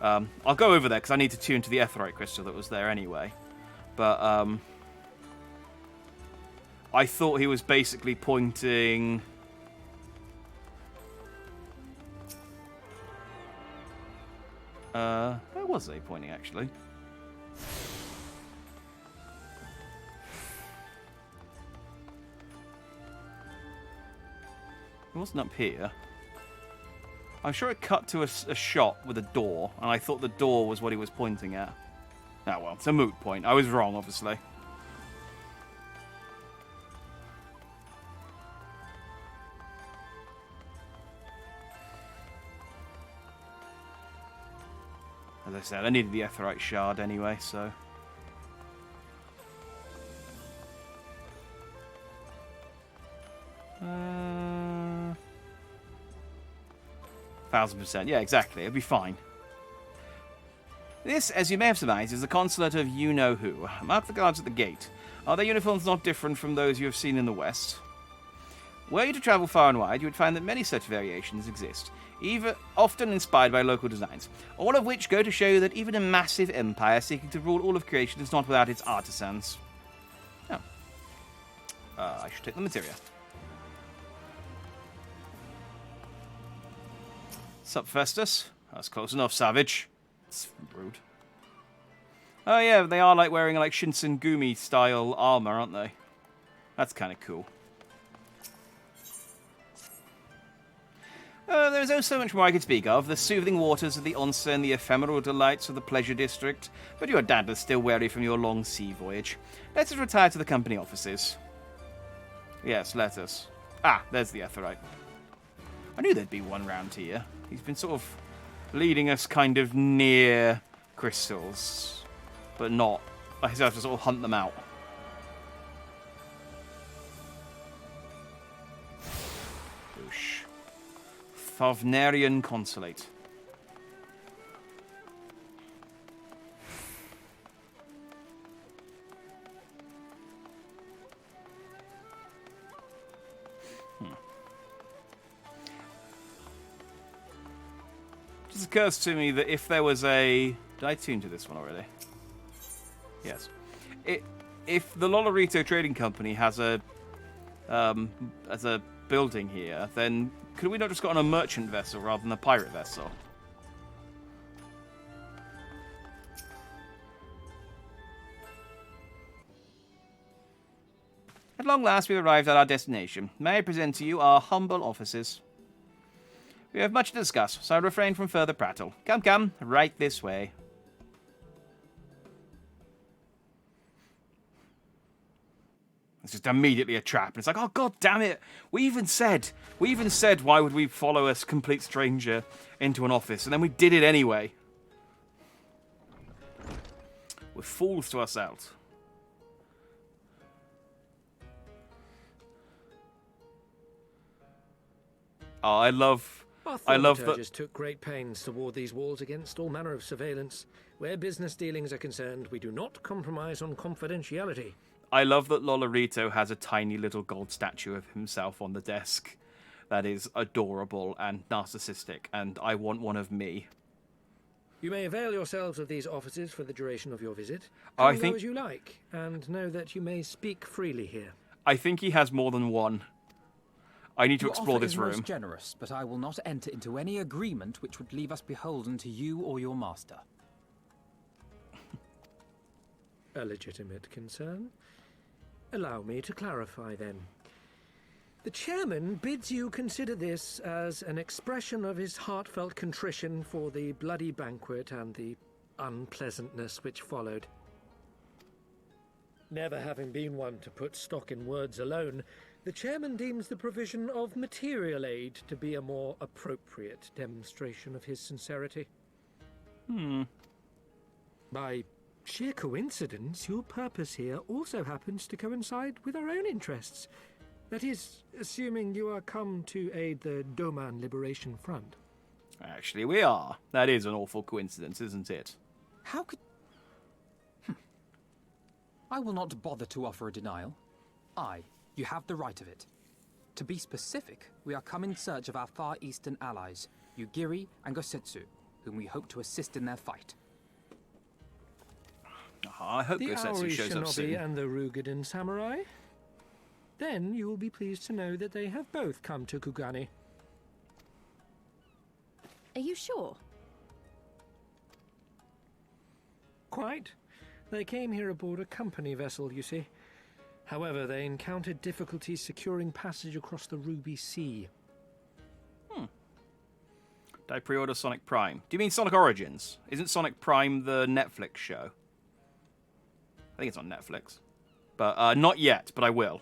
I'll go over there because I need to tune to the Aetheryte crystal that was there anyway. But I thought he was basically pointing. Where was he pointing, actually? It wasn't up here. I'm sure it cut to a shot with a door, and I thought the door was what he was pointing at. Ah, well, it's a moot point. I was wrong, obviously. As I said, I needed the Aetheryte shard anyway, so... 1000%. Yeah, exactly. It'll be fine. This, as you may have surmised, is the consulate of you-know-who. Mark the guards at the gate. Are their uniforms not different from those you have seen in the West? Were you to travel far and wide, you would find that many such variations exist, often inspired by local designs, all of which go to show that even a massive empire seeking to rule all of creation is not without its artisans. Oh. I should take the materia. Sup, Festus? That's close enough, savage. It's rude. Oh yeah, they are like wearing like Shinsengumi style armor, aren't they? That's kind of cool. There is also so much more I could speak of. The soothing waters of the onsen, and the ephemeral delights of the pleasure district. But your dad is still weary from your long sea voyage. Let us retire to the company offices. Yes, let us. Ah, there's the Aetheryte. I knew there'd be one round here. He's been sort of leading us kind of near crystals, but not. I have to sort of hunt them out. Boosh. Thovnarian Consulate. It just occurs to me that if there was a... Did I tune to this one already? Yes. If the Lolorito Trading Company has a building here, then could we not just go on a merchant vessel rather than a pirate vessel? At long last, we arrived at our destination. May I present to you our humble offices? We have much to discuss, so I refrain from further prattle. Come, come, right this way. It's just immediately a trap. And it's like, oh, god damn it. We even said, why would we follow a complete stranger into an office? And then we did it anyway. We're fools to ourselves. Oh, I love that. Just took great pains to ward these walls against all manner of surveillance. Where business dealings are concerned, we do not compromise on confidentiality. I love that Lolorito has a tiny little gold statue of himself on the desk. That is adorable and narcissistic, and I want one of me. You may avail yourselves of these offices for the duration of your visit. I Come think go as you like, and know that you may speak freely here. I think he has more than one. I need to Your explore offer this is room. most generous, but I will not enter into any agreement which would leave us beholden to you or your master. A legitimate concern. Allow me to clarify then. The chairman bids you consider this as an expression of his heartfelt contrition for the bloody banquet and the unpleasantness which followed. Never having been one to put stock in words alone, the chairman deems the provision of material aid to be a more appropriate demonstration of his sincerity. By sheer coincidence, your purpose here also happens to coincide with our own interests. That is, assuming you are come to aid the Doman Liberation Front. Actually, we are. That is an awful coincidence, isn't it? How could... I will not bother to offer a denial. You have the right of it. To be specific, we are come in search of our Far Eastern allies, Yugiri and Gosetsu, whom we hope to assist in their fight. I hope Gosetsu shows up soon. The Aori Shinobi and the Rugadan Samurai? Then you will be pleased to know that they have both come to Kugane. Are you sure? Quite. They came here aboard a company vessel, you see. However, they encountered difficulties securing passage across the Ruby Sea. Did I pre-order Sonic Prime? Do you mean Sonic Origins? Isn't Sonic Prime the Netflix show? I think it's on Netflix. But not yet, but I will.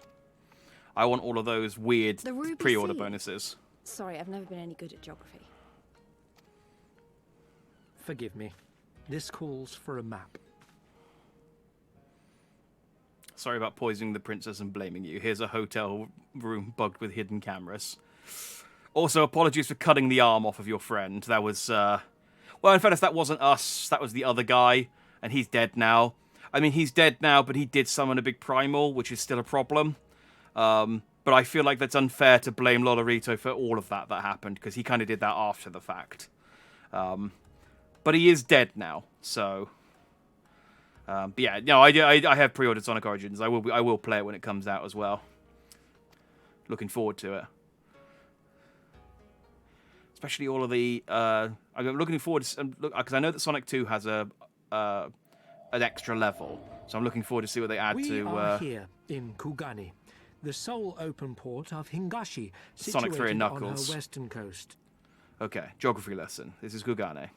I want all of those weird pre-order bonuses. Sorry, I've never been any good at geography. Forgive me. This calls for a map. Sorry about poisoning the princess and blaming you. Here's a hotel room bugged with hidden cameras. Also, apologies for cutting the arm off of your friend. That was, well, in fairness, that wasn't us. That was the other guy, and he's dead now. I mean, he's dead now, but he did summon a big primal, which is still a problem. But I feel like that's unfair to blame Lolorito for all of that happened, because he kind of did that after the fact. But he is dead now, so... but yeah, no, I have pre-ordered Sonic Origins. I will play it when it comes out as well. Looking forward to it. Especially all of the... I'm looking forward to... Because I know that Sonic 2 has an extra level. So I'm looking forward to see what they add We are here in Kugane, the sole open port of Hingashi, Sonic 3 and situated on Knuckles. her western coast. Okay, geography lesson. This is Kugane.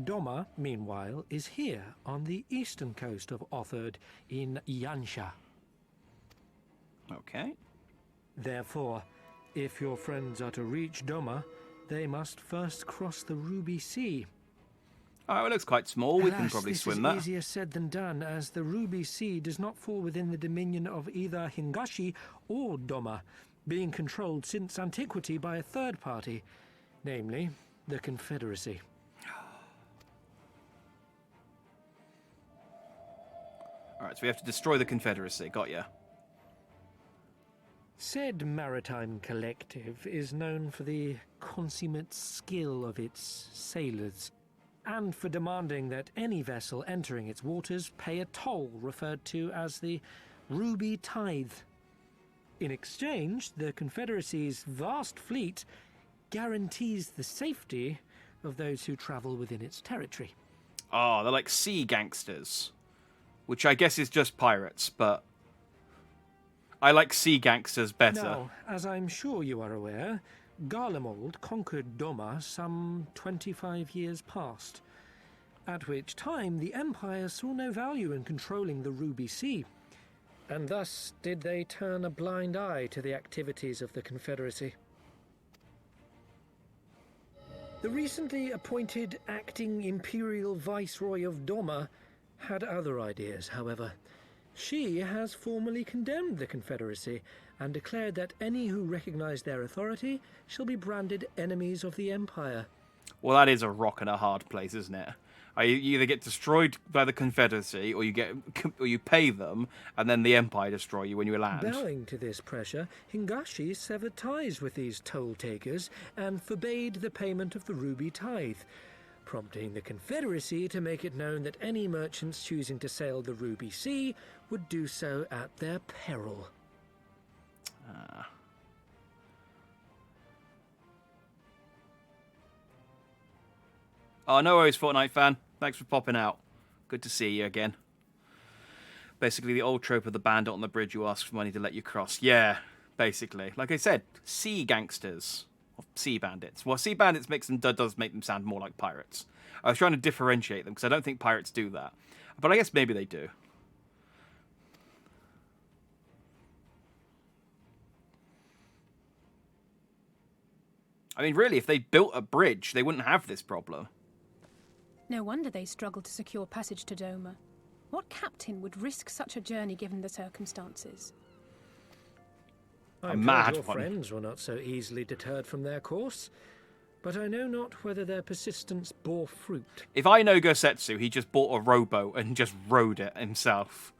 Doma, meanwhile, is here on the eastern coast of Otherd in Yansha. Okay. Therefore, if your friends are to reach Doma, they must first cross the Ruby Sea. Oh, it looks quite small. We can Alas, probably this swim is that. easier said than done, as the Ruby Sea does not fall within the dominion of either Hingashi or Doma, being controlled since antiquity by a third party, namely the Confederacy. Alright, so we have to destroy the Confederacy. Got ya. Said maritime collective is known for the consummate skill of its sailors, and for demanding that any vessel entering its waters pay a toll referred to as the Ruby Tithe. In exchange, the Confederacy's vast fleet guarantees the safety of those who travel within its territory. Oh, they're like sea gangsters. Which I guess is just pirates, but... I like sea gangsters better. Now, as I'm sure you are aware, Garlemald conquered Doma some 25 years past, at which time the Empire saw no value in controlling the Ruby Sea, and thus did they turn a blind eye to the activities of the Confederacy. The recently appointed acting Imperial Viceroy of Doma had other ideas, however. She has formally condemned the Confederacy and declared that any who recognize their authority shall be branded enemies of the Empire. Well, that is a rock and a hard place, isn't it? You either get destroyed by the Confederacy, or you pay them, and then the Empire destroy you when you land. Bowing to this pressure, Hingashi severed ties with these toll-takers and forbade the payment of the Ruby Tithe, prompting the Confederacy to make it known that any merchants choosing to sail the Ruby Sea would do so at their peril. Oh, no worries, Fortnite fan. Thanks for popping out. Good to see you again. Basically, the old trope of the bandit on the bridge who asks for money to let you cross. Yeah, basically. Like I said, sea gangsters. Or sea bandits. Well, sea bandits does make them sound more like pirates. I was trying to differentiate them, because I don't think pirates do that. But I guess maybe they do. I mean, really, if they built a bridge, they wouldn't have this problem. No wonder they struggled to secure passage to Doma. What captain would risk such a journey given the circumstances? I'm mad told your one. friends were not so easily deterred from their course, but I know not whether their persistence bore fruit. If I know Gosetsu, he just bought a rowboat and just rowed it himself.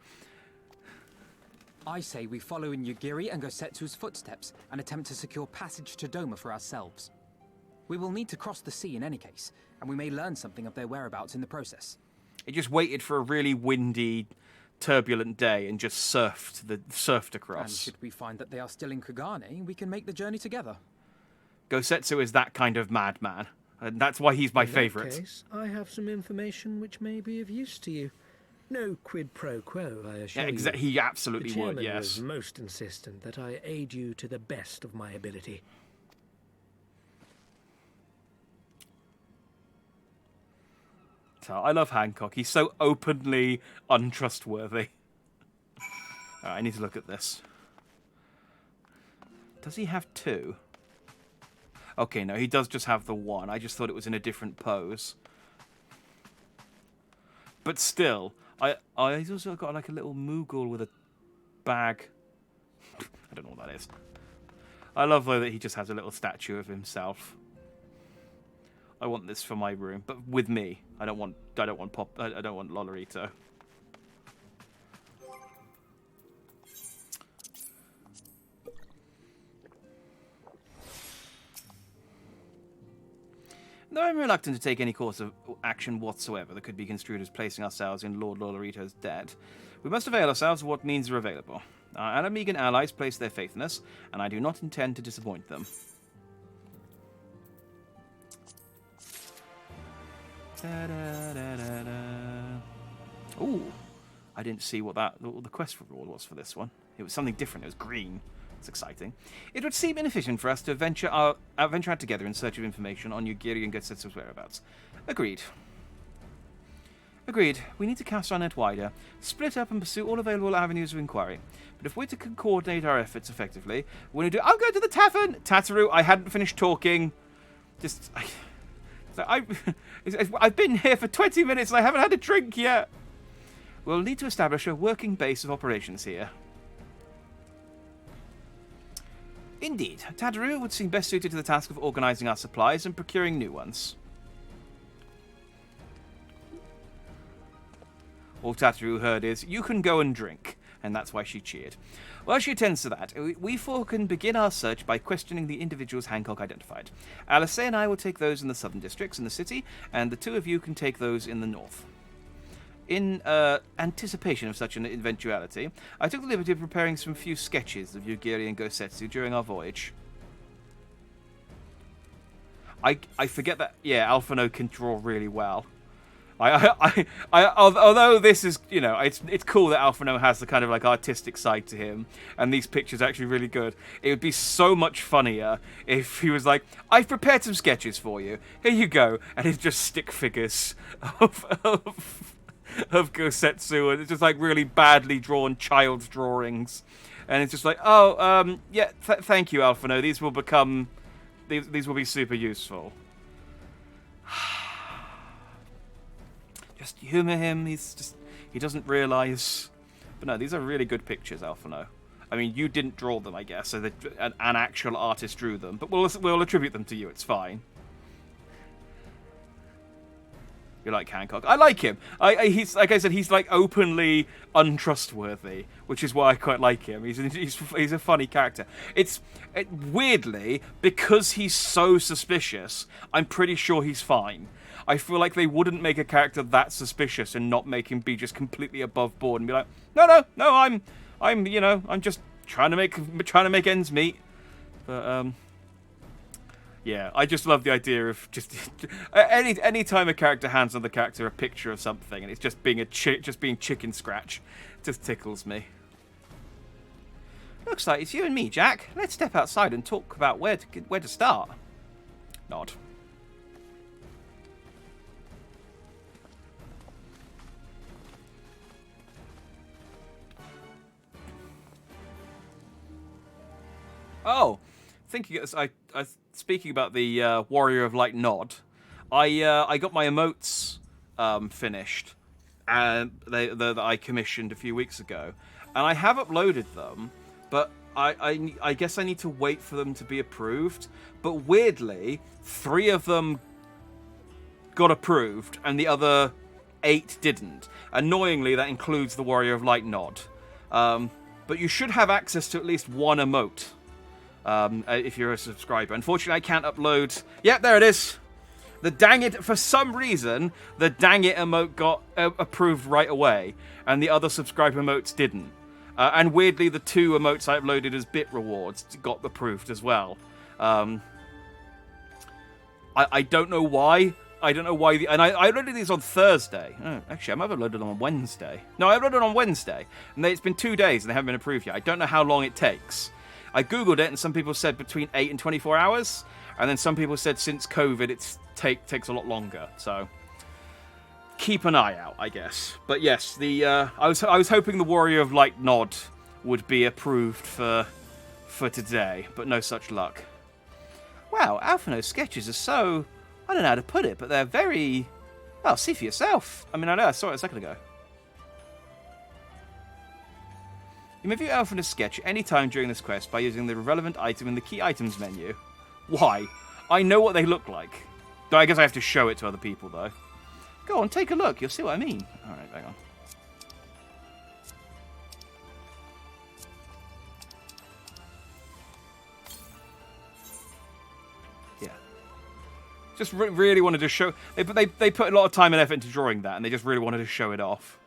I say we follow in Yugiri and Gosetsu's footsteps and attempt to secure passage to Doma for ourselves. We will need to cross the sea in any case, and we may learn something of their whereabouts in the process. He just waited for a really windy, turbulent day and just surfed across. And should we find that they are still in Kugane, we can make the journey together. Gosetsu is that kind of madman, and that's why he's my favourite. In that case, I have some information which may be of use to you. No quid pro quo, I assure you. He absolutely the would, chairman yes. was most insistent that I aid you to the best of my ability. So, I love Hancock. He's so openly untrustworthy. Alright, I need to look at this. Does he have two? Okay, no, he does just have the one. I just thought it was in a different pose. But still, he's also got like a little Moogle with a bag. I don't know what that is. I love though that he just has a little statue of himself. I want this for my room, but with me. I don't want Lolorito. Though I'm reluctant to take any course of action whatsoever that could be construed as placing ourselves in Lord Lolorito's debt, we must avail ourselves of what means are available. Our Alamegan allies place their faith in us, and I do not intend to disappoint them. Ooh, I didn't see what the quest reward was for this one. It was something different. It was green. It's exciting. It would seem inefficient for us to venture out together in search of information on Yugiri and Gosetsu's whereabouts. Agreed. Agreed. We need to cast our net wider, split up and pursue all available avenues of inquiry. But if we're to coordinate our efforts effectively, we're going to do... I'm going to the tavern! Tataru, I hadn't finished talking. I've been here for 20 minutes and I haven't had a drink yet. We'll need to establish a working base of operations here. Indeed, Tataru would seem best suited to the task of organising our supplies and procuring new ones. All Tataru heard is, "You can go and drink," and that's why she cheered. While she attends to that, we four can begin our search by questioning the individuals Hancock identified. Alice and I will take those in the southern districts in the city, and the two of you can take those in the north. In anticipation of such an eventuality, I took the liberty of preparing some few sketches of Yugiri and Gosetsu during our voyage. I forget that, yeah, Alphinaud can draw really well. Although this is, you know, it's cool that Alphinaud has the kind of like artistic side to him, and these pictures are actually really good. It would be so much funnier if he was like, "I've prepared some sketches for you. Here you go," and it's just stick figures of Gosetsu, and it's just like really badly drawn child's drawings, and it's just like, oh, yeah, thank you, Alphinaud. These will become, these will be super useful. Just humour him. He doesn't realise. But no, these are really good pictures, Alphinaud. I mean, you didn't draw them, I guess, so an actual artist drew them, but we'll attribute them to you. It's fine. You like Hancock? I like him. He's, like I said, he's like openly untrustworthy, which is why I quite like him. He's a funny character. Weirdly, because he's so suspicious, I'm pretty sure he's fine. I feel like they wouldn't make a character that suspicious and not make him be just completely above board and be like, no, I'm you know, I'm just trying to make ends meet. But yeah, I just love the idea of just any time a character hands another character a picture of something and it's just being chicken scratch. Just tickles me. Looks like it's you and me, Jack. Let's step outside and talk about where to start. Nod. Oh, thinking speaking about the Warrior of Light Nod, I got my emotes finished, and that I commissioned a few weeks ago, and I have uploaded them, but I guess I need to wait for them to be approved. But weirdly, 3 of them got approved, and the other 8 didn't. Annoyingly, that includes the Warrior of Light Nod. But you should have access to at least one emote. If you're a subscriber. Unfortunately, I can't upload... Yep, there it is. The dang it... For some reason, the dang it emote got approved right away, and the other subscriber emotes didn't. And weirdly, the 2 emotes I uploaded as bit rewards got approved as well. I don't know why. I don't know why... and I uploaded these on Thursday. Oh, actually, I might have uploaded them on Wednesday. No, I uploaded them on Wednesday. And it's been 2 days, and they haven't been approved yet. I don't know how long it takes. I googled it, and some people said between 8 and 24 hours, and then some people said since COVID it takes a lot longer. So keep an eye out, I guess. But yes, I was hoping the Warrior of Light Nod would be approved for today, but no such luck. Wow, Alphinaud's sketches are so, I don't know how to put it, but they're very, well, see for yourself. I mean, I know I saw it a second ago. You may view Alphinaud's sketch any time during this quest by using the relevant item in the key items menu. Why? I know what they look like. Though I guess I have to show it to other people, though. Go on, take a look. You'll see what I mean. Alright, hang on. Yeah. Just really wanted to show... They put a lot of time and effort into drawing that, and they just really wanted to show it off.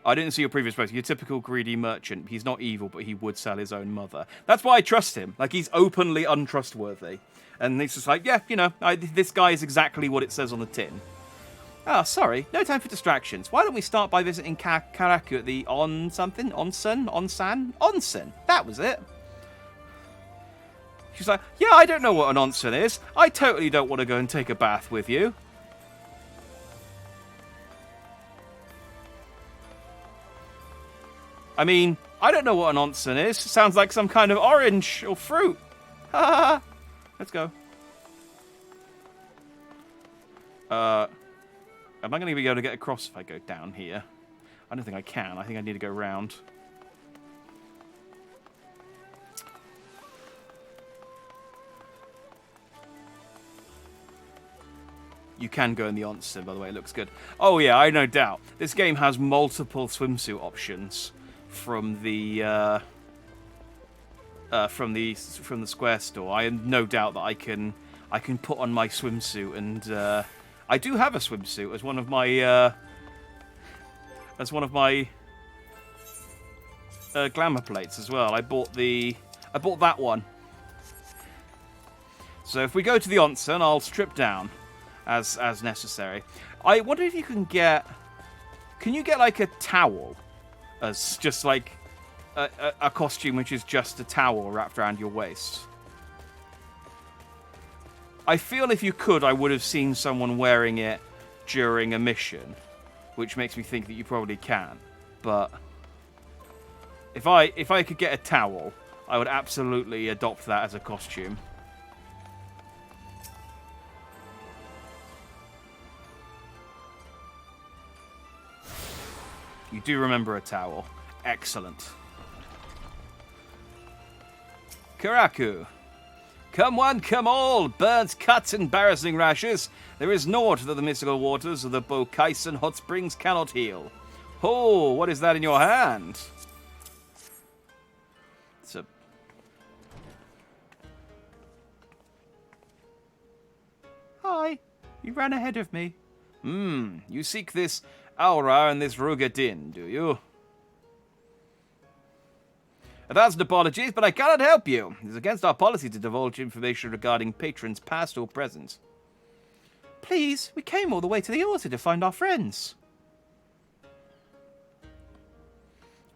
I didn't see your previous post. You're a typical greedy merchant. He's not evil, but he would sell his own mother. That's why I trust him. Like, he's openly untrustworthy. And he's just like, yeah, you know, this guy is exactly what it says on the tin. Ah, sorry. No time for distractions. Why don't we start by visiting Karaku at the Onsen? That was it. She's like, yeah, I don't know what an onsen is. I totally don't want to go and take a bath with you. I mean, I don't know what an onsen is. Sounds like some kind of orange or fruit. Ha ha ha. Let's go. Am I going to be able to get across if I go down here? I don't think I can. I think I need to go round. You can go in the onsen, by the way. It looks good. Oh yeah, I no doubt. This game has multiple swimsuit options from the Square store. I have no doubt that I can put on my swimsuit, and I do have a swimsuit as one of my glamour plates as well. I bought that one. So if we go to the onsen, I'll strip down as necessary. I wonder if you can get like a towel as just like a costume which is just a towel wrapped around your waist. I feel if you could, I would have seen someone wearing it during a mission, which makes me think that you probably can. But if I could get a towel, I would absolutely adopt that as a costume. You do remember a towel. Excellent. Karaku. Come one, come all, burns, cuts, embarrassing rashes. There is naught that the mystical waters of the Bokaisen hot springs cannot heal. Oh, what is that in your hand? It's a... Hi, you ran ahead of me. You seek this aura and this Rugadin, do you? A thousand apologies, but I cannot help you. It is against our policy to divulge information regarding patrons past or present. Please, we came all the way to the altar to find our friends.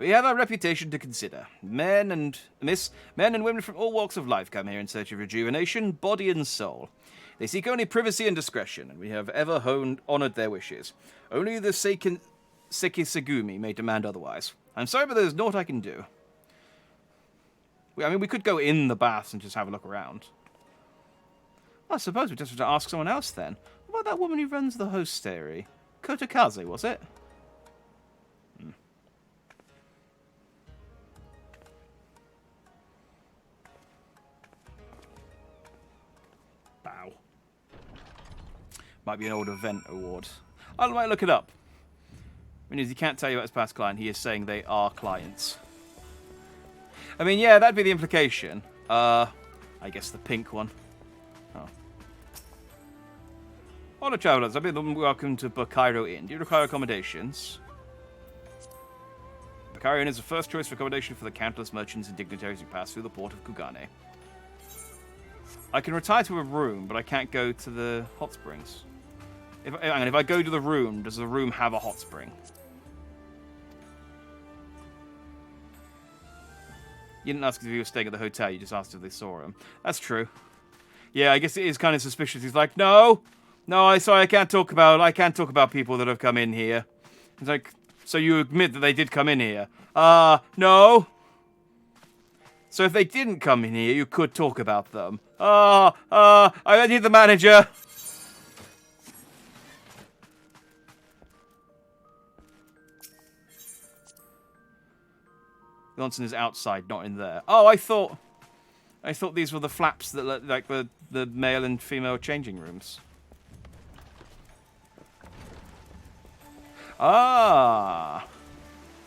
We have our reputation to consider. Men and women from all walks of life come here in search of rejuvenation, body and soul. They seek only privacy and discretion, and we have ever honoured their wishes. Only the Sekisagumi may demand otherwise. I'm sorry, but there's naught I can do. I mean, we could go in the baths and just have a look around. Well, I suppose we just have to ask someone else then. What about that woman who runs the hostery? Kotokaze, was it? Bow. Might be an old event award. I might look it up. I mean, he can't tell you about his past client. He is saying they are clients. I mean, yeah, that'd be the implication. I guess the pink one. Oh. Honour travellers, I've been welcome to Bakairo Inn. Do you require accommodations? Bakairo Inn is the first choice for accommodation for the countless merchants and dignitaries who pass through the port of Kugane. I can retire to a room, but I can't go to the hot springs. If I go to the room, does the room have a hot spring? You didn't ask if he was staying at the hotel, you just asked if they saw him. That's true. Yeah, I guess it is kind of suspicious. He's like, no, sorry, I can't talk about people that have come in here. He's like, so you admit that they did come in here? No. So if they didn't come in here, you could talk about them. I need the manager. Johnson is outside, not in there. Oh, I thought these were the flaps that look like the male and female changing rooms. Ah,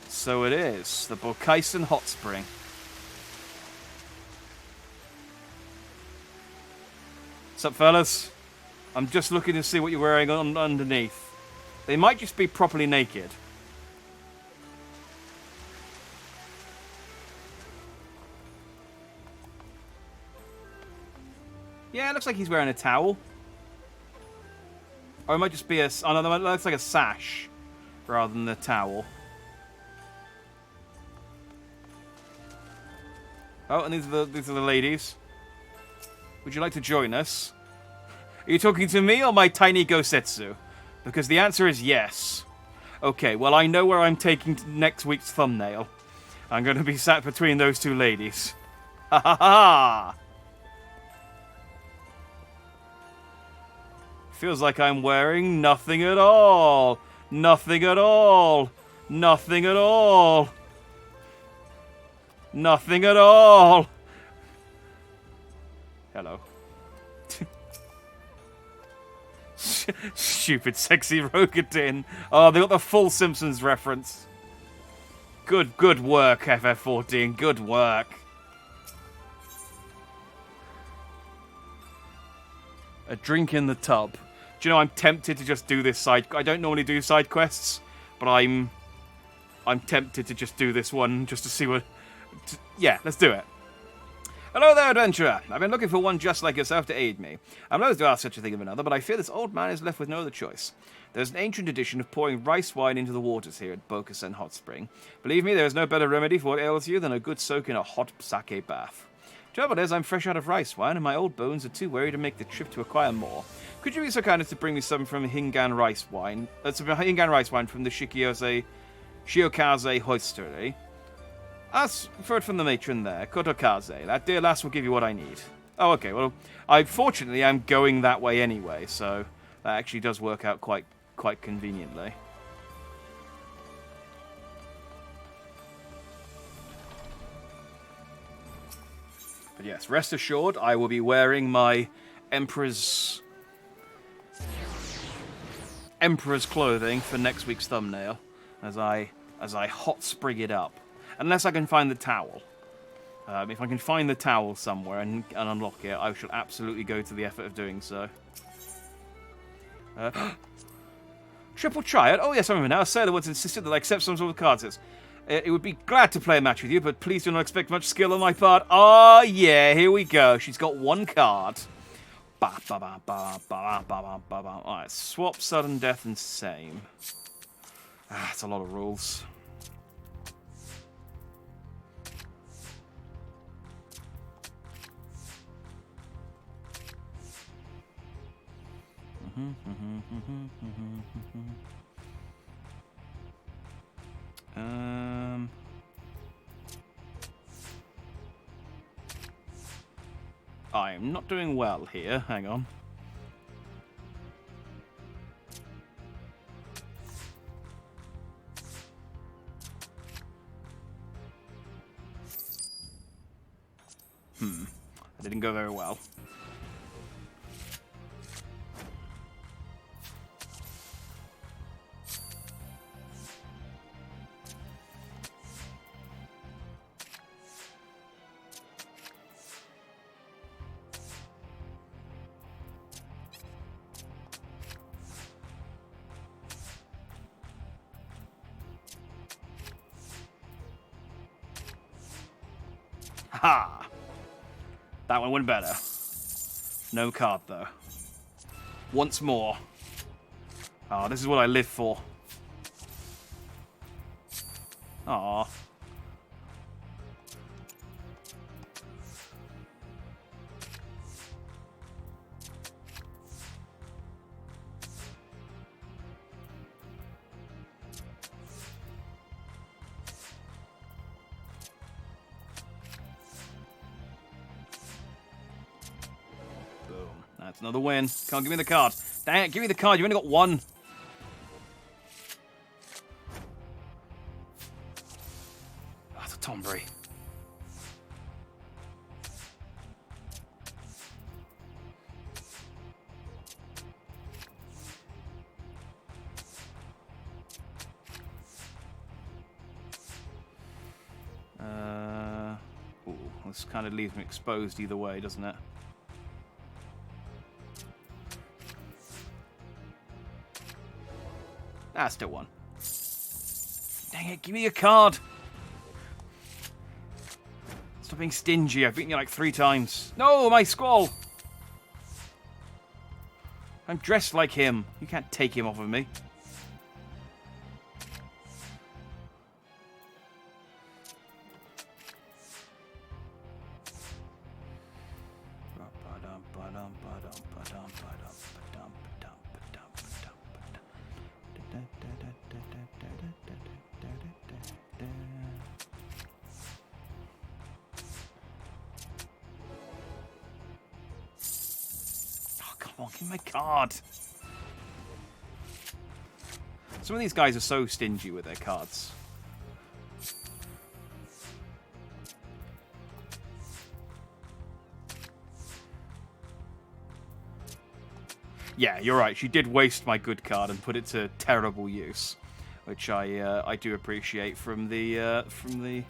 so it is the Bokaisen Hot Spring. What's up, fellas? I'm just looking to see what you're wearing underneath. They might just be properly naked. Yeah, it looks like he's wearing a towel. Or it might just be a... Oh, no, it looks like a sash rather than a towel. Oh, and these are the ladies. Would you like to join us? Are you talking to me or my tiny Gosetsu? Because the answer is yes. Okay, well, I know where I'm taking next week's thumbnail. I'm going to be sat between those two ladies. Ha ha ha! Feels like I'm wearing nothing at all. Nothing at all. Nothing at all. Nothing at all. Hello. Stupid sexy Rogadin. Oh, they got the full Simpsons reference. Good work, FF14. Good work. A drink in the tub. Do you know, I'm tempted to just do this side... I don't normally do side quests, but I'm tempted to just do this one just to see what... Yeah, let's do it. Hello there, adventurer. I've been looking for one just like yourself to aid me. I'm loath to ask such a thing of another, but I fear this old man is left with no other choice. There's an ancient tradition of pouring rice wine into the waters here at Bokusen Hot Spring. Believe me, there is no better remedy for what ails you than a good soak in a hot sake bath. Trouble is, I'm fresh out of rice wine, and my old bones are too weary to make the trip to acquire more. Could you be so kind as to bring me some from Hingan rice wine? Some Hingan rice wine from the Shiokaze hoistery. Ask for it from the matron there, Kotokaze. That dear lass will give you what I need. Oh, okay. Well, fortunately, I'm going that way anyway, so that actually does work out quite conveniently. But yes, rest assured, I will be wearing my Emperor's clothing for next week's thumbnail as I hot sprig it up. Unless I can find the towel. If I can find the towel somewhere and unlock it, I shall absolutely go to the effort of doing so. Triple Triad? Oh yes, I remember now. A sailor once insisted that I accept some sort of cards. It would be glad to play a match with you, but please do not expect much skill on my part. Oh yeah, here we go. She's got one card. Alright, swap, sudden death, and same. That's a lot of rules. I'm not doing well here. Hang on. That didn't go very well. Ha! That one went better. No card, though. Once more. Oh, this is what I live for. Aw. That's another win. Can't give me the card. Dang it, give me the card. You've only got one. That's a Tombury. Ooh, this kind of leaves me exposed either way, doesn't it? Ah, still one. Dang it, give me a card. Stop being stingy. I've beaten you like 3 times. No, my squall. I'm dressed like him. You can't take him off of me. Come on, give me my card. Some of these guys are so stingy with their cards. Yeah, you're right. She did waste my good card and put it to terrible use, which I do appreciate from the we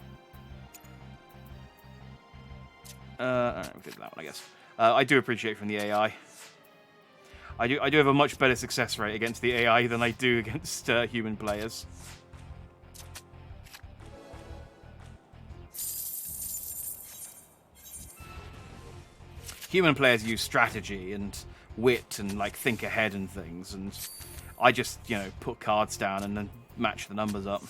did that one, I guess. I do appreciate from the AI. I do have a much better success rate against the AI than I do against human players. Human players use strategy and wit and like think ahead and things, and I just, you know, put cards down and then match the numbers up.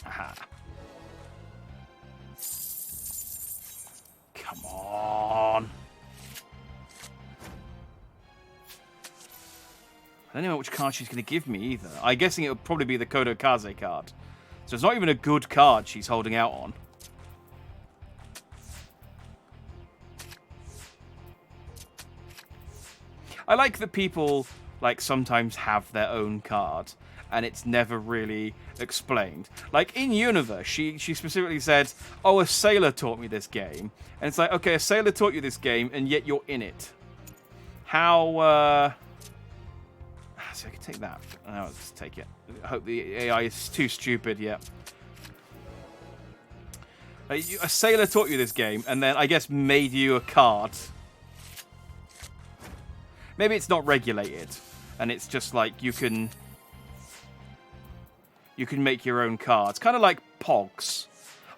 Aha. Come on. I don't know which card she's going to give me either. I'm guessing it would probably be the Kodokaze card. So it's not even a good card she's holding out on. I like that people like sometimes have their own card and it's never really explained. Like in Universe, she specifically said, "Oh, a sailor taught me this game." And it's like, okay, a sailor taught you this game and yet you're in it. How so I can take that. I'll just take it. I hope the AI is too stupid yet. A sailor taught you this game and then I guess made you a card. Maybe it's not regulated, and it's just like you can make your own cards, kind of like Pogs.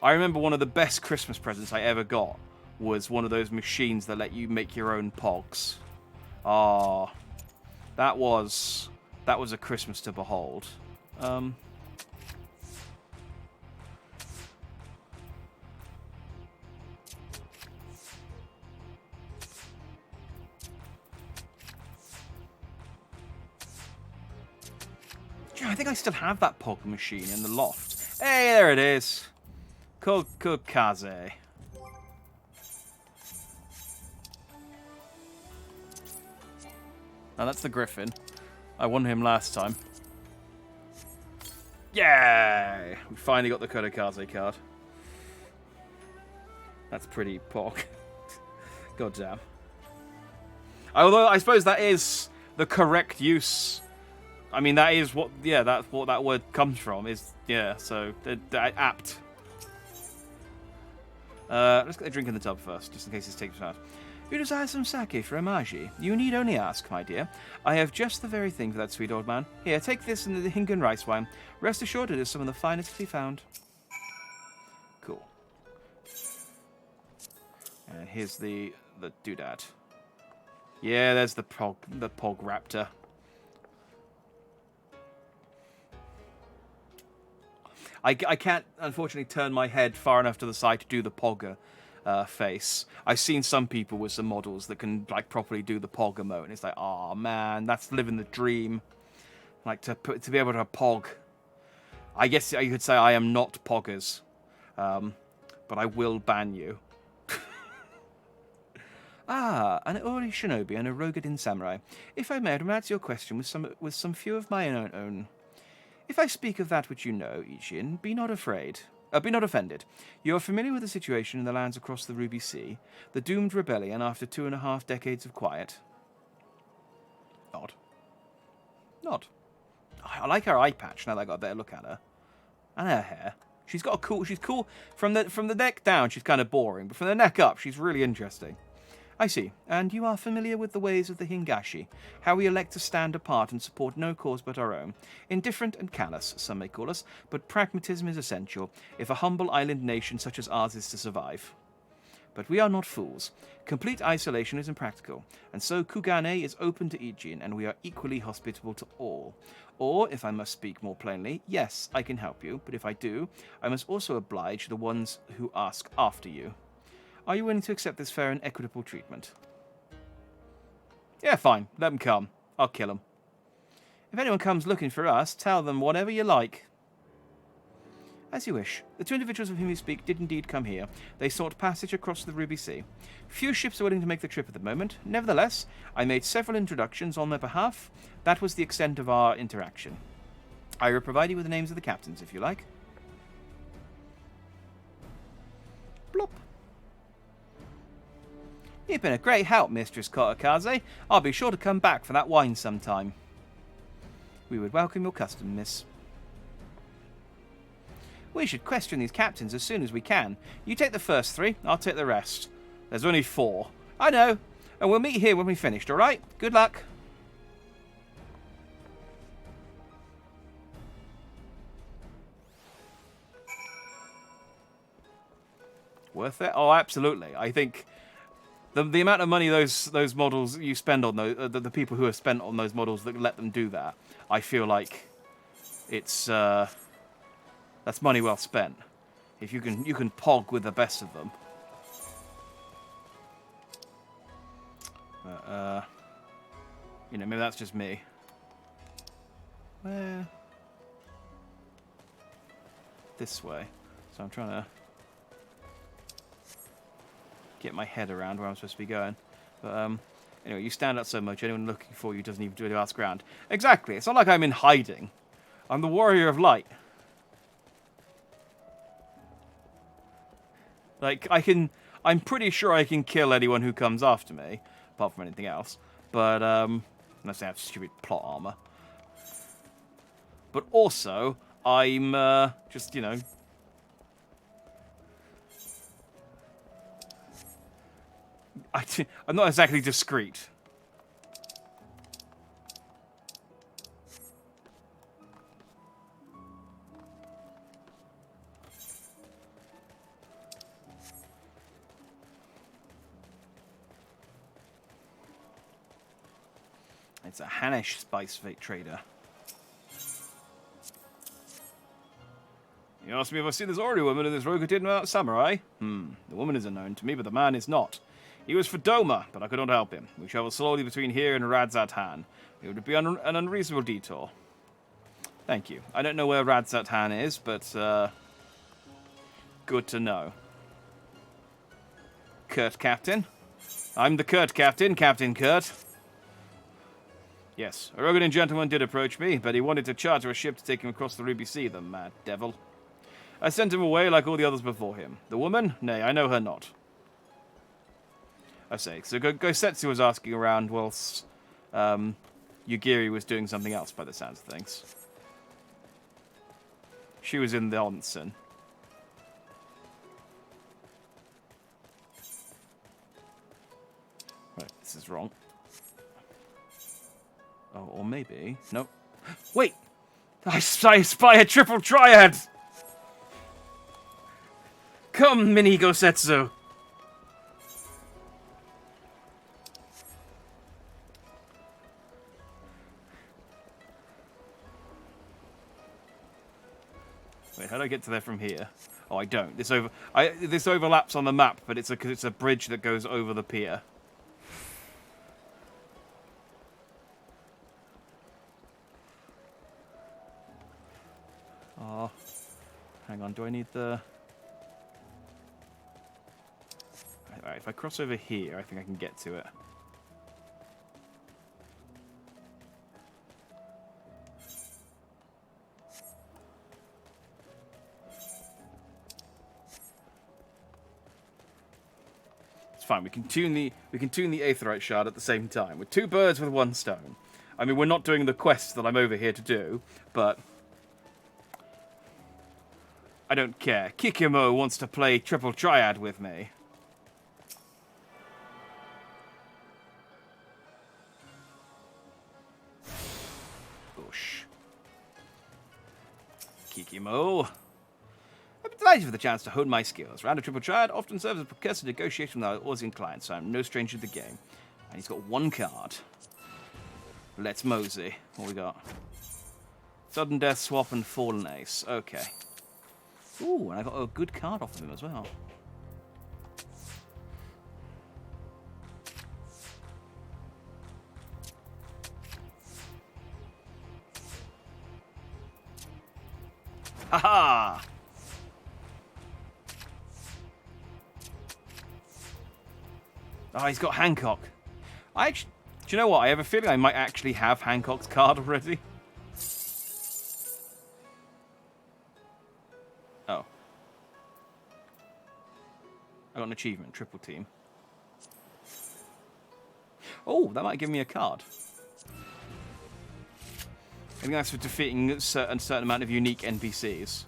I remember one of the best Christmas presents I ever got was one of those machines that let you make your own pogs. Ah, that was a Christmas to behold. I think I still have that pog machine in the loft. Hey, there it is. Kokukaze. Now that's the Griffin. I won him last time. Yay! We finally got the Kodokaze card. That's pretty pog. God damn. Although I suppose that is the correct use. I mean, that is what, yeah, that's what that word comes from, is, yeah, so, apt. Let's get a drink in the tub first, just in case this takes out. You desire some sake for Amaji? You need only ask, my dear. I have just the very thing for that sweet old man. Here, take this and the Hingan rice wine. Rest assured it is some of the finest to be found. Cool. And here's the doodad. Yeah, there's the pog raptor. I can't, unfortunately, turn my head far enough to the side to do the pogger face. I've seen some people with some models that can, like, properly do the pog emote, and it's like, oh man, that's living the dream. Like, to be able to pog. I guess you could say I am not poggers, but I will ban you. An Ori shinobi and a Rogadin samurai. If I may, I'd answer your question with some few of my own. If I speak of that which you know, Ichin, be not afraid. Be not offended. You are familiar with the situation in the lands across the Ruby Sea, the doomed rebellion after 2.5 decades of quiet. Nod. I like her eye patch now that I got a better look at her. And her hair. She's cool. From the neck down, she's kind of boring, but from the neck up, she's really interesting. I see. And you are familiar with the ways of the Hingashi, how we elect to stand apart and support no cause but our own. Indifferent and callous, some may call us, but pragmatism is essential if a humble island nation such as ours is to survive. But we are not fools. Complete isolation is impractical, and so Kugane is open to Ijin, and we are equally hospitable to all. Or, if I must speak more plainly, yes, I can help you, but if I do, I must also oblige the ones who ask after you. Are you willing to accept this fair and equitable treatment? Yeah, fine. Let them come. I'll kill them. If anyone comes looking for us, tell them whatever you like. As you wish. The two individuals of whom you speak did indeed come here. They sought passage across the Ruby Sea. Few ships are willing to make the trip at the moment. Nevertheless, I made several introductions on their behalf. That was the extent of our interaction. I will provide you with the names of the captains, if you like. Blop. You've been a great help, Mistress Kotokaze. I'll be sure to come back for that wine sometime. We would welcome your custom, miss. We should question these captains as soon as we can. You take the first 3, I'll take the rest. There's only 4. I know. And we'll meet here when we've finished, alright? Good luck. Worth it? Oh, absolutely. I think the amount of money those models you spend on those, the people who have spent on those models that let them do that, I feel like it's that's money well spent. If you can pog with the best of them. You know, maybe that's just me. Where? This way. So I'm trying to get my head around where I'm supposed to be going. But anyway, you stand out so much, anyone looking for you doesn't even do to ask around. Exactly. It's not like I'm in hiding. I'm the warrior of light. Like, I'm pretty sure I can kill anyone who comes after me, apart from anything else. But, unless they have stupid plot armor. But also, I'm, just, you know, I'm not exactly discreet. It's a Hanish spice trader. You asked me if I've seen this Ori woman and this Rokutin samurai? The woman is unknown to me, but the man is not. He was for Doma, but I could not help him. We travel slowly between here and Radzat-Han. It would be an unreasonable detour. Thank you. I don't know where Radzat-Han is, but good to know. Kurt Captain. I'm the Kurt Captain, Captain Kurt. Yes, a Rokutin gentleman did approach me, but he wanted to charter a ship to take him across the Ruby Sea, the mad devil. I sent him away like all the others before him. The woman? Nay, I know her not. I say, so Gosetsu was asking around whilst Yugiri was doing something else by the sounds of things. She was in the onsen. Right, this is wrong. Oh, or maybe... No. Wait! I spy a triple triad! Come, Mini Gosetsu! Wait, how do I get to there from here? Oh, I don't. This overlaps on the map, but it's a bridge that goes over the pier. Oh, hang on. Do I need the? Alright, if I cross over here, I think I can get to it. Fine, we can tune the Aetheryte shard at the same time. We're two birds with one stone. I mean, we're not doing the quest that I'm over here to do, but I don't care. Kikimo wants to play triple triad with me. Oosh. Kikimo. I'm delighted for the chance to hone my skills. Round of triple triad often serves as a precursor to negotiation with our Aussian clients, so I'm no stranger to the game. And he's got one card. Let's mosey. What we got? Sudden Death, Swap, and Fallen Ace. Okay. Ooh, and I got a good card off of him as well. Haha! Oh, he's got Hancock. Do you know what? I have a feeling I might actually have Hancock's card already. Oh. I got an achievement, triple team. Oh, that might give me a card. I think that's for defeating a certain amount of unique NPCs.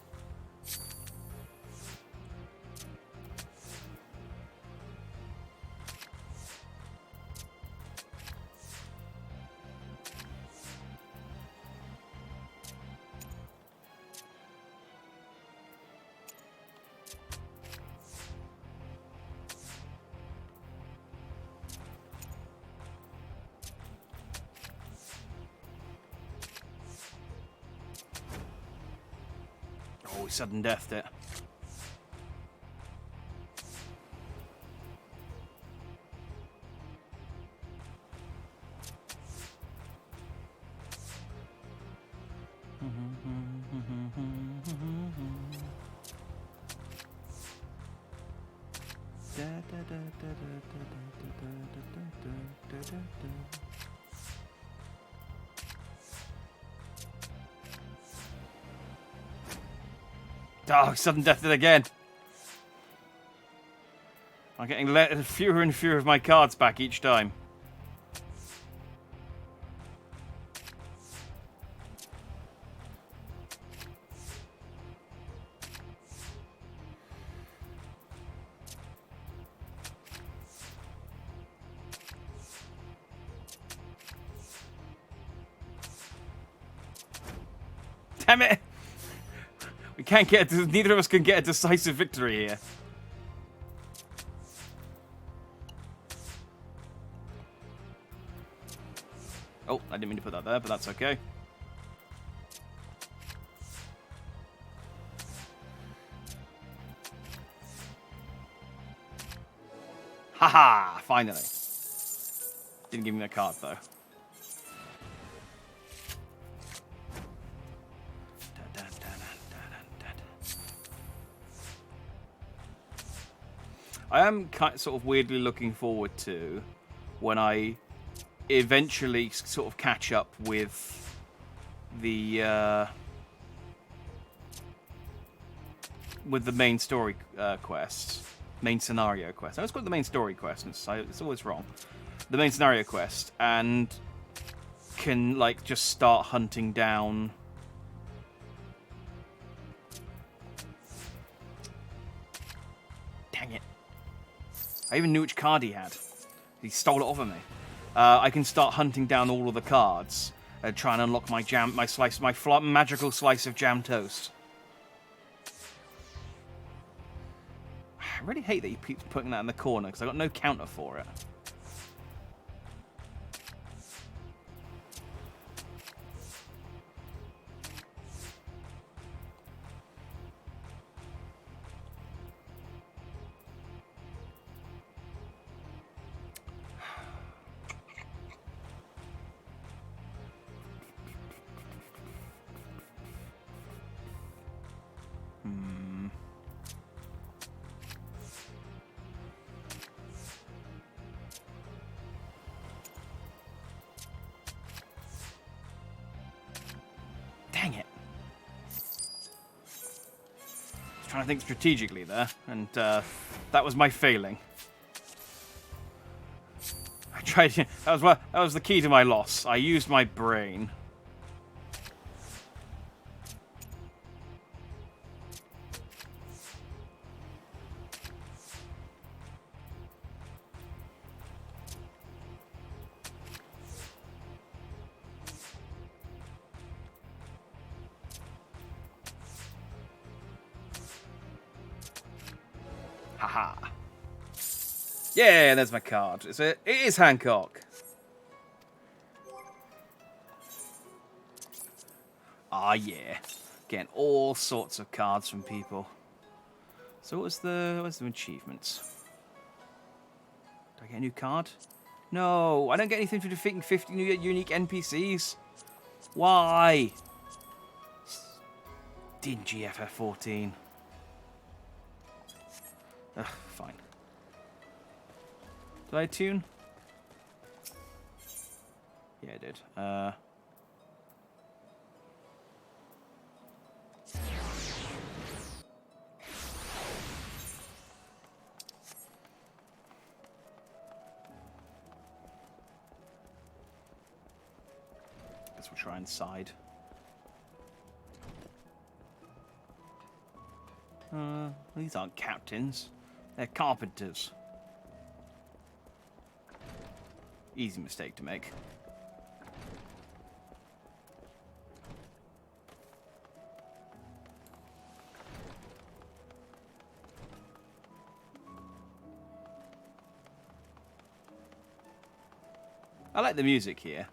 Oh, he sudden deathed it. Oh, sudden death it again. I'm getting fewer and fewer of my cards back each time. Damn it! We can't get. Neither of us can get a decisive victory here. Oh, I didn't mean to put that there, but that's okay. Haha! Finally. Didn't give me the card, though. I am sort of weirdly looking forward to when I eventually sort of catch up with the main story quest, main scenario quest. I always call it the main story quest, and it's always wrong. The main scenario quest, and can like just start hunting down dang it. I even knew which card he had. He stole it off of me. I can start hunting down all of the cards and try and unlock my magical slice of jam toast. I really hate that he keeps putting that in the corner because I got no counter for it. Dang it. I was trying to think strategically there, and that was my failing. I tried. That was the key to my loss. I used my brain. Haha. Yeah, there's my card. It is Hancock. Ah, yeah. Getting all sorts of cards from people. So what's the achievements? Do I get a new card? No, I don't get anything for defeating 50 new unique NPCs. Why? Dingy FF14. Ugh, fine. Did I tune? Yeah, I did. Guess we'll try inside. These aren't captains. They're carpenters. Easy mistake to make. I like the music here.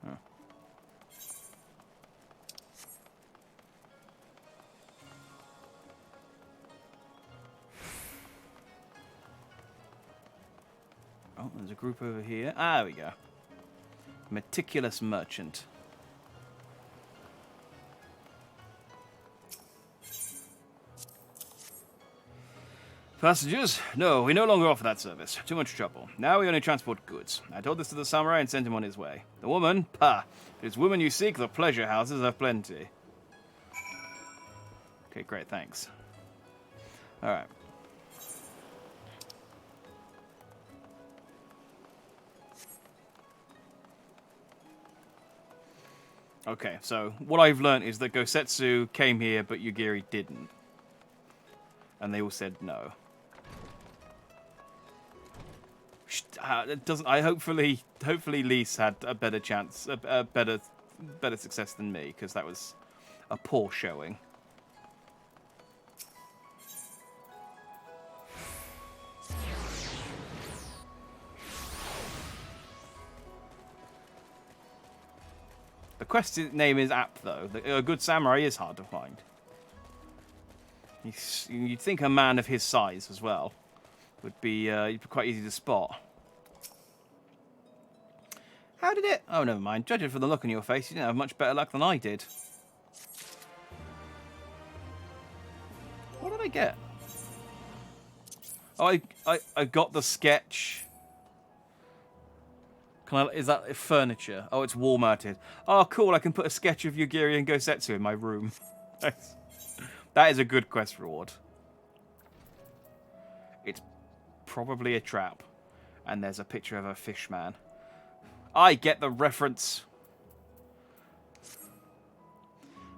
Huh. Oh, there's a group over here. Ah, there we go. Meticulous merchant. Passengers? No, we no longer offer that service. Too much trouble. Now we only transport goods. I told this to the samurai and sent him on his way. The woman? Pah! If it's women you seek, the pleasure houses have plenty. Okay, great, thanks. Alright. Okay, so what I've learnt is that Gosetsu came here, but Yugiri didn't. And they all said no. It doesn't. Hopefully Lise had a better chance, a better success than me, because that was a poor showing. quest name is apt, though. A good samurai is hard to find. You'd think a man of his size as well would be quite easy to spot. How did it... Oh, never mind. Judging from the look on your face, you didn't have much better luck than I did. What did I get? Oh, I got the sketch. Is that furniture? Oh, it's wall mounted. Oh, cool. I can put a sketch of Yugiri and Gosetsu in my room. That is a good quest reward. It's probably a trap. And there's a picture of a fish man. I get the reference.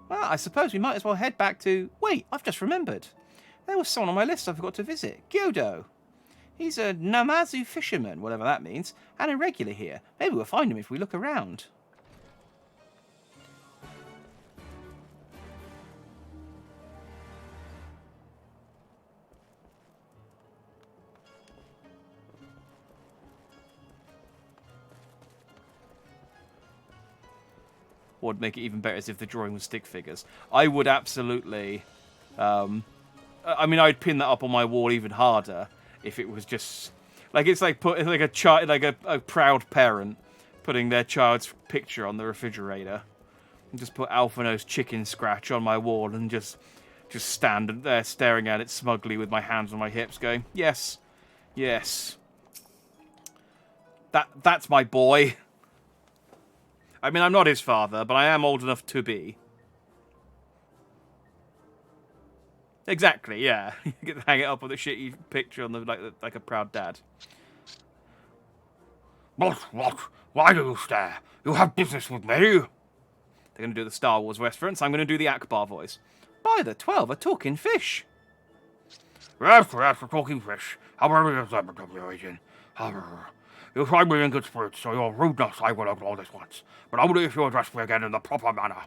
Well, I suppose we might as well head back to... Wait, I've just remembered. There was someone on my list I forgot to visit. Gyodo. He's a Namazu fisherman, whatever that means, and a regular here. Maybe we'll find him if we look around. What would make it even better is if the drawing was stick figures. I would absolutely... I mean, I'd pin that up on my wall even harder if it was just... Like, it's like a child, like a proud parent putting their child's picture on the refrigerator. And just put Alphinaud's chicken scratch on my wall and just stand there staring at it smugly with my hands on my hips going, yes, yes. That's my boy. I mean, I'm not his father, but I am old enough to be. Exactly, yeah. You get to hang it up with a shitty picture on the like a proud dad. What? Why do you stare? You have business with me. They're going to do the Star Wars reference. I'm going to do the Akbar voice. By the 12, a talking fish. Yes, a talking fish. However, you find me in good spirits, so your rudeness I will ignore this once. But only if you address me again in the proper manner.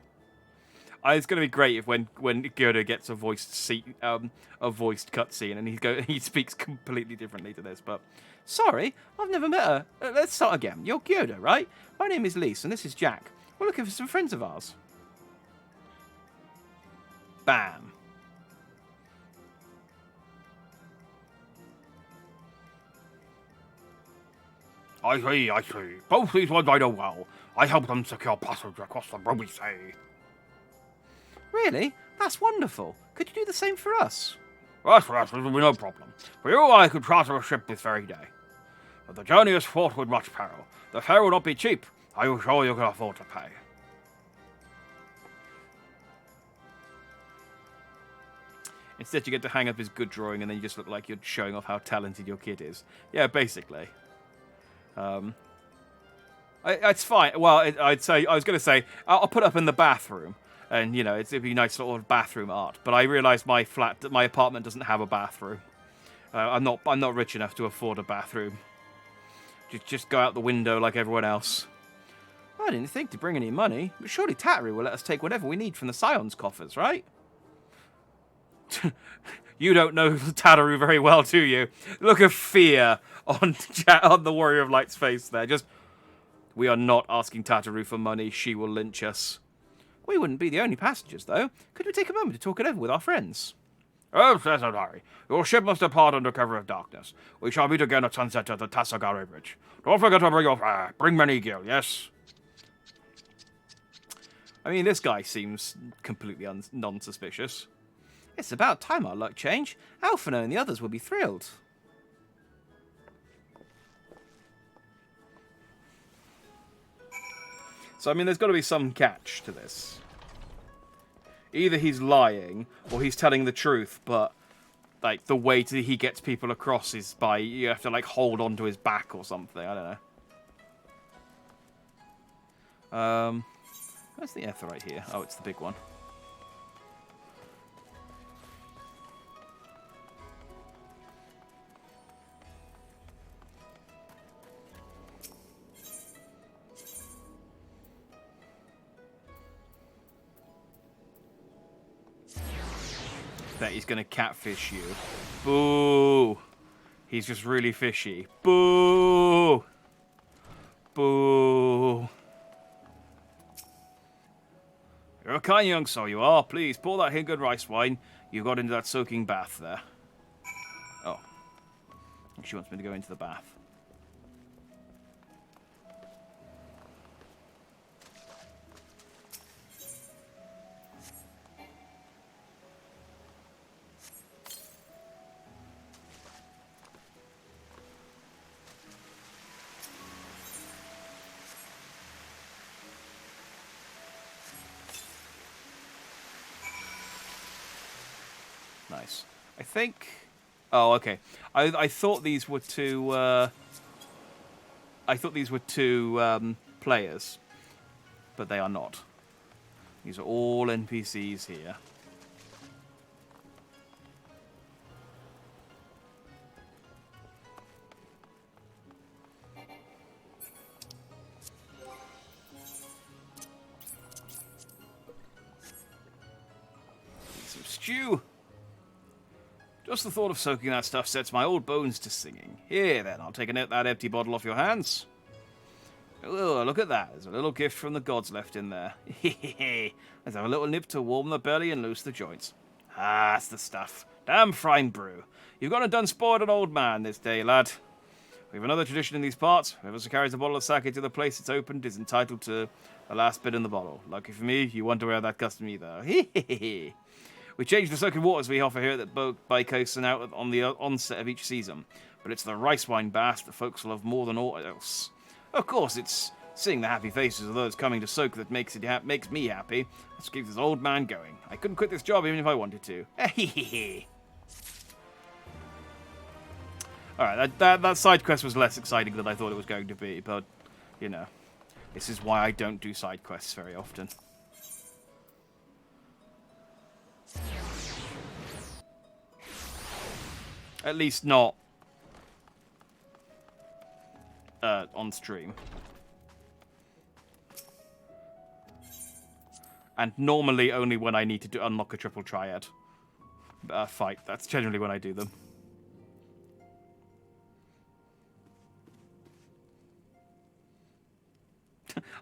It's going to be great if when Gyodo gets a voiced cutscene and he speaks completely differently to this. But sorry, I've never met her. Let's start again. You're Gyodo, right? My name is Lise, and this is Jack. We're looking for some friends of ours. Bam. I see. Both these ones I know well. I helped them secure passage across the Roby Sea. Really? That's wonderful. Could you do the same for us? Yes, it'll be no problem. For you, I could charter a ship this very day. But the journey is fraught with much peril. The fare will not be cheap. Are you sure you can afford to pay? Instead, you get to hang up his good drawing, and then you just look like you're showing off how talented your kid is. Yeah, basically. It's fine. Well, I was going to say, I'll put it up in the bathroom. And, you know, it'd be nice sort of bathroom art. But I realise my apartment doesn't have a bathroom. I'm not rich enough to afford a bathroom. Just go out the window like everyone else. I didn't think to bring any money, but surely Tattery will let us take whatever we need from the Scion's coffers, right? You don't know Tattery very well, do you? Look of fear on the Warrior of Light's face there. We are not asking Tattery for money. She will lynch us. We wouldn't be the only passengers, though. Could we take a moment to talk it over with our friends? Oh, Cesare, your ship must depart under cover of darkness. We shall meet again at sunset at the Tasagare Bridge. Don't forget to bring your fare. Bring many gil, yes? I mean, this guy seems completely non-suspicious. It's about time our luck changed. Alphinaud and the others will be thrilled. So, I mean, there's got to be some catch to this. Either he's lying, or he's telling the truth, but, like, the way he gets people across is by, you have to, like, hold onto his back or something. I don't know. Where's the Aetheryte here? Oh, it's the big one. Bet he's gonna catfish you. Boo! He's just really fishy. Boo! Boo! You're a kind young soul, you are. Please, pour that here good rice wine you got into that soaking bath there. Oh. She wants me to go into the bath. Nice. I think... Oh, okay. I thought these were two... I thought these were two players. But they are not. These are all NPCs here. Some stew. Just the thought of soaking that stuff sets my old bones to singing. Here, then, I'll take that empty bottle off your hands. Oh, look at that. There's a little gift from the gods left in there. Let's have a little nip to warm the belly and loose the joints. Ah, that's the stuff. Damn fine brew. You've gone and done spoiled an old man this day, lad. We have another tradition in these parts. Whoever carries a bottle of sake to the place it's opened is entitled to the last bit in the bottle. Lucky for me, you won't wear that custom either. We change the soaking waters we offer here at the Bay Coast and out on the onset of each season. But it's the rice wine bath that folks love more than aught else. Of course, it's seeing the happy faces of those coming to soak that makes me happy. Let's keep this old man going. I couldn't quit this job even if I wanted to. Alright, that side quest was less exciting than I thought it was going to be, but, you know, this is why I don't do side quests very often. At least not on stream. And normally only when I need to unlock a triple triad fight. That's generally when I do them.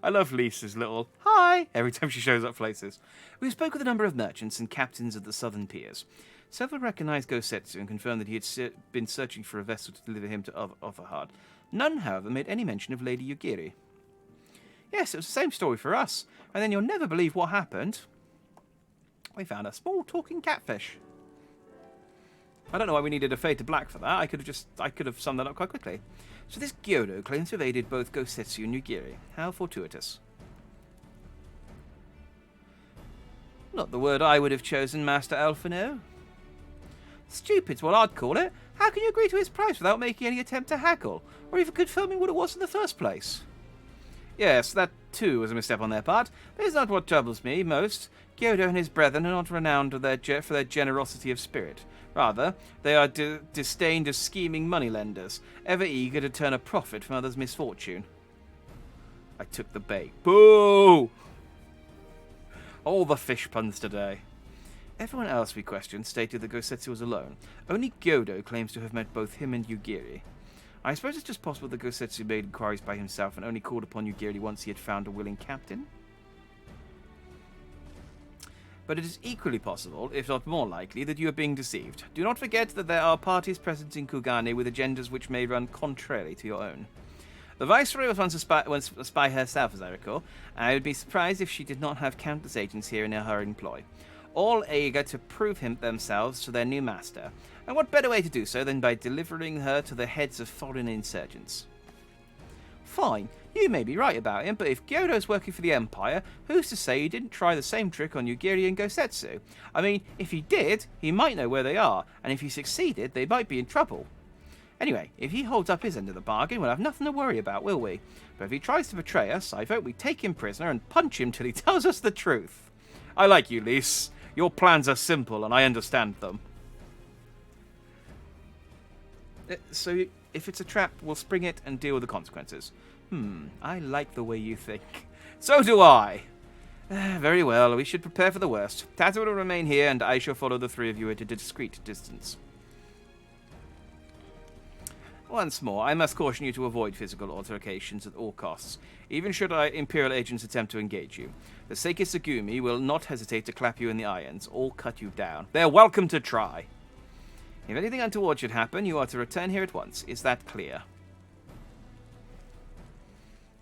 I love Lisa's little hi every time she shows up places. We spoke with a number of merchants and captains of the southern piers. Several recognized Gosetsu and confirmed that he had been searching for a vessel to deliver him to Alphinaud. None, however, made any mention of Lady Yugiri. Yes, it was the same story for us. And then you'll never believe what happened. We found a small talking catfish. I don't know why we needed a fade to black for that. I could have summed that up quite quickly. So this Gyodo claims to have aided both Gosetsu and Yugiri. How fortuitous. Not the word I would have chosen, Master Alphinaud. Stupid's what I'd call it. How can you agree to his price without making any attempt to haggle, or even confirming what it was in the first place? Yes, that too was a misstep on their part, but it's not what troubles me most. Gyodo and his brethren are not renowned for their generosity of spirit. Rather, they are disdained as scheming moneylenders, ever eager to turn a profit from others' misfortune. I took the bait. Boo! All the fish puns today. Everyone else we questioned stated that Gosetsu was alone. Only Gyodo claims to have met both him and Yugiri. I suppose it's just possible that Gosetsu made inquiries by himself and only called upon Yugiri once he had found a willing captain. But it is equally possible, if not more likely, that you are being deceived. Do not forget that there are parties present in Kugane with agendas which may run contrary to your own. The Viceroy was once a spy herself, as I recall, and I would be surprised if she did not have countless agents here in her employ, all eager to prove themselves to their new master. And what better way to do so than by delivering her to the heads of foreign insurgents? Fine, you may be right about him, but if Gyodo's working for the Empire, who's to say he didn't try the same trick on Yugiri and Gosetsu? I mean, if he did, he might know where they are, and if he succeeded, they might be in trouble. Anyway, if he holds up his end of the bargain, we'll have nothing to worry about, will we? But if he tries to betray us, I vote we take him prisoner and punch him till he tells us the truth. I like you, Lise. Your plans are simple, and I understand them. So, if it's a trap, we'll spring it and deal with the consequences. I like the way you think. So do I! Very well, we should prepare for the worst. Tata will remain here, and I shall follow the three of you at a discreet distance. Once more, I must caution you to avoid physical altercations at all costs, even should our Imperial agents attempt to engage you. The Seiki Sagumi will not hesitate to clap you in the irons, or cut you down. They're welcome to try. If anything untoward should happen, you are to return here at once. Is that clear?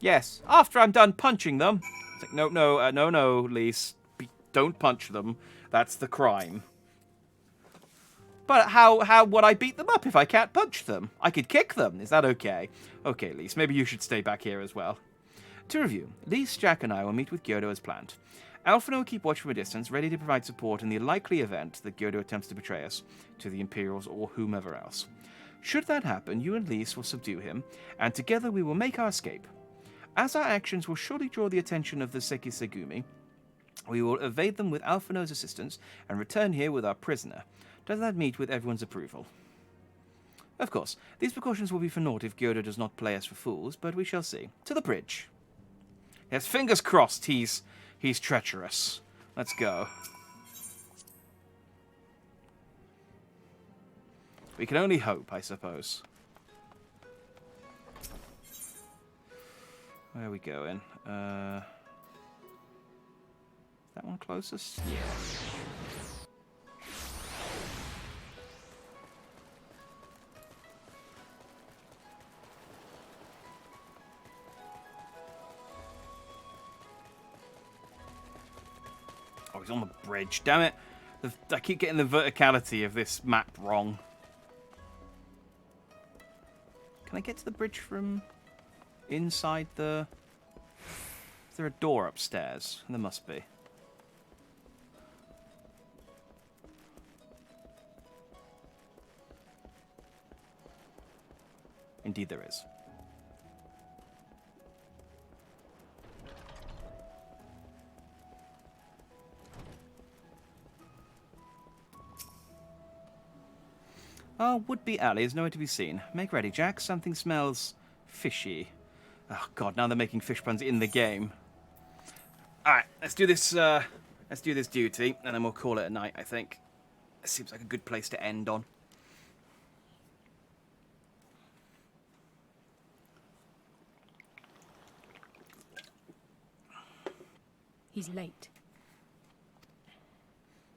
Yes, after I'm done punching them. It's like, no, Lise. Don't punch them. That's the crime. But how would I beat them up if I can't punch them? I could kick them. Is that okay? Okay, Lise, maybe you should stay back here as well. To review, Lise, Jack, and I will meet with Gyodo as planned. Alphinaud will keep watch from a distance, ready to provide support in the likely event that Gyodo attempts to betray us to the Imperials or whomever else. Should that happen, you and Lise will subdue him, and together we will make our escape. As our actions will surely draw the attention of the Seiki Sagumi, we will evade them with Alphinaud's assistance and return here with our prisoner. Does that meet with everyone's approval? Of course, these precautions will be for naught if Gyodo does not play us for fools, but we shall see. To the bridge. Yes, fingers crossed he's treacherous. Let's go. We can only hope, I suppose. Where are we going? That one closest? Yeah. Oh, he's on the bridge. Damn it. I keep getting the verticality of this map wrong. Can I get to the bridge from inside the... Is there a door upstairs? There must be. Indeed there is. Our would-be alley is nowhere to be seen. Make ready, Jack. Something smells fishy. Oh god, now they're making fish puns in the game. Alright, let's do this duty, and then we'll call it a night, I think. It seems like a good place to end on. He's late.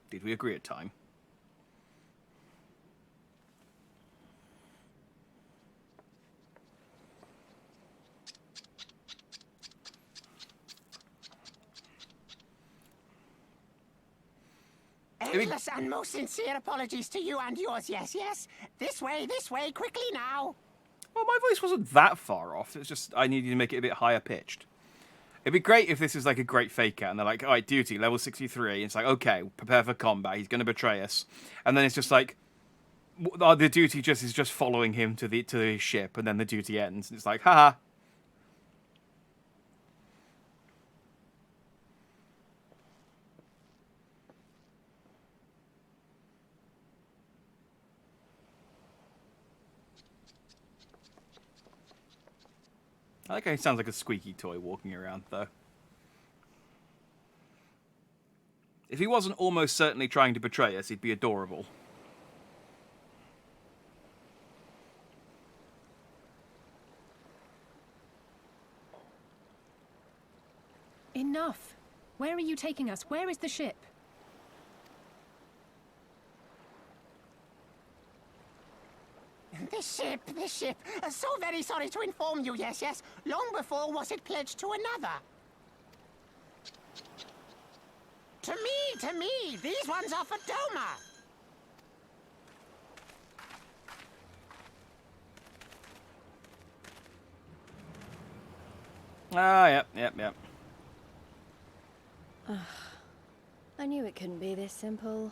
Did we agree at time? Endless and most sincere apologies to you and yours, yes. This way, quickly now. Well, my voice wasn't that far off. It's just I needed to make it a bit higher pitched. It'd be great if this is like a great fake out and they're like, alright, duty, level 63. And it's like, okay, prepare for combat. He's going to betray us. And then it's just like, the duty is just following him to the ship, and then the duty ends. And it's like, haha. I like how he sounds like a squeaky toy walking around, though. If he wasn't almost certainly trying to betray us, he'd be adorable. Enough! Where are you taking us? Where is the ship? This ship. So very sorry to inform you, yes. Long before was it pledged to another. To me. These ones are for Doma. Ah, yep. I knew it couldn't be this simple.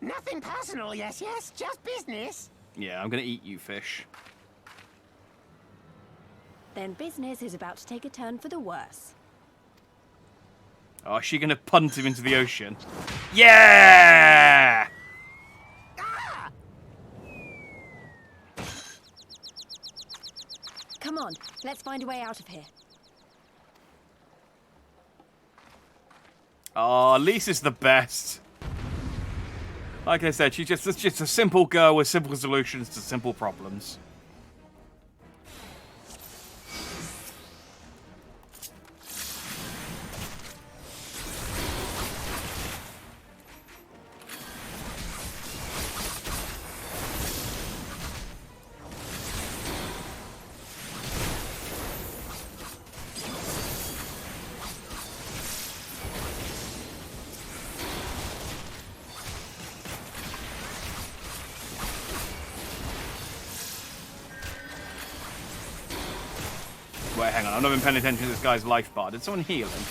Nothing personal, yes. Just business. Yeah, I'm gonna eat you, fish. Then business is about to take a turn for the worse. Oh, is she gonna punt him into the ocean? Yeah! Come on, let's find a way out of here. Oh, Lisa's the best. Like I said, she's just a simple girl with simple solutions to simple problems. Wait, hang on. I've not been paying attention to this guy's life bar. Did someone heal him?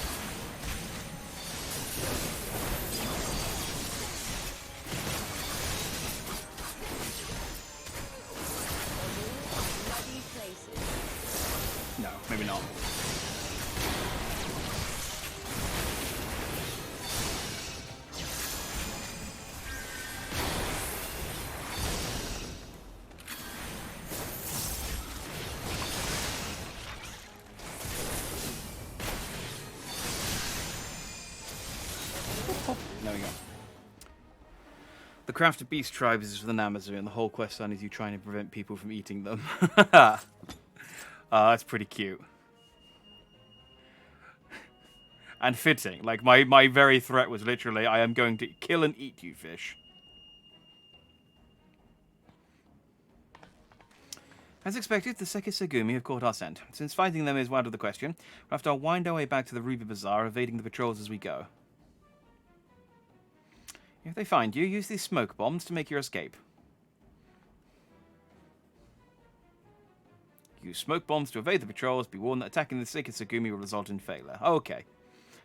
No, maybe not. There we go. The craft of beast tribes is within Amazon, and the whole quest line is you trying to prevent people from eating them. That's pretty cute. And fitting. Like, my very threat was literally, I am going to kill and eat you, fish. As expected, the Sekisagumi have caught our scent. Since fighting them is out of the question, we'll have to wind our way back to the Ruby Bazaar, evading the patrols as we go. If they find you, use these smoke bombs to make your escape. Use smoke bombs to evade the patrols. Be warned that attacking the Sekisagumi will result in failure. Okay.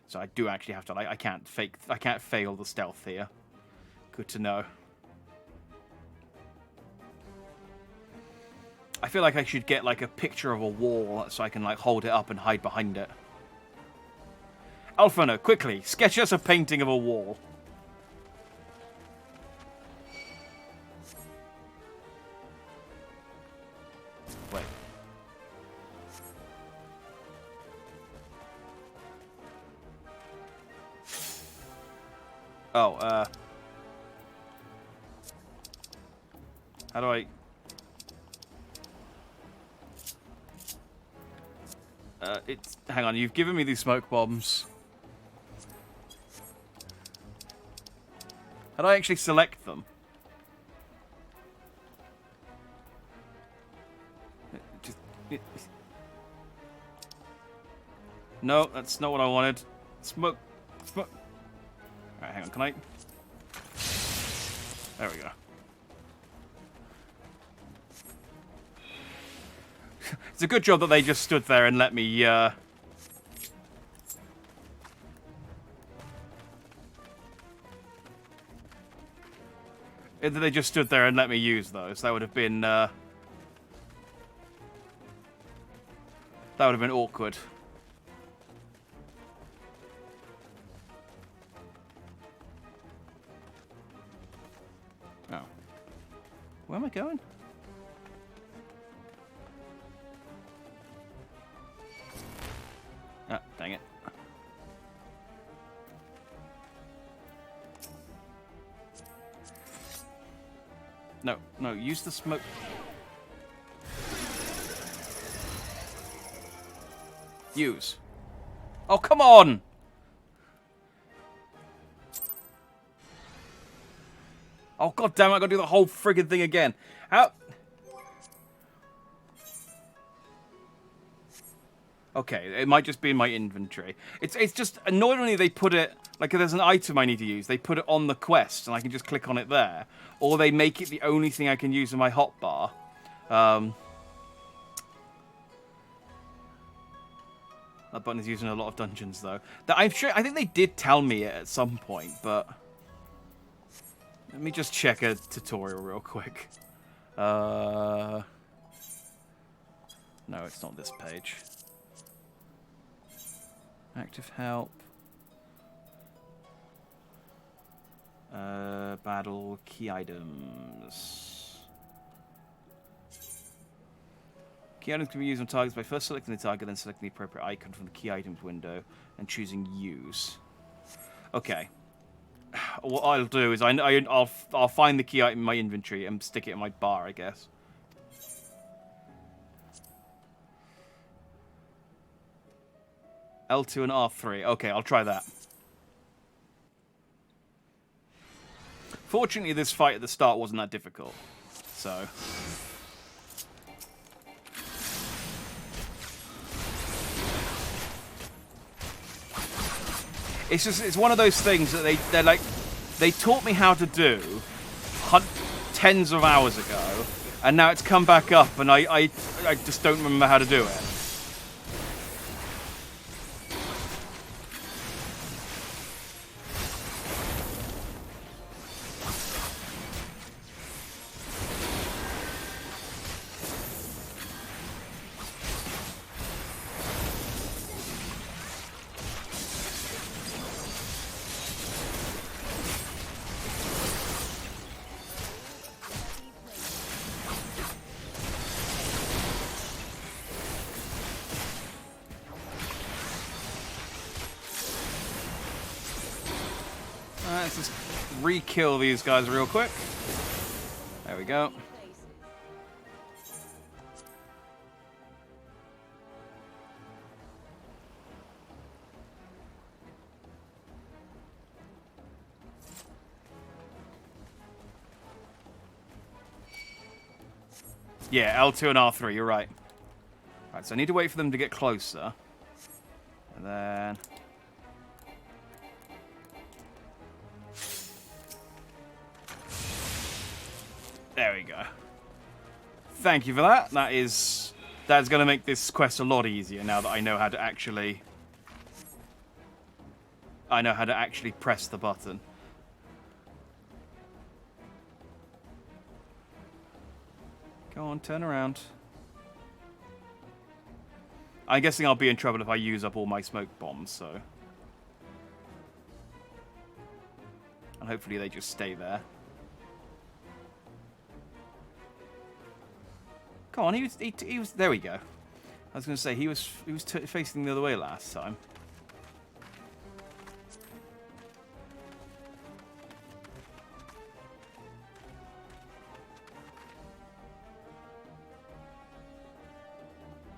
So I do actually have to, like, I can't fail the stealth here. Good to know. I feel like I should get, like, a picture of a wall so I can, like, hold it up and hide behind it. Alphinaud, quickly, sketch us a painting of a wall. Wait. Oh, how do I... hang on, you've given me these smoke bombs. How do I actually select them? No, that's not what I wanted. Smoke. Alright, hang on, can I... There we go. It's a good job that they just stood there and let me, that they just stood there and let me use those. That would have been, that would have been awkward. Oh. Where am I going? Ah, dang it. No, no, use the smoke. Use. Oh, come on! Oh, god damn it, I gotta do the whole friggin' thing again. How? Okay, it might just be in my inventory. It's just annoyingly they put it, like if there's an item I need to use, they put it on the quest and I can just click on it there. Or they make it the only thing I can use in my hotbar. That button is used in a lot of dungeons though. I think they did tell me it at some point, but... Let me just check a tutorial real quick. No, it's not this page. Active help. Battle key items. Key items can be used on targets by first selecting the target, then selecting the appropriate icon from the key items window and choosing use. Okay. what I'll do is I'll find the key item in my inventory and stick it in my bar, I guess. L2 and R3. Okay, I'll try that. Fortunately, this fight at the start wasn't that difficult, so... It's one of those things that they taught me how to do tens of hours ago, and now it's come back up, and I just don't remember how to do it. Let's just re-kill these guys real quick. There we go. Yeah, L2 and R3, you're right. Right, so I need to wait for them to get closer. And then... There we go. Thank you for that. That's going to make this quest a lot easier now that I know how to actually... press the button. Go on, turn around. I'm guessing I'll be in trouble if I use up all my smoke bombs, so... And hopefully they just stay there. Come on, he was... There we go. I was going to say, he was facing the other way last time.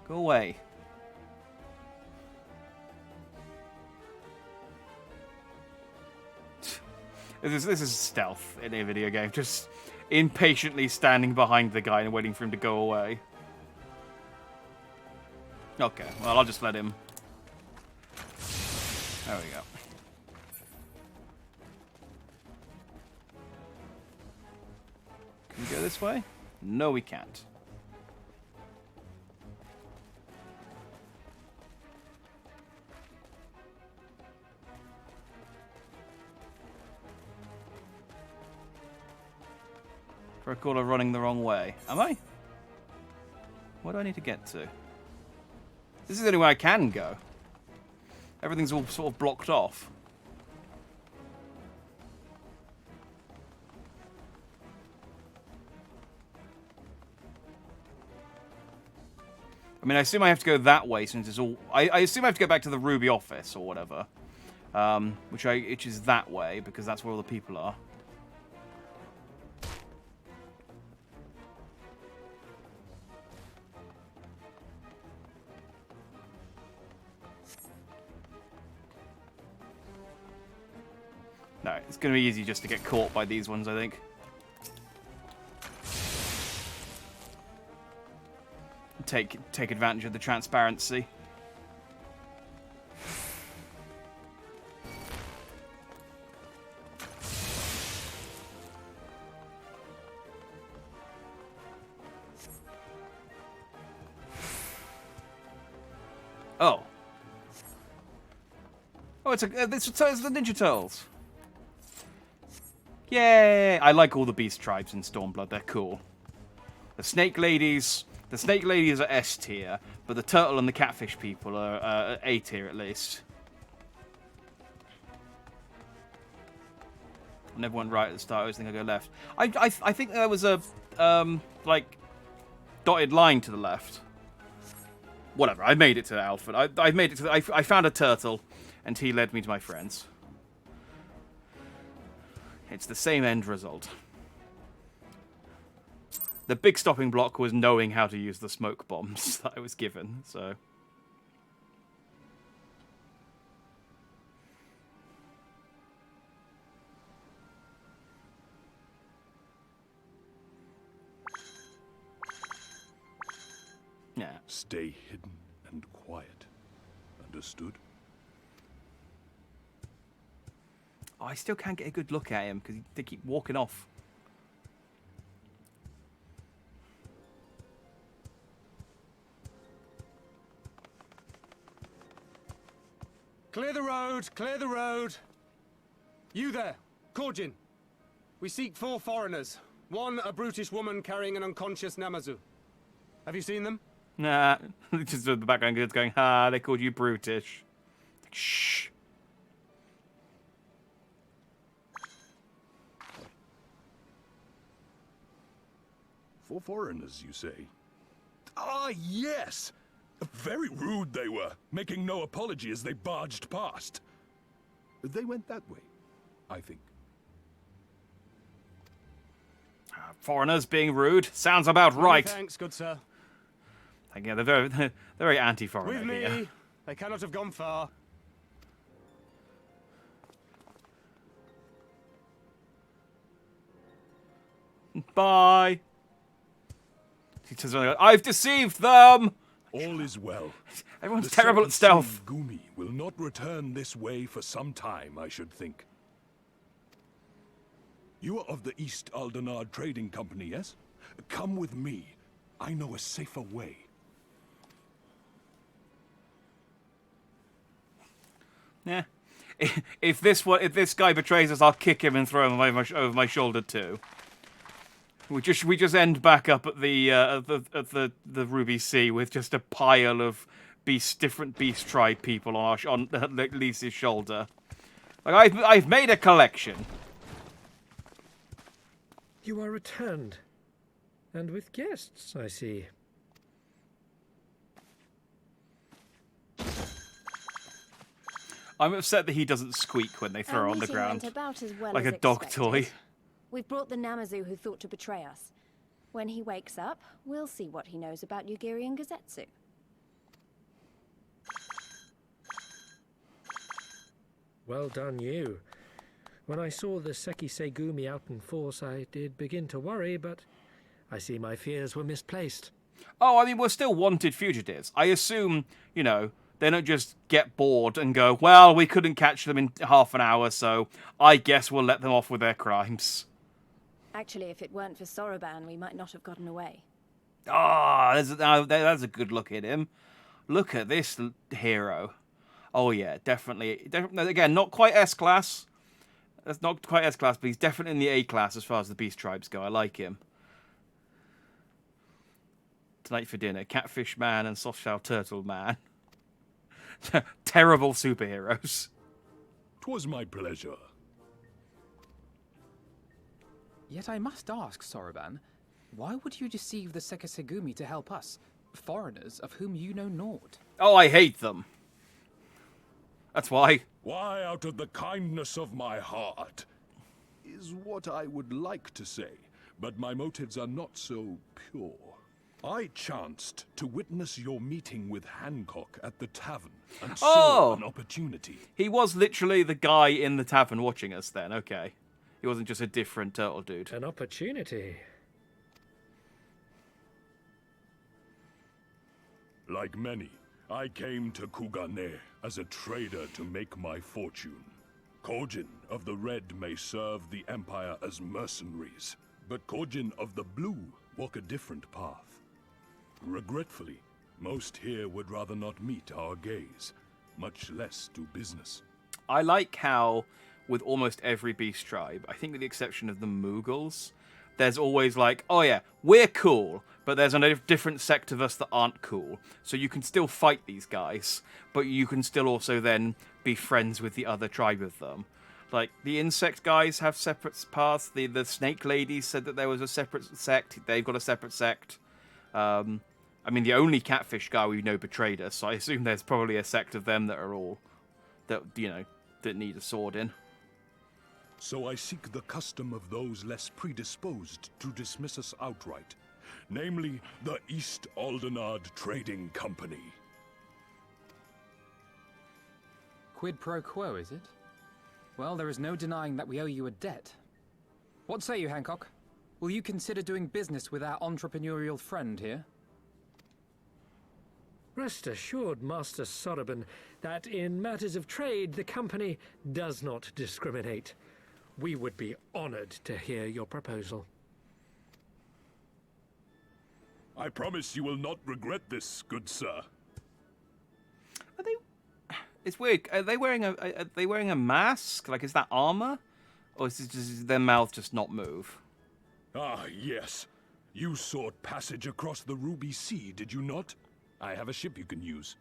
Go away. This is stealth in a video game. Just impatiently standing behind the guy and waiting for him to go away. Okay, well, I'll just let him. There we go. Can we go this way? No, we can't. I recall I'm running the wrong way. Am I? Where do I need to get to? This is the only way I can go. Everything's all sort of blocked off. I mean, I assume I have to go that way since it's all... I assume I have to go back to the Ruby office or whatever. Which is that way because that's where all the people are. No, it's going to be easy just to get caught by these ones, I think. Take advantage of the transparency. Oh. Oh, it's the Ninja Turtles. Yay! I like all the beast tribes in Stormblood. They're cool. The snake ladies are S tier, but the turtle and the catfish people are A tier at least. I never went right at the start. I always think I go left. I think there was a like dotted line to the left. Whatever. I made it to Alpha. I made it to. I found a turtle, and he led me to my friends. It's the same end result. The big stopping block was knowing how to use the smoke bombs that I was given, so... Yeah. Stay hidden and quiet. Understood? Oh, I still can't get a good look at him because they keep walking off. Clear the road! Clear the road! You there, Korjin. We seek 4 foreigners. One, a brutish woman carrying an unconscious Namazu. Have you seen them? Nah, just the background kids going, ha, they called you brutish. Shh. For foreigners, you say? Ah, yes! Very rude they were, making no apology as they barged past. They went that way, I think. Foreigners being rude sounds about right. Many thanks, good sir. Yeah, they're very anti-foreigner With me, here. they cannot have gone far. Bye. He says, I've deceived them. All is well. Everyone's terrible at stealth. Gumi will not return this way for some time, I should think. You are of the East Aldenard Trading Company, yes? Come with me. I know a safer way. Yeah. If this guy betrays us, I'll kick him and throw him over my shoulder too. We just end back up at the Ruby Sea with just a pile of different beast tribe people on Lisa's shoulder. Like I've made a collection. You are returned, and with guests, I see. I'm upset that he doesn't squeak when they throw her on the meeting ground, went about as well like as a dog expected. toy. We've brought the Namazu who thought to betray us. When he wakes up, we'll see what he knows about Yugiri and Gazetsu. Well done, you. When I saw the Seki Segumi out in force, I did begin to worry, but I see my fears were misplaced. Oh, I mean, we're still wanted fugitives. I assume, you know, they don't just get bored and go, well, we couldn't catch them in half an hour, so I guess we'll let them off with their crimes. Actually, if it weren't for Soroban, we might not have gotten away. Ah, that's a good look at him. Look at this hero. Oh, yeah, definitely. Again, not quite S-class. That's not quite S-class, but he's definitely in the A-class as far as the beast tribes go. I like him. Tonight for dinner, Catfish Man and Softshell Turtle Man. Terrible superheroes. 'Twas my pleasure. Yet I must ask, Soroban, why would you deceive the Sekisegumi to help us, foreigners of whom you know naught? Oh, I hate them. That's why. Why, out of the kindness of my heart, is what I would like to say, but my motives are not so pure. I chanced to witness your meeting with Hancock at the tavern, and saw an opportunity. He was literally the guy in the tavern watching us then, okay. He wasn't just a different turtle dude. An opportunity. Like many, I came to Kugane as a trader to make my fortune. Korjin of the Red may serve the Empire as mercenaries, but Korjin of the Blue walk a different path. Regretfully, most here would rather not meet our gaze, much less do business. I like how, with almost every beast tribe, I think with the exception of the Mughals, there's always like, oh yeah, we're cool, but there's a different sect of us that aren't cool. So you can still fight these guys, but you can still also then be friends with the other tribe of them. Like, the insect guys have separate paths. The snake ladies said that there was a separate sect. They've got a separate sect. I mean, the only catfish guy we know betrayed us, so I assume there's probably a sect of them that are all, that, you know, that need a sword in. So I seek the custom of those less predisposed to dismiss us outright, namely the East Aldenard Trading Company. Quid pro quo, is it? Well, there is no denying that we owe you a debt. What say you, Hancock? Will you consider doing business with our entrepreneurial friend here? Rest assured, Master Soroban, that in matters of trade, the company does not discriminate. We would be honored to hear your proposal. I promise you will not regret this, good sir. Are they... It's weird. Are they wearing a mask? Like, is that armor? Or is it just their mouth just not move? Ah, yes. You sought passage across the Ruby Sea, did you not? I have a ship you can use.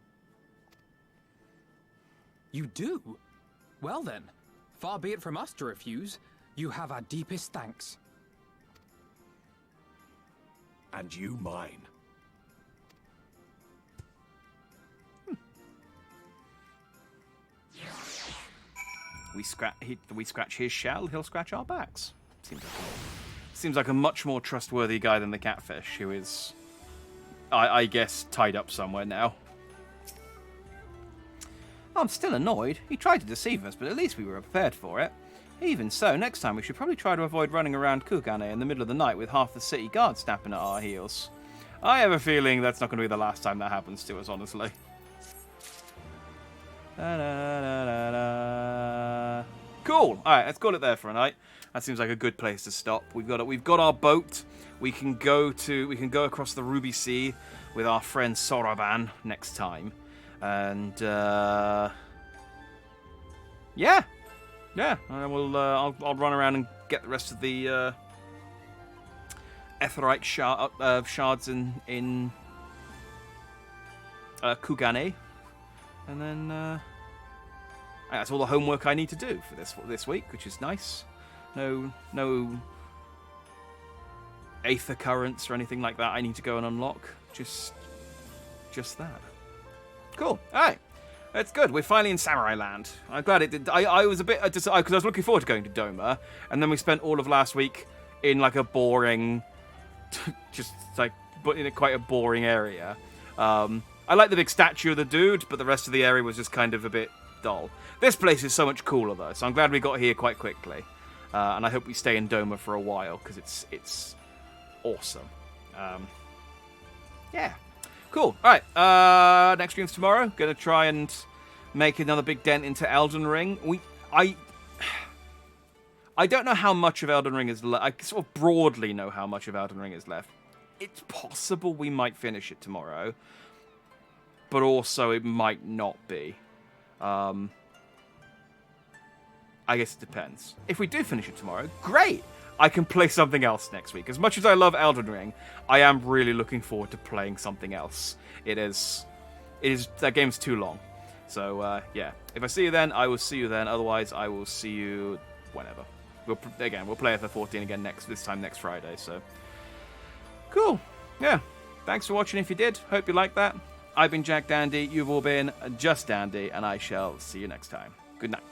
You do? Well then, far be it from us to refuse. You have our deepest thanks. And you mine. We scratch his shell, he'll scratch our backs. Seems like a much more trustworthy guy than the catfish, who is, I guess, tied up somewhere now. I'm still annoyed. He tried to deceive us, but at least we were prepared for it. Even so, next time we should probably try to avoid running around Kugane in the middle of the night with half the city guard snapping at our heels. I have a feeling that's not going to be the last time that happens to us, honestly. Cool. All right, let's call it there for a night. That seems like a good place to stop. We've got our boat. We can go across the Ruby Sea with our friend Soroban next time, and yeah. I will. I'll run around and get the rest of the Aetheryte shards in Kugane, and then that's all the homework I need to do for this week, which is nice. No Aether currents or anything like that I need to go and unlock. Just that. Cool. All right. That's good. We're finally in Samurai Land. I'm glad it did. I was a bit because I was looking forward to going to Doma, and then we spent all of last week in like a boring, but in quite a boring area. I like the big statue of the dude, but the rest of the area was just kind of a bit dull. This place is so much cooler though, so I'm glad we got here quite quickly, and I hope we stay in Doma for a while because it's awesome. Yeah. Cool. All right. Next stream's tomorrow. Gonna try and make another big dent into Elden Ring. I don't know how much of Elden Ring is left. I sort of broadly know how much of Elden Ring is left. It's possible we might finish it tomorrow, but also it might not be. I guess it depends. If we do finish it tomorrow, great. I can play something else next week. As much as I love Elden Ring, I am really looking forward to playing something else. It is that game's too long. So yeah, if I see you then, I will see you then. Otherwise, I will see you whenever. We'll play FF14 again this time next Friday. So cool. Yeah. Thanks for watching. If you did, hope you liked that. I've been Jack Dandy. You've all been Just Dandy, and I shall see you next time. Good night.